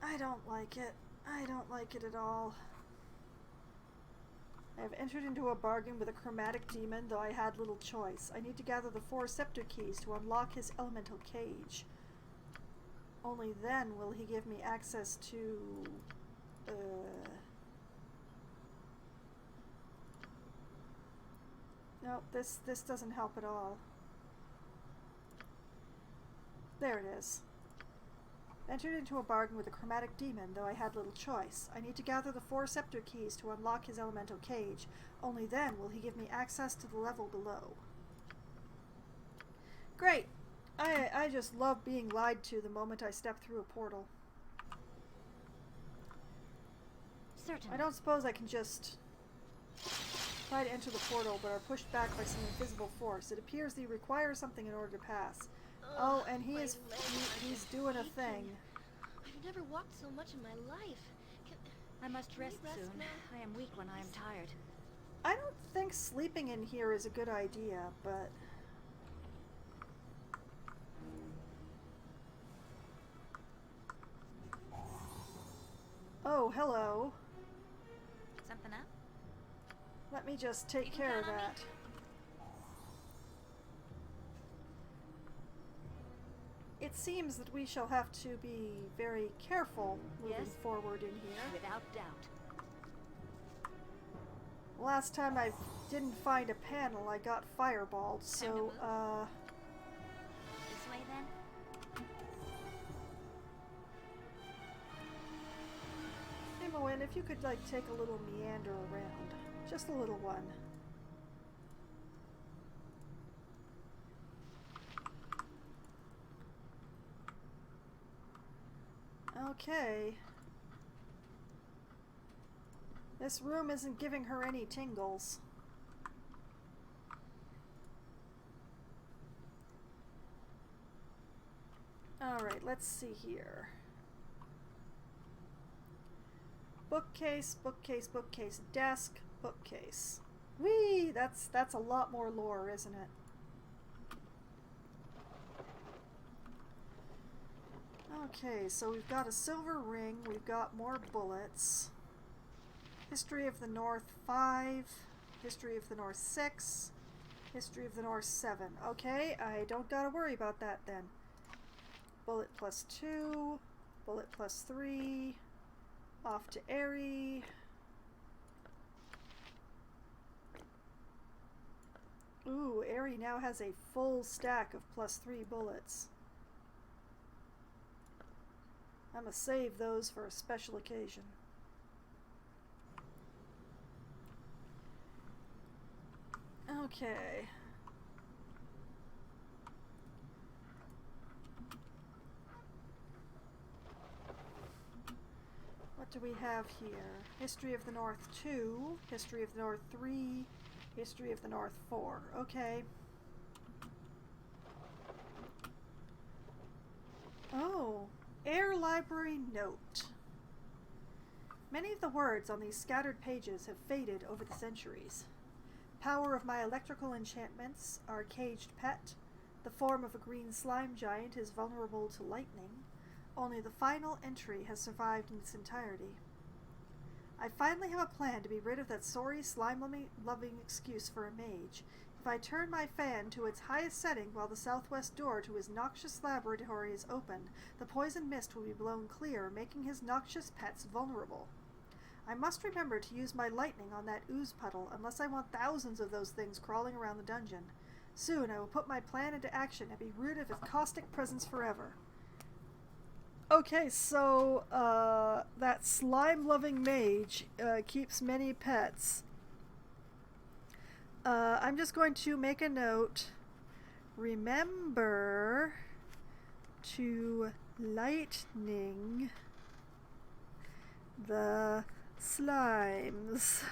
I don't like it. I don't like it at all. I have entered into a bargain with a chromatic demon, though I had little choice. I need to gather the 4 scepter keys to unlock his elemental cage. Only then will he give me access to Nope, this doesn't help at all. There it is. Entered into a bargain with a chromatic demon, though I had little choice. I need to gather the 4 scepter keys to unlock his elemental cage. Only then will he give me access to the level below. Great! I just love being lied to the moment I step through a portal. Certainly. I don't suppose I can just try to enter the portal, but are pushed back by some invisible force. It appears that you require something in order to pass. Oh, and he's doing a thing. I've never walked so much in my life. I must Can you rest rest soon. now? I am weak when I am tired. I don't think sleeping in here is a good idea, but... Oh, hello. Something up? Let me just take You can care of count on me. that. It seems that we shall have to be very careful moving Yes? forward in here. Without doubt. Last time I didn't find a panel, I got fireballed, Time to so, move. This way then? Imoen, if you could, like, take a little meander around. Just a little one. Okay. This room isn't giving her any tingles. Alright, let's see here. Bookcase, bookcase, bookcase, desk, bookcase. Whee! That's a lot more lore, isn't it? Okay, so we've got a silver ring, we've got more bullets. History of the North 5, History of the North 6, History of the North 7. Okay, I don't gotta worry about that then. Bullet plus 2, bullet plus 3, off to Aerie. Ooh, Aerie now has a full stack of plus 3 bullets. I'm gonna save those for a special occasion. Okay. What do we have here? History of the North 2, History of the North 3, History of the North 4. Okay. Oh, Air Library Note. Many of the words on these scattered pages have faded over the centuries. Power of my electrical enchantments, our caged pet, the form of a green slime giant is vulnerable to lightning. Only the final entry has survived in its entirety. I finally have a plan to be rid of that sorry, slime-loving excuse for a mage. If I turn my fan to its highest setting while the southwest door to his noxious laboratory is open, the poison mist will be blown clear, making his noxious pets vulnerable. I must remember to use my lightning on that ooze puddle, unless I want thousands of those things crawling around the dungeon. Soon I will put my plan into action and be rid of its caustic presence forever. Okay, so, that slime-loving mage, keeps many pets. I'm just going to make a note. Remember to lightning the slimes.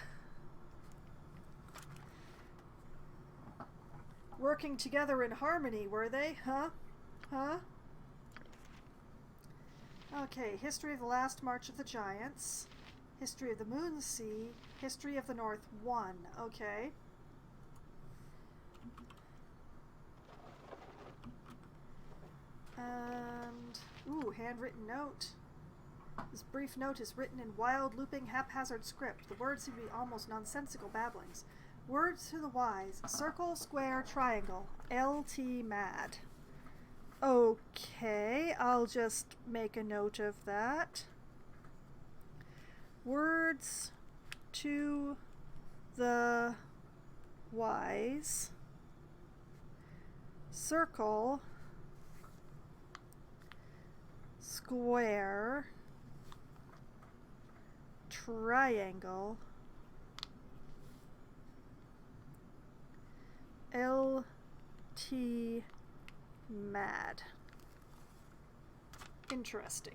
Working together in harmony, were they? Huh? Huh? Okay, History of the Last March of the Giants, History of the Moon Sea, History of the North 1. Okay. And, ooh, handwritten note. This brief note is written in wild, looping, haphazard script. The words seem to be almost nonsensical babblings. Words to the wise. Circle, square, triangle. LT mad. Okay, I'll just make a note of that. Words to the wise. Circle. Square. Triangle. LT mad. Interesting.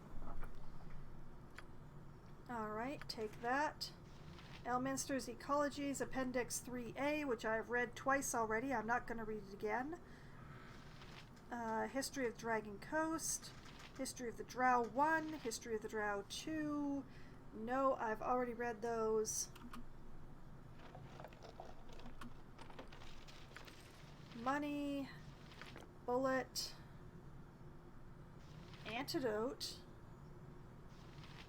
Alright, take that. Elminster's Ecologies, Appendix 3A, which I've read twice already. I'm not going to read it again. History of Dragon Coast. History of the Drow 1. History of the Drow 2. No, I've already read those. Money. Bullet. Antidote.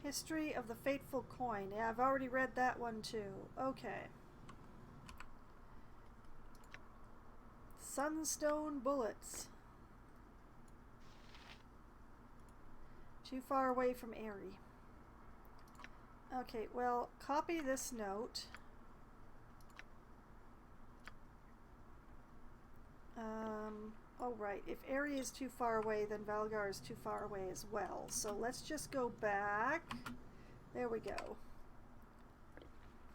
History of the Fateful Coin. Yeah, I've already read that one too. Okay. Sunstone Bullets. Too far away from Aerie. Okay, well, copy this note. Oh right, if Aerie is too far away, then Valgar is too far away as well. So let's just go back. There we go.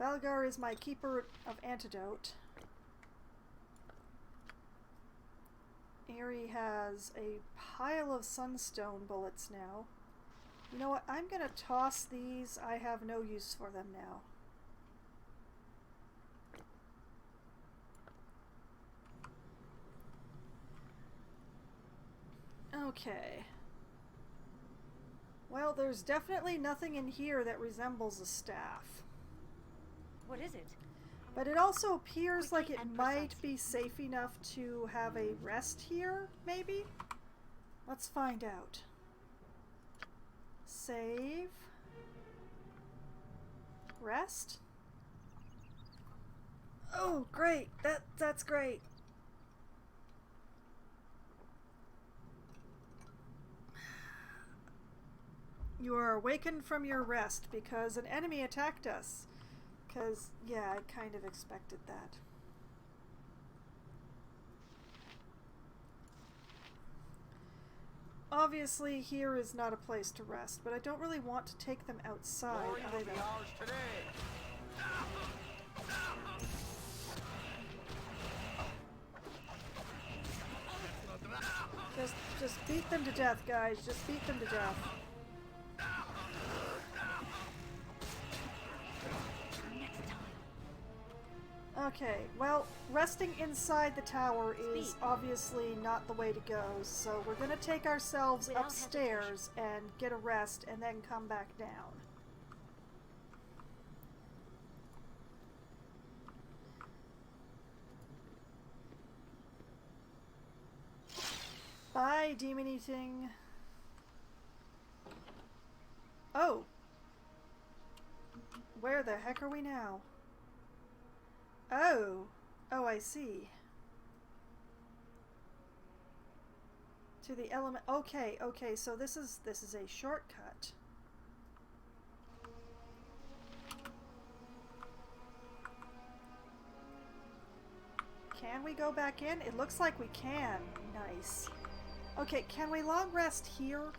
Valgar is my keeper of antidote. Aerie has a pile of sunstone bullets now. You know what? I'm gonna toss these. I have no use for them now. Okay. Well, there's definitely nothing in here that resembles a staff. What is it? But it also appears like Quickly it and might precisely. be safe enough to have a rest here, maybe? Let's find out. Save. Rest. Oh, great. That's great. You are awakened from your rest because an enemy attacked us. Because, yeah, I kind of expected that. Obviously, here is not a place to rest, but I don't really want to take them outside Glory will either. be ours today. Just beat them to death, guys. Just beat them to death. Okay, well, resting inside the tower is Speak. obviously not the way to go, so we're gonna take ourselves Without upstairs and get a rest and then come back down. Bye, demon eating. Oh! Where the heck are we now? Oh! Oh, I see. To the element. Okay, okay, so this is a shortcut. Can we go back in? It looks like we can. Nice. Okay, can we long rest here?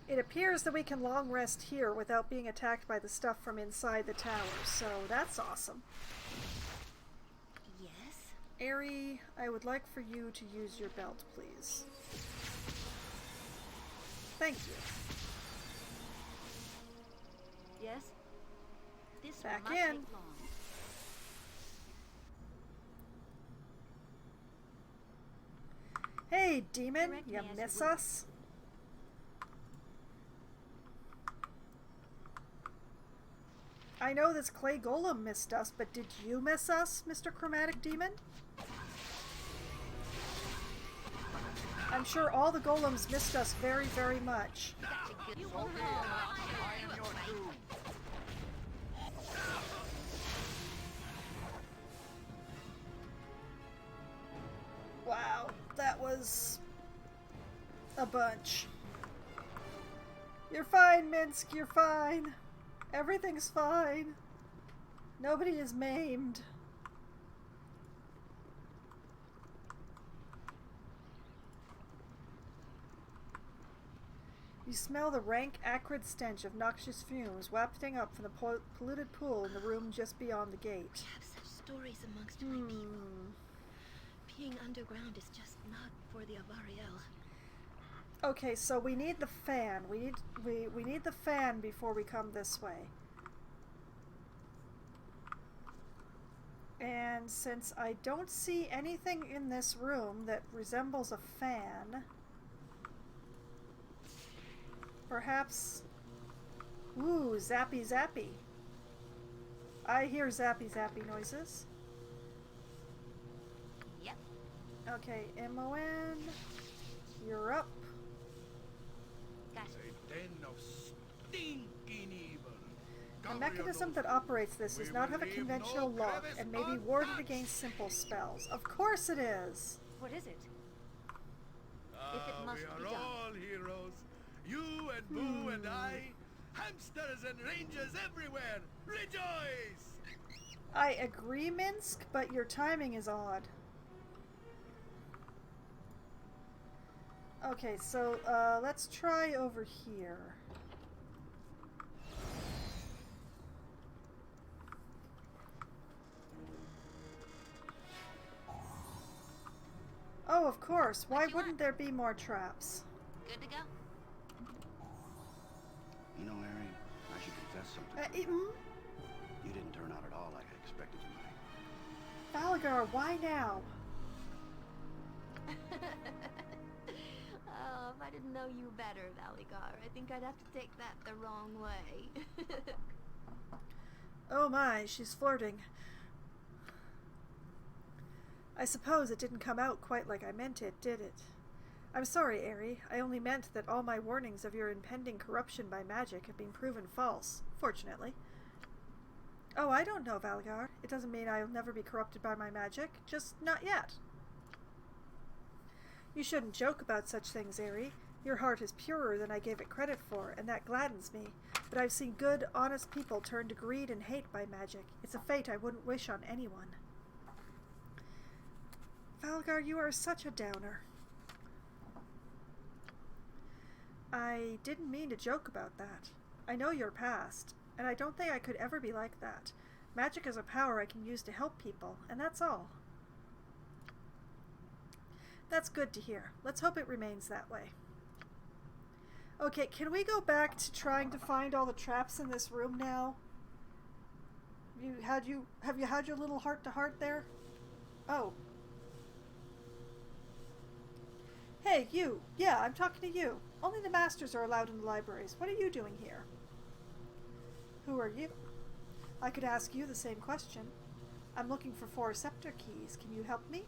It appears that we can long rest here without being attacked by the stuff from inside the tower, so that's awesome. Yes? Aerie, I would like for you to use your belt, please. Thank you. Yes? This Back will not in. take long. Hey, demon, Correct you me as miss you will. us? I know this clay golem missed us, but did you miss us, Mr. Chromatic Demon? I'm sure all the golems missed us very, very much. You So will be it. know. I am your doom. was a bunch. You're fine, Minsk, you're fine. Everything's fine. Nobody is maimed. You smell the rank, acrid stench of noxious fumes wafting up from the polluted pool in the room just beyond the gate. We have such stories amongst my people. Being underground is just not for the Avariel. Okay, so we need the fan. We need the fan before we come this way. And since I don't see anything in this room that resembles a fan, perhaps... Ooh, zappy zappy. I hear zappy zappy noises. Yep. Okay, M-O-N, you're up. Gotcha. A den of stinking evil. The mechanism that operates this does not have a conventional lock and may be warded against simple spells. Of course it is! What is it? If it must we be are done. all heroes. You and Boo and I. Hamsters and rangers everywhere. Rejoice! I agree, Minsk, but your timing is odd. Okay, so let's try over here. Oh, of course. Why wouldn't there be more traps? Good to go. You know, Harry, I should confess something. You didn't turn out at all like I expected you might. Baldur, why now? Oh, if I didn't know you better, Valigar, I think I'd have to take that the wrong way. Oh my, she's flirting. I suppose it didn't come out quite like I meant it, did it? I'm sorry, Aerie. I only meant that all my warnings of your impending corruption by magic have been proven false, fortunately. Oh, I don't know, Valgar. It doesn't mean I'll never be corrupted by my magic, just not yet. You shouldn't joke about such things, Aerie. Your heart is purer than I gave it credit for, and that gladdens me. But I've seen good, honest people turn to greed and hate by magic. It's a fate I wouldn't wish on anyone. Valgar, you are such a downer. I didn't mean to joke about that. I know your past, and I don't think I could ever be like that. Magic is a power I can use to help people, and that's all. That's good to hear. Let's hope it remains that way. Okay, can we go back to trying to find all the traps in this room now? Have you had your little heart-to-heart there? Oh. Hey, you! Yeah, I'm talking to you. Only the masters are allowed in the libraries. What are you doing here? Who are you? I could ask you the same question. I'm looking for 4 scepter keys. Can you help me?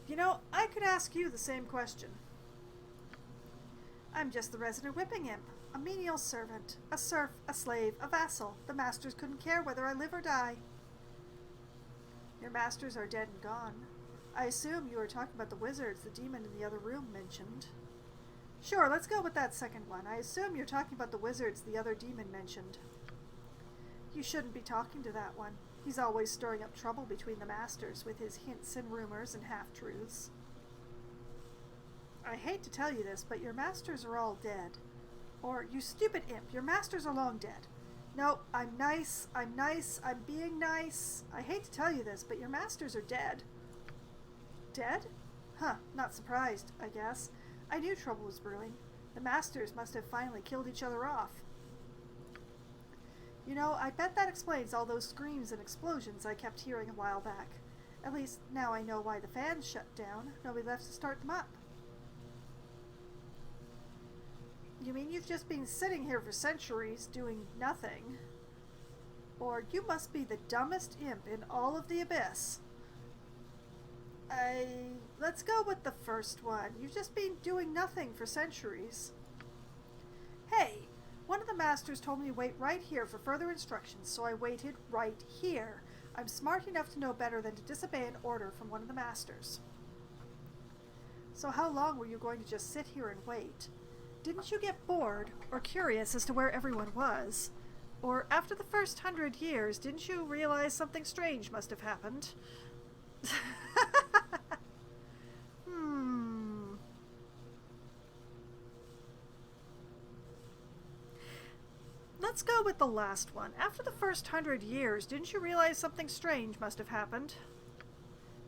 You know, I could ask you the same question. I'm just the resident whipping imp. A menial servant. A serf, a slave, a vassal. The masters couldn't care whether I live or die. Your masters are dead and gone. I assume you were talking about the wizards the demon in the other room mentioned. Sure, let's go with that second one. I assume you're talking about the wizards the other demon mentioned. You shouldn't be talking to that one. He's always stirring up trouble between the masters with his hints and rumors and half-truths. I hate to tell you this, but your masters are all dead. Or, you stupid imp, your masters are long dead. No, I'm nice, I'm being nice. I hate to tell you this, but your masters are dead. Dead? Huh, not surprised, I guess. I knew trouble was brewing. The masters must have finally killed each other off. You know, I bet that explains all those screams and explosions I kept hearing a while back. At least, now I know why the fans shut down. Nobody left to start them up. You mean you've just been sitting here for centuries doing nothing? Or you must be the dumbest imp in all of the Abyss. Let's go with the first one. You've just been doing nothing for centuries. Hey, one of the masters told me to wait right here for further instructions, so I waited right here. I'm smart enough to know better than to disobey an order from one of the masters. So how long were you going to just sit here and wait? Didn't you get bored or curious as to where everyone was? Or after the first 100 years, didn't you realize something strange must have happened? Let's go with the last one. After the first 100 years, didn't you realize something strange must have happened?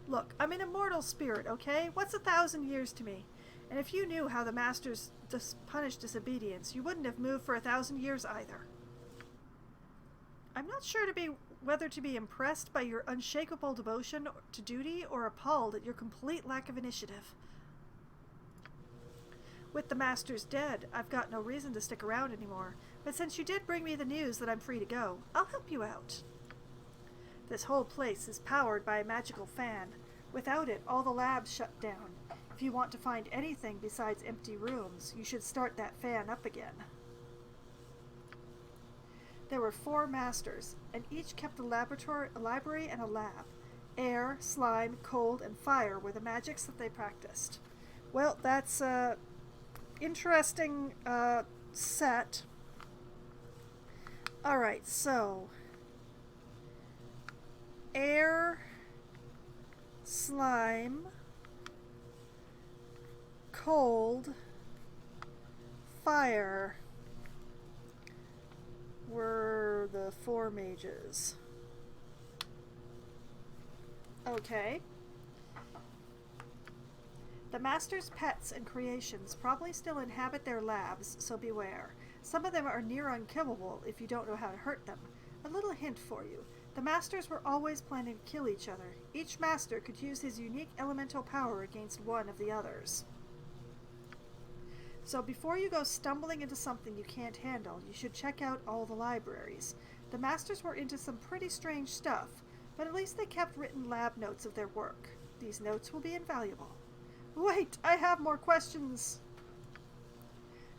Look, I'm an immortal spirit, okay? What's 1,000 years to me? And if you knew how the masters punish disobedience, you wouldn't have moved for 1,000 years either. I'm not sure whether to be impressed by your unshakable devotion to duty or appalled at your complete lack of initiative. With the masters dead, I've got no reason to stick around anymore, but since you did bring me the news that I'm free to go, I'll help you out. This whole place is powered by a magical fan. Without it, all the labs shut down. If you want to find anything besides empty rooms, you should start that fan up again. There were 4 masters, and each kept a library and a lab. Air, slime, cold, and fire were the magics that they practiced. Well, that's interesting set. Alright, so air, slime, cold, fire were the 4 mages. Okay. The master's pets and creations probably still inhabit their labs, so beware. Some of them are near unkillable if you don't know how to hurt them. A little hint for you. The masters were always planning to kill each other. Each master could use his unique elemental power against one of the others. So before you go stumbling into something you can't handle, you should check out all the libraries. The masters were into some pretty strange stuff, but at least they kept written lab notes of their work. These notes will be invaluable. Wait, I have more questions.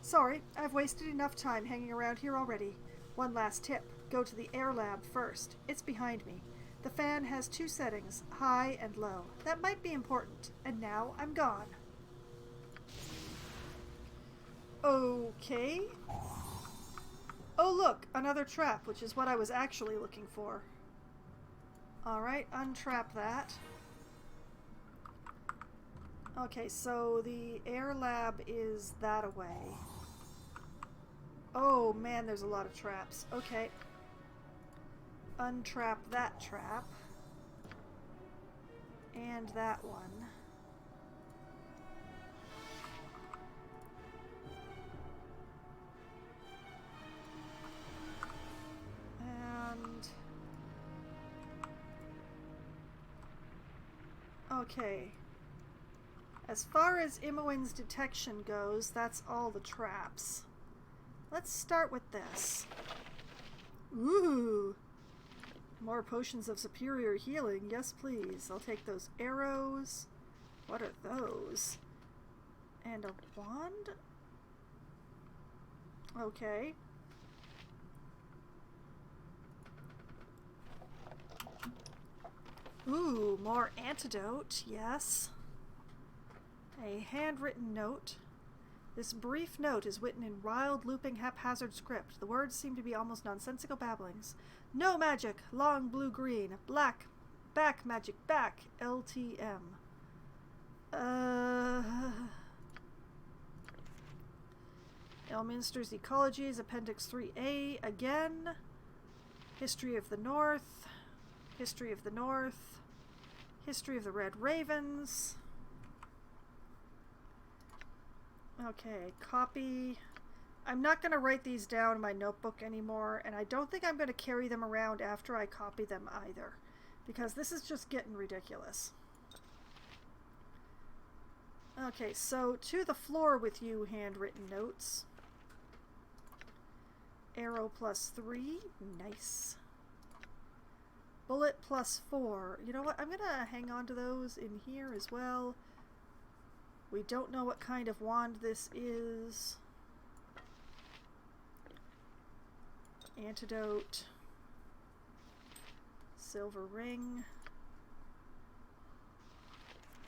Sorry, I've wasted enough time hanging around here already. One last tip. Go to the air lab first. It's behind me. The fan has 2 settings, high and low. That might be important. And now I'm gone. Okay. Oh look, another trap, which is what I was actually looking for. Alright, untrap that. Okay, so the air lab is that away. Oh man, there's a lot of traps. Okay. Untrap that trap. And that one. And... okay. As far as Imoen's detection goes, that's all the traps. Let's start with this. Ooh! More potions of superior healing. Yes, please. I'll take those arrows. What are those? And a wand? Okay. Ooh, more antidote. Yes. A handwritten note. This brief note is written in wild, looping, haphazard script. The words seem to be almost nonsensical babblings. No magic, long blue-green, black, back magic, back, LTM. Elminster's Ecologies, Appendix 3A, again. History of the North, History of the North, History of the Red Ravens. Okay, copy. I'm not going to write these down in my notebook anymore, and I don't think I'm going to carry them around after I copy them either, because this is just getting ridiculous. Okay, so to the floor with you, handwritten notes. Arrow +3, nice. Bullet +4. You know what, I'm going to hang on to those in here as well. We don't know what kind of wand this is. Antidote. Silver ring.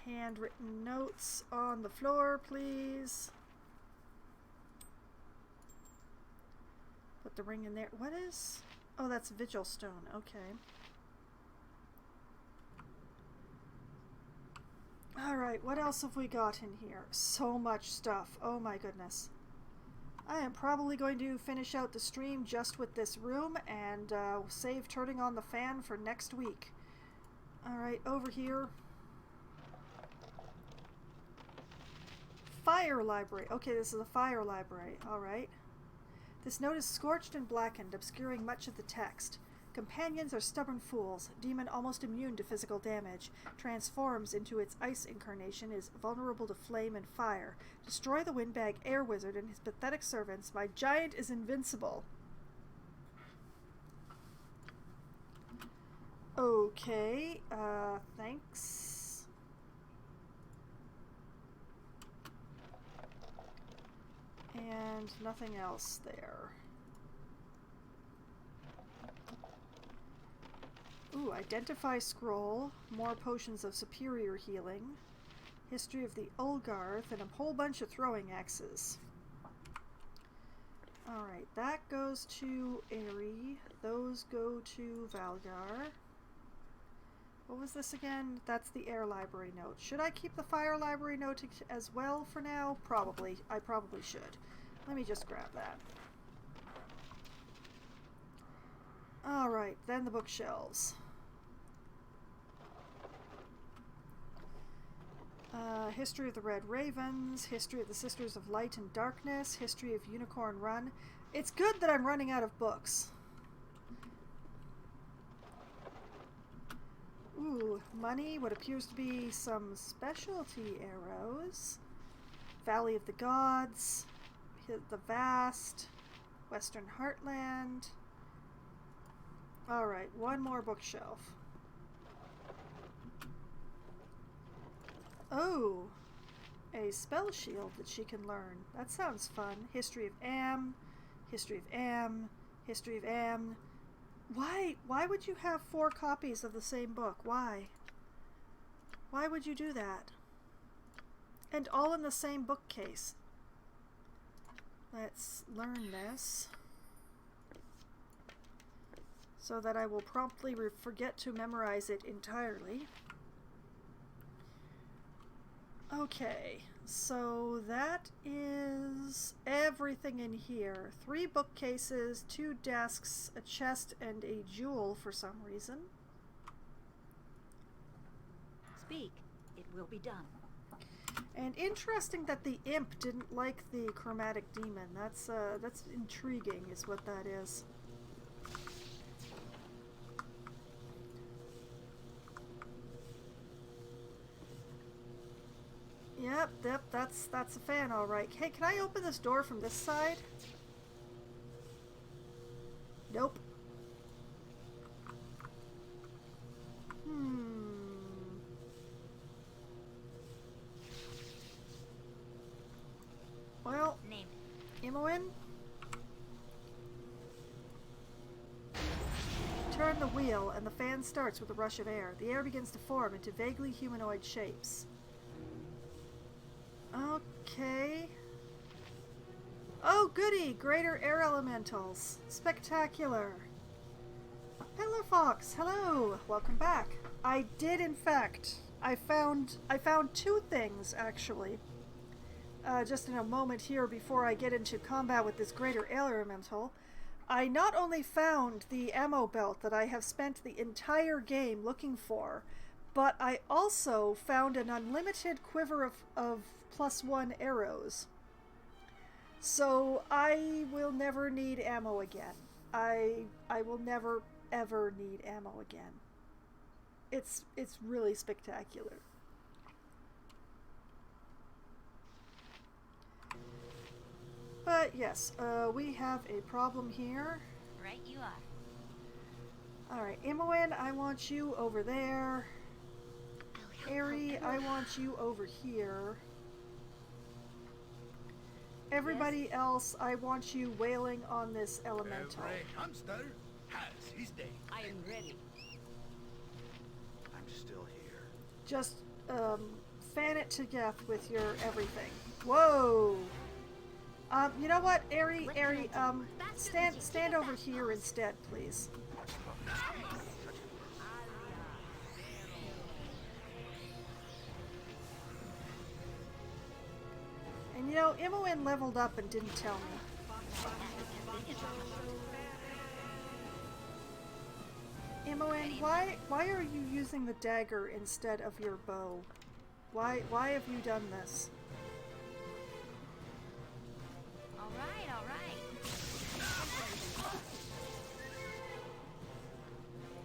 Handwritten notes on the floor, please. Put the ring in there. What is? Oh, that's Vigil Stone. Okay. Alright, what else have we got in here? So much stuff. Oh my goodness. I am probably going to finish out the stream just with this room and save turning on the fan for next week. Alright, over here. Fire library. Okay, this is a fire library. Alright. This note is scorched and blackened, obscuring much of the text. Companions are stubborn fools. Demon almost immune to physical damage. Transforms into its ice incarnation. Is vulnerable to flame and fire. Destroy the windbag air wizard and his pathetic servants. My giant is invincible. Okay, thanks. And nothing else there. Ooh, identify scroll, more potions of superior healing, history of the Ulgarth, and a whole bunch of throwing axes. Alright, that goes to Aerie, those go to Valgar. What was this again? That's the air library note. Should I keep the fire library note as well for now? Probably. I probably should. Let me just grab that. Alright, then the bookshelves. History of the Red Ravens, History of the Sisters of Light and Darkness, History of Unicorn Run. It's good that I'm running out of books. Ooh, money, what appears to be some specialty arrows. Valley of the Gods, the Vast, Western Heartland. Alright, one more bookshelf. Oh, a spell shield that she can learn. That sounds fun. History of Am, History of Am, History of Am. Why would you have 4 copies of the same book? Why? Why would you do that? And all in the same bookcase. Let's learn this, so that I will promptly forget to memorize it entirely. Okay, so that is everything in here. 3 bookcases, 2 desks, a chest, and a jewel for some reason. Speak. It will be done. And interesting that the imp didn't like the chromatic demon. That's intriguing, is what that is. Yep, that's a fan, all right. Hey, can I open this door from this side? Nope. Well, Name. Imoen? Turn the wheel, and the fan starts with a rush of air. The air begins to form into vaguely humanoid shapes. Okay. Oh, goody! Greater air elementals. Spectacular. Hello, Fox. Hello. Welcome back. I did, in fact. I found 2 things, actually. Just in a moment here before I get into combat with this greater air elemental. I not only found the ammo belt that I have spent the entire game looking for, but I also found an unlimited quiver of +1 arrows. So I will never need ammo again. I will never ever need ammo again. It's really spectacular. But yes, we have a problem here. Right you are. Alright, Imoen, I want you over there. Aerie, I want you over here. Everybody else, I want you wailing on this elemental. Every hamster has his day. I am ready. still here. Just fan it to death with your everything. Whoa! You know what, Ari, stand over here instead, please. And you know, Imoen leveled up and didn't tell me. Imoen, why are you using the dagger instead of your bow? Why have you done this? All right.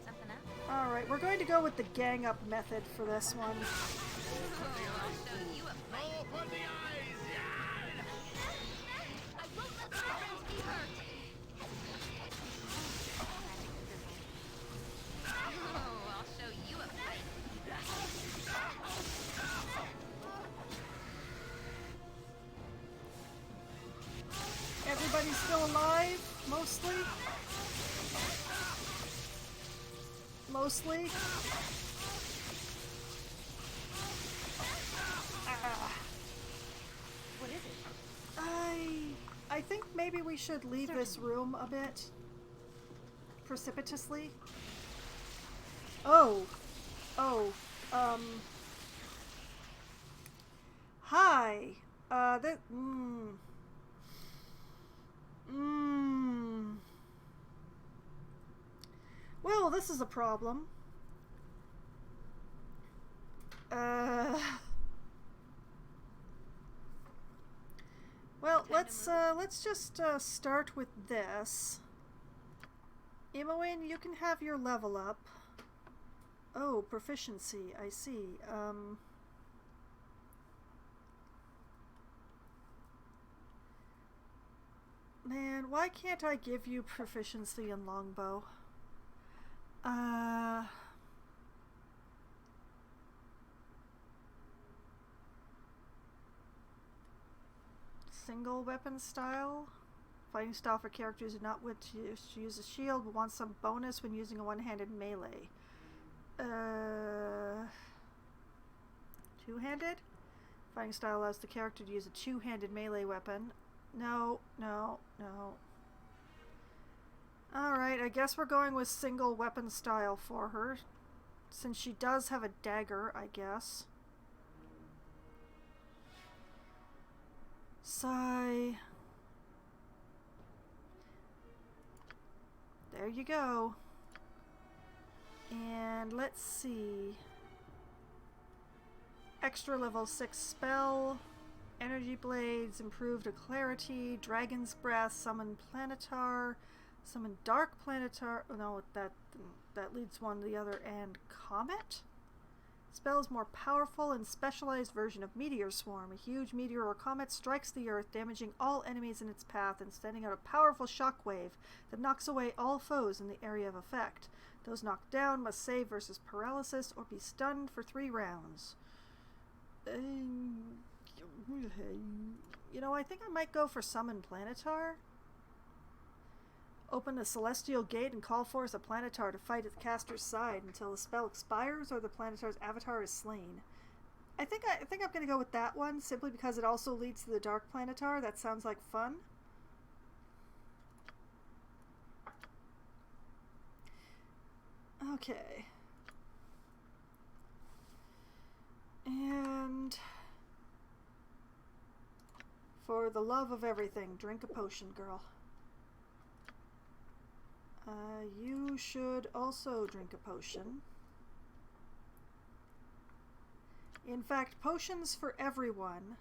Something up? Alright, we're going to go with the gang up method for this one. Oh, I'll show you a fight. Open the eyes! Yeah! I won't let my friends be hurt. Oh, I'll show you a fight. Everybody's still alive? Mostly? Mostly? What is it? I think maybe we should leave this room a bit precipitously. Oh. Hi. Well, this is a problem. Well, let's just start with this. Imoen, you can have your level up. Oh, proficiency, I see. Man, why can't I give you proficiency in longbow? Single weapon style? Fighting style for characters who do not wish to use a shield but want some bonus when using a one-handed melee. Two-handed? Fighting style allows the character to use a two-handed melee weapon. No. Alright, I guess we're going with single weapon style for her. Since she does have a dagger, I guess. Sigh. There you go. And let's see. Extra level 6 spell. Energy blades, improved clarity, dragon's breath, summon planetar, summon dark planetar. Oh, no, that leads one to the other. And comet. Spell is more powerful and specialized version of meteor swarm. A huge meteor or comet strikes the earth, damaging all enemies in its path and sending out a powerful shockwave that knocks away all foes in the area of effect. Those knocked down must save versus paralysis or be stunned for 3 rounds. You know, I think I might go for summon planetar. Open a celestial gate and call forth a planetar to fight at the caster's side until the spell expires or the planetar's avatar is slain. I think I'm going to go with that one simply because it also leads to the dark planetar. That sounds like fun. Okay. And for the love of everything, drink a potion, girl. You should also drink a potion. In fact, potions for everyone.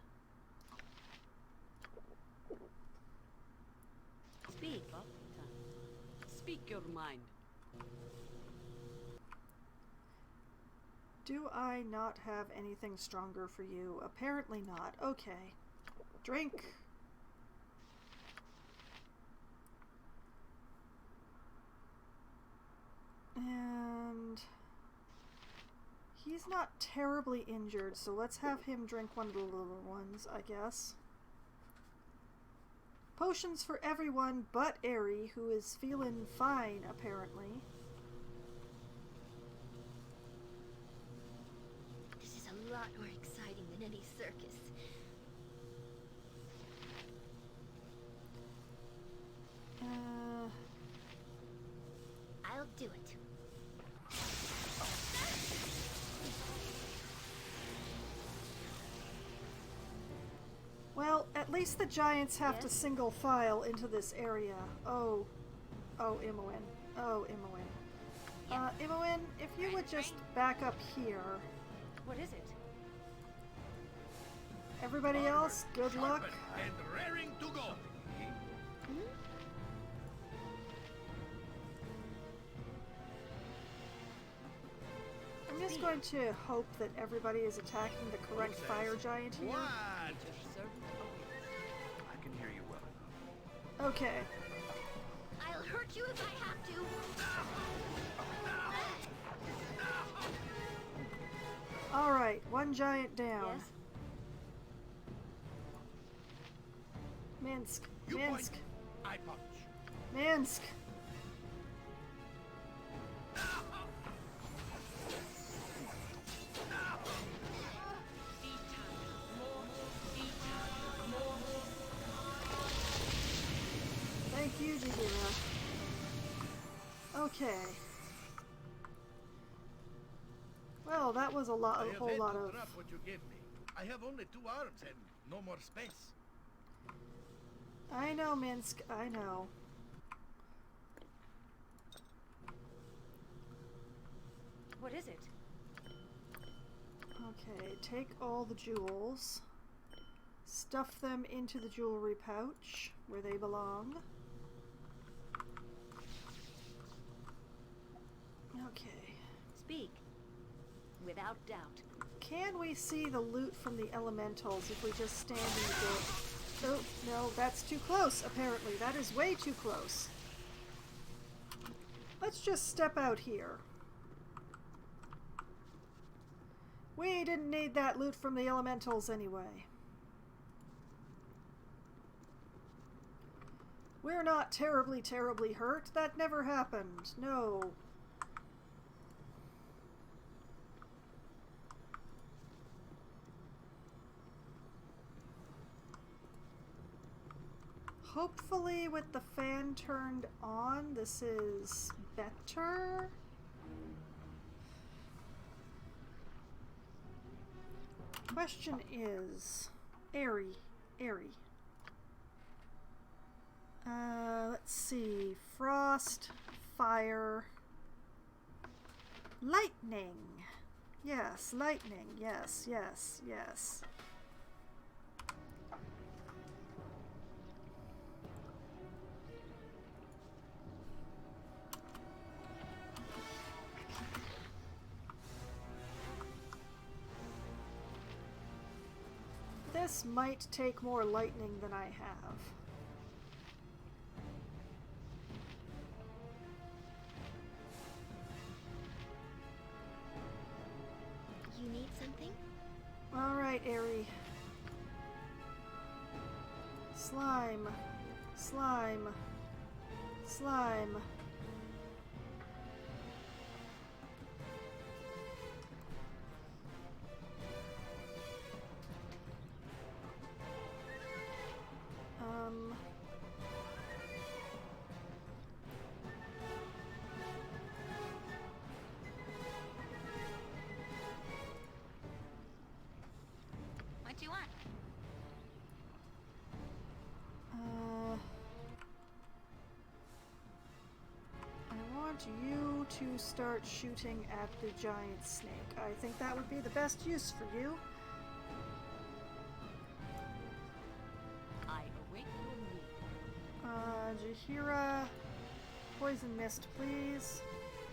Speak. Speak your mind. Do I not have anything stronger for you? Apparently not. Okay. Drink. And he's not terribly injured, so let's have him drink one of the little ones, I guess. Potions for everyone but Aerie, who is feeling fine, apparently. lot more exciting than any circus. I'll do it. Well, at least the giants have to Yes? single file into this area. Oh, Imoen. Oh, Imoen. Imoen, if you would just back up here. What is it? Everybody else, good luck. Sharpened and raring to go. I'm just going to hope that everybody is attacking the correct fire giant here. What? Your servant awaits. I can hear you well enough. Okay. I'll hurt you if I have to. Alright, one giant down. Yes? Minsk. You Minsk. point, I punch. Minsk. Thank you, Jadira. Okay. Well, that was a I have whole had lot to of... drop what you gave me. I have only 2 arms and no more space. I know, Minsk. I know. What is it? Okay, take all the jewels. Stuff them into the jewelry pouch where they belong. Okay. Speak. Without doubt. Can we see the loot from the elementals if we just stand in the door? Oh, no, that's too close, apparently. That is way too close. Let's just step out here. We didn't need that loot from the elementals anyway. We're not terribly, terribly hurt. That never happened. No. Hopefully with the fan turned on, this is better. Question is, Airy. Let's see, frost, fire, lightning. Yes, lightning, yes. This might take more lightning than I have. You need something? Alright, Airy. Slime. What do you want? I want you to start shooting at the giant snake. I think that would be the best use for you. I await your need. Jahira, poison mist, please.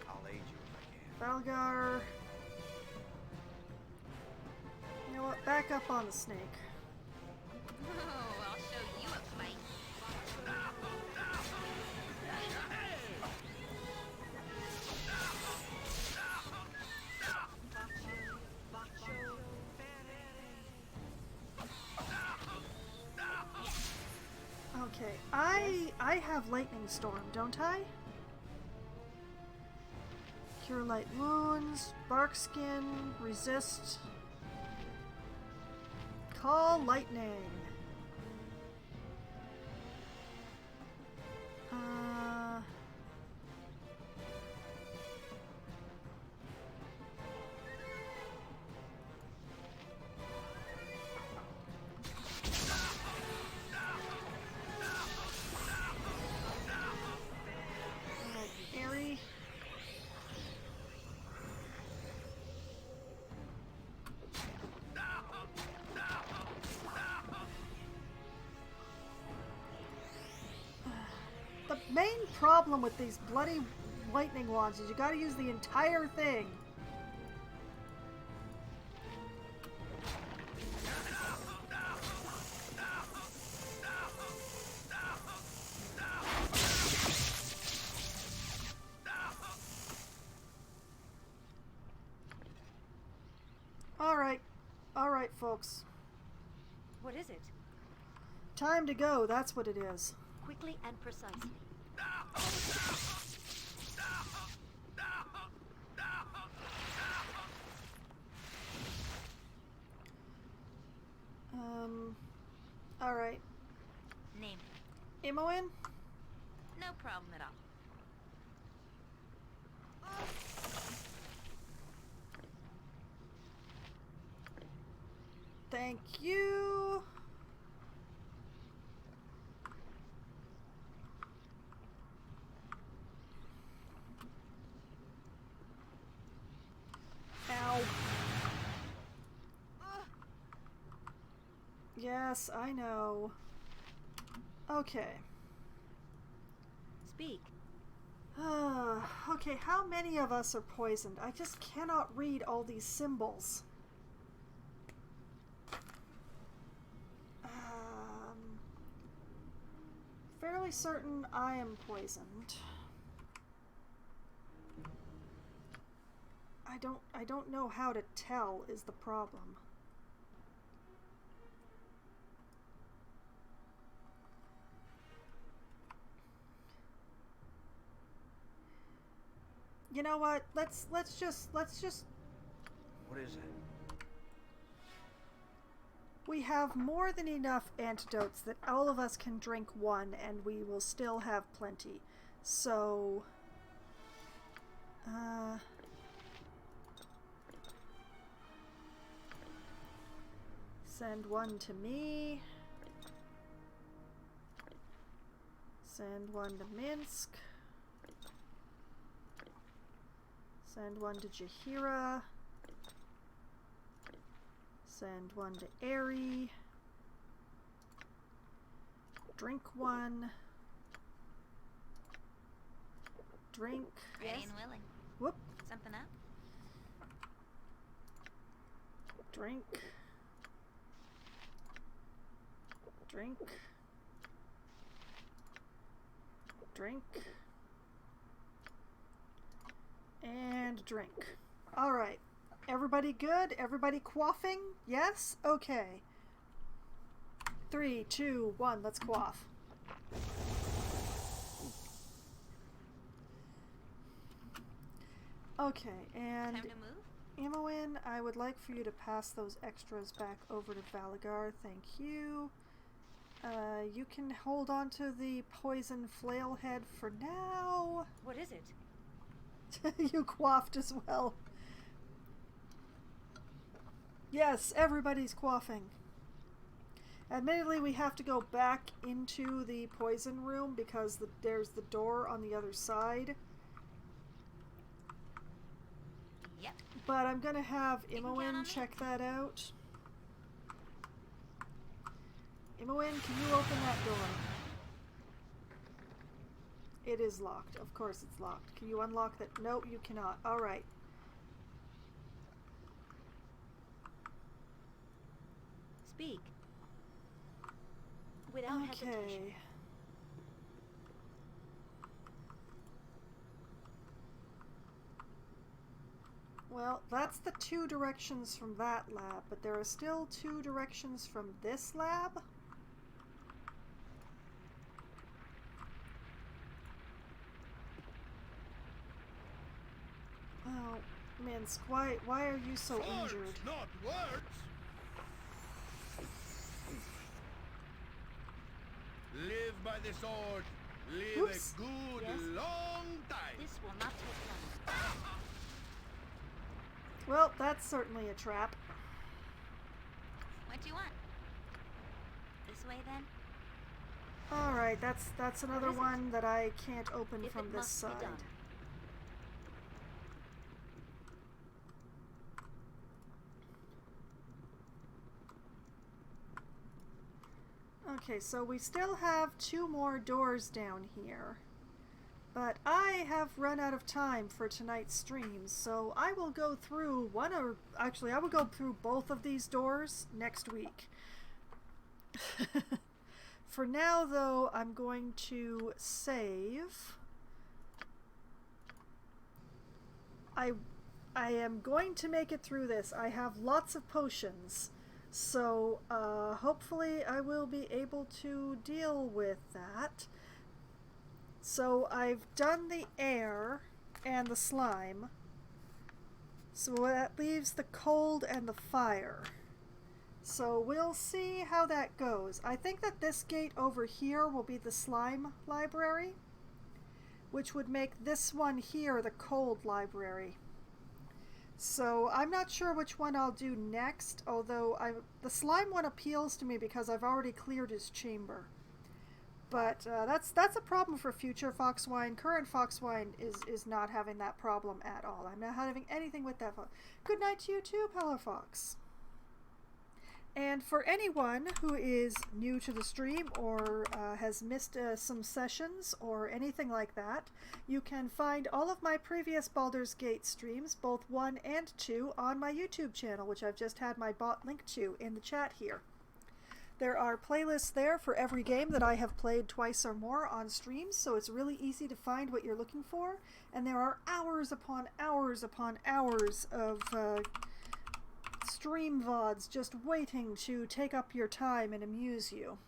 I'll aid you if I can. Baldur. You know what? Back up on the snake. Oh, I'll show you a fight. Okay, I have lightning storm, don't I? Cure light wounds, bark skin, resist. Call lightning. Airy. The main problem with these bloody lightning wands is you gotta use the entire thing. Alright, folks. What is it? Time to go, that's what it is. Quickly and precisely. Alright. Name. Imoen? No problem at all. Thank you. Ow. Yes, I know. Okay. Speak. Okay, how many of us are poisoned? I just cannot read all these symbols. Fairly certain I am poisoned. I don't know how to tell is the problem. You know what? Let's just What is it? we have more than enough antidotes that all of us can drink one and we will still have plenty. So send one to me. Send one to Minsk. Send one to Jahira. Send one to Airy. Drink one. Drink. Ready and willing. Whoop. Something up? Drink. Drink. Drink. And drink. All right. Everybody good? Everybody quaffing? Yes? Okay. 3, 2, 1, let's quaff. Okay, and Time to move? Imoen, I would like for you to pass those extras back over to Valagar. Thank you. You can hold on to the poison flailhead for now. What is it? You quaffed as well. Yes, everybody's quaffing. Admittedly, we have to go back into the poison room because there's the door on the other side. Yep. But I'm gonna have You can count on Imoen me. check that out. Imoen, can you open that door? It is locked. Of course it's locked. Can you unlock that? No, you cannot. Alright. Speak. Without hesitation. Okay. Well, that's the 2 directions from that lab, but there are still 2 directions from this lab. Oh, Minsk, why are you so Swords, injured? not words. by the sword. Live Oops. a good Yes. long time. This will not take long. Well, that's certainly a trap. What do you want? This way then? Alright, that's another What is it? one that I can't open If from it this must be side. done. Okay, so we still have 2 more doors down here. But I have run out of time for tonight's streams, so I will go through I will go through both of these doors next week. For now, though, I'm going to save. I am going to make it through this. I have lots of potions. So, hopefully I will be able to deal with that. So, I've done the air and the slime. So that leaves the cold and the fire. So we'll see how that goes. I think that this gate over here will be the slime library, which would make this one here the cold library. So I'm not sure which one I'll do next, although the slime one appeals to me because I've already cleared his chamber. But that's a problem for future Foxwine. Current Foxwine is not having that problem at all. I'm not having anything with that. Good night to you too, Pellar Fox. And for anyone who is new to the stream or has missed some sessions or anything like that, you can find all of my previous Baldur's Gate streams, both 1 and 2, on my YouTube channel, which I've just had my bot link to in the chat here. There are playlists there for every game that I have played twice or more on streams, so it's really easy to find what you're looking for. And there are hours upon hours upon hours of stream VODs just waiting to take up your time and amuse you.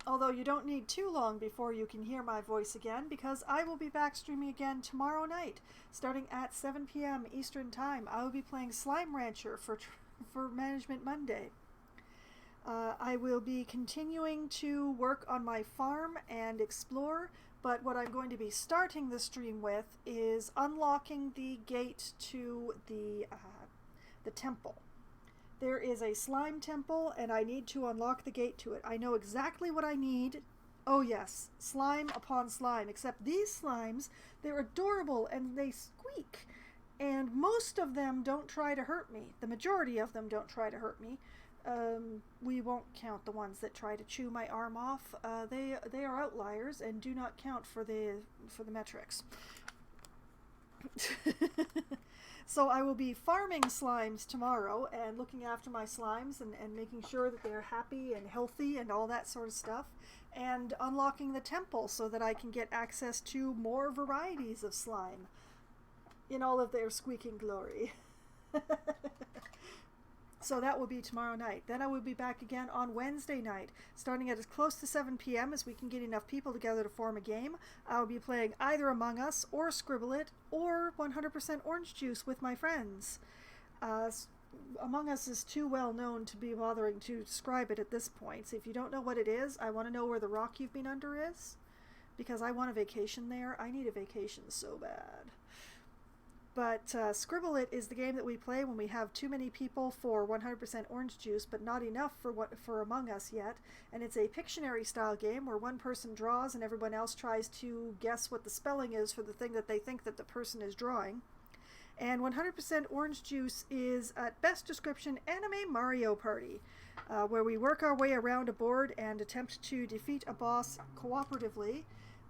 Although you don't need too long before you can hear my voice again, because I will be back streaming again tomorrow night, starting at 7 p.m. Eastern Time. I will be playing Slime Rancher for Management Monday. I will be continuing to work on my farm and explore, but what I'm going to be starting the stream with is unlocking the gate to the temple. There is a slime temple, and I need to unlock the gate to it. I know exactly what I need. Oh yes, slime upon slime, except these slimes, they're adorable and they squeak. And most of them don't try to hurt me. The majority of them don't try to hurt me. We won't count the ones that try to chew my arm off. They are outliers and do not count for the metrics. So I will be farming slimes tomorrow and looking after my slimes and making sure that they're happy and healthy and all that sort of stuff, and unlocking the temple so that I can get access to more varieties of slime in all of their squeaking glory. So that will be tomorrow night. Then I will be back again on Wednesday night, starting at as close to 7 p.m. as we can get enough people together to form a game. I will be playing either Among Us or Scribble It or 100% Orange Juice with my friends. Among Us is too well known to be bothering to describe it at this point. So if you don't know what it is, I want to know where the rock you've been under is, because I want a vacation there. I need a vacation so bad. But Scribble It is the game that we play when we have too many people for 100% Orange Juice, but not enough for Among Us yet. And it's a Pictionary style game where one person draws and everyone else tries to guess what the spelling is for the thing that they think that the person is drawing. And 100% Orange Juice is, at best description, anime Mario Party, where we work our way around a board and attempt to defeat a boss cooperatively,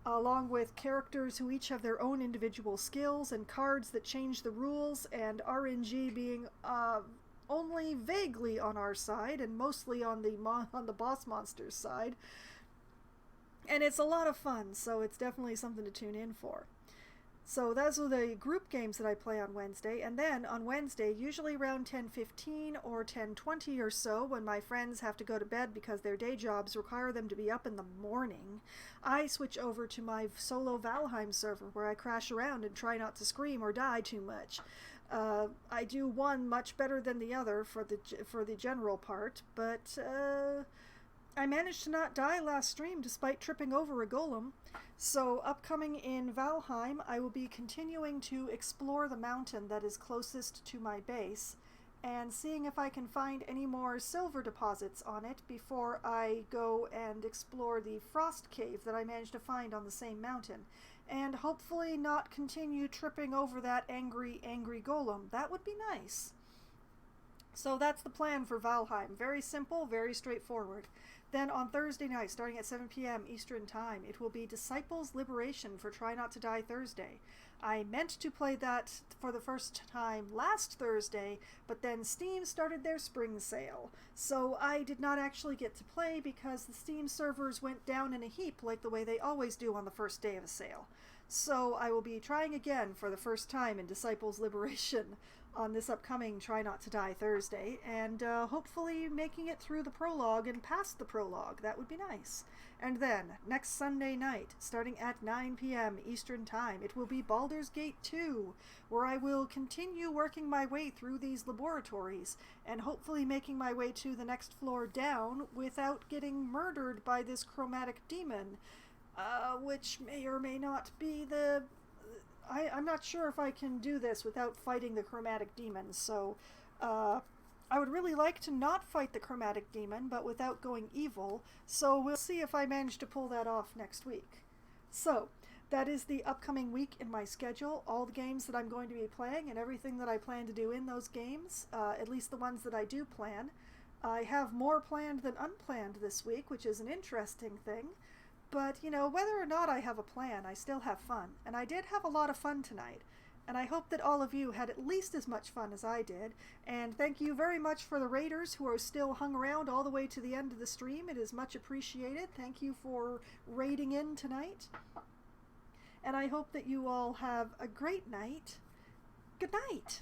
along with characters who each have their own individual skills and cards that change the rules, and RNG being only vaguely on our side and mostly on the boss monster's side. And it's a lot of fun, so it's definitely something to tune in for. So those are the group games that I play on Wednesday, and then on Wednesday, usually around 10:15 or 10:20 or so, when my friends have to go to bed because their day jobs require them to be up in the morning, I switch over to my solo Valheim server where I crash around and try not to scream or die too much. I do one much better than the other for the general part, but I managed to not die last stream despite tripping over a golem. So upcoming in Valheim, I will be continuing to explore the mountain that is closest to my base and seeing if I can find any more silver deposits on it before I go and explore the frost cave that I managed to find on the same mountain. And hopefully not continue tripping over that angry golem. That would be nice. So that's the plan for Valheim. Very simple, very straightforward. Then on Thursday night, starting at 7 p.m. Eastern Time, it will be Disciples Liberation for Try Not to Die Thursday. I meant to play that for the first time last Thursday, but then Steam started their spring sale. So I did not actually get to play because the Steam servers went down in a heap like the way they always do on the first day of a sale. So I will be trying again for the first time in Disciples Liberation on this upcoming Try Not to Die Thursday, and hopefully making it through the prologue and past the prologue. That would be nice. And then, next Sunday night, starting at 9 p.m. Eastern Time, it will be Baldur's Gate 2, where I will continue working my way through these laboratories, and hopefully making my way to the next floor down without getting murdered by this chromatic demon, which may or may not be the... I'm not sure if I can do this without fighting the chromatic demon, so I would really like to not fight the chromatic demon, but without going evil, so we'll see if I manage to pull that off next week. So, that is the upcoming week in my schedule, all the games that I'm going to be playing and everything that I plan to do in those games, at least the ones that I do plan. I have more planned than unplanned this week, which is an interesting thing. But, you know, whether or not I have a plan, I still have fun. And I did have a lot of fun tonight. And I hope that all of you had at least as much fun as I did. And thank you very much for the raiders who are still hung around all the way to the end of the stream. It is much appreciated. Thank you for raiding in tonight. And I hope that you all have a great night. Good night.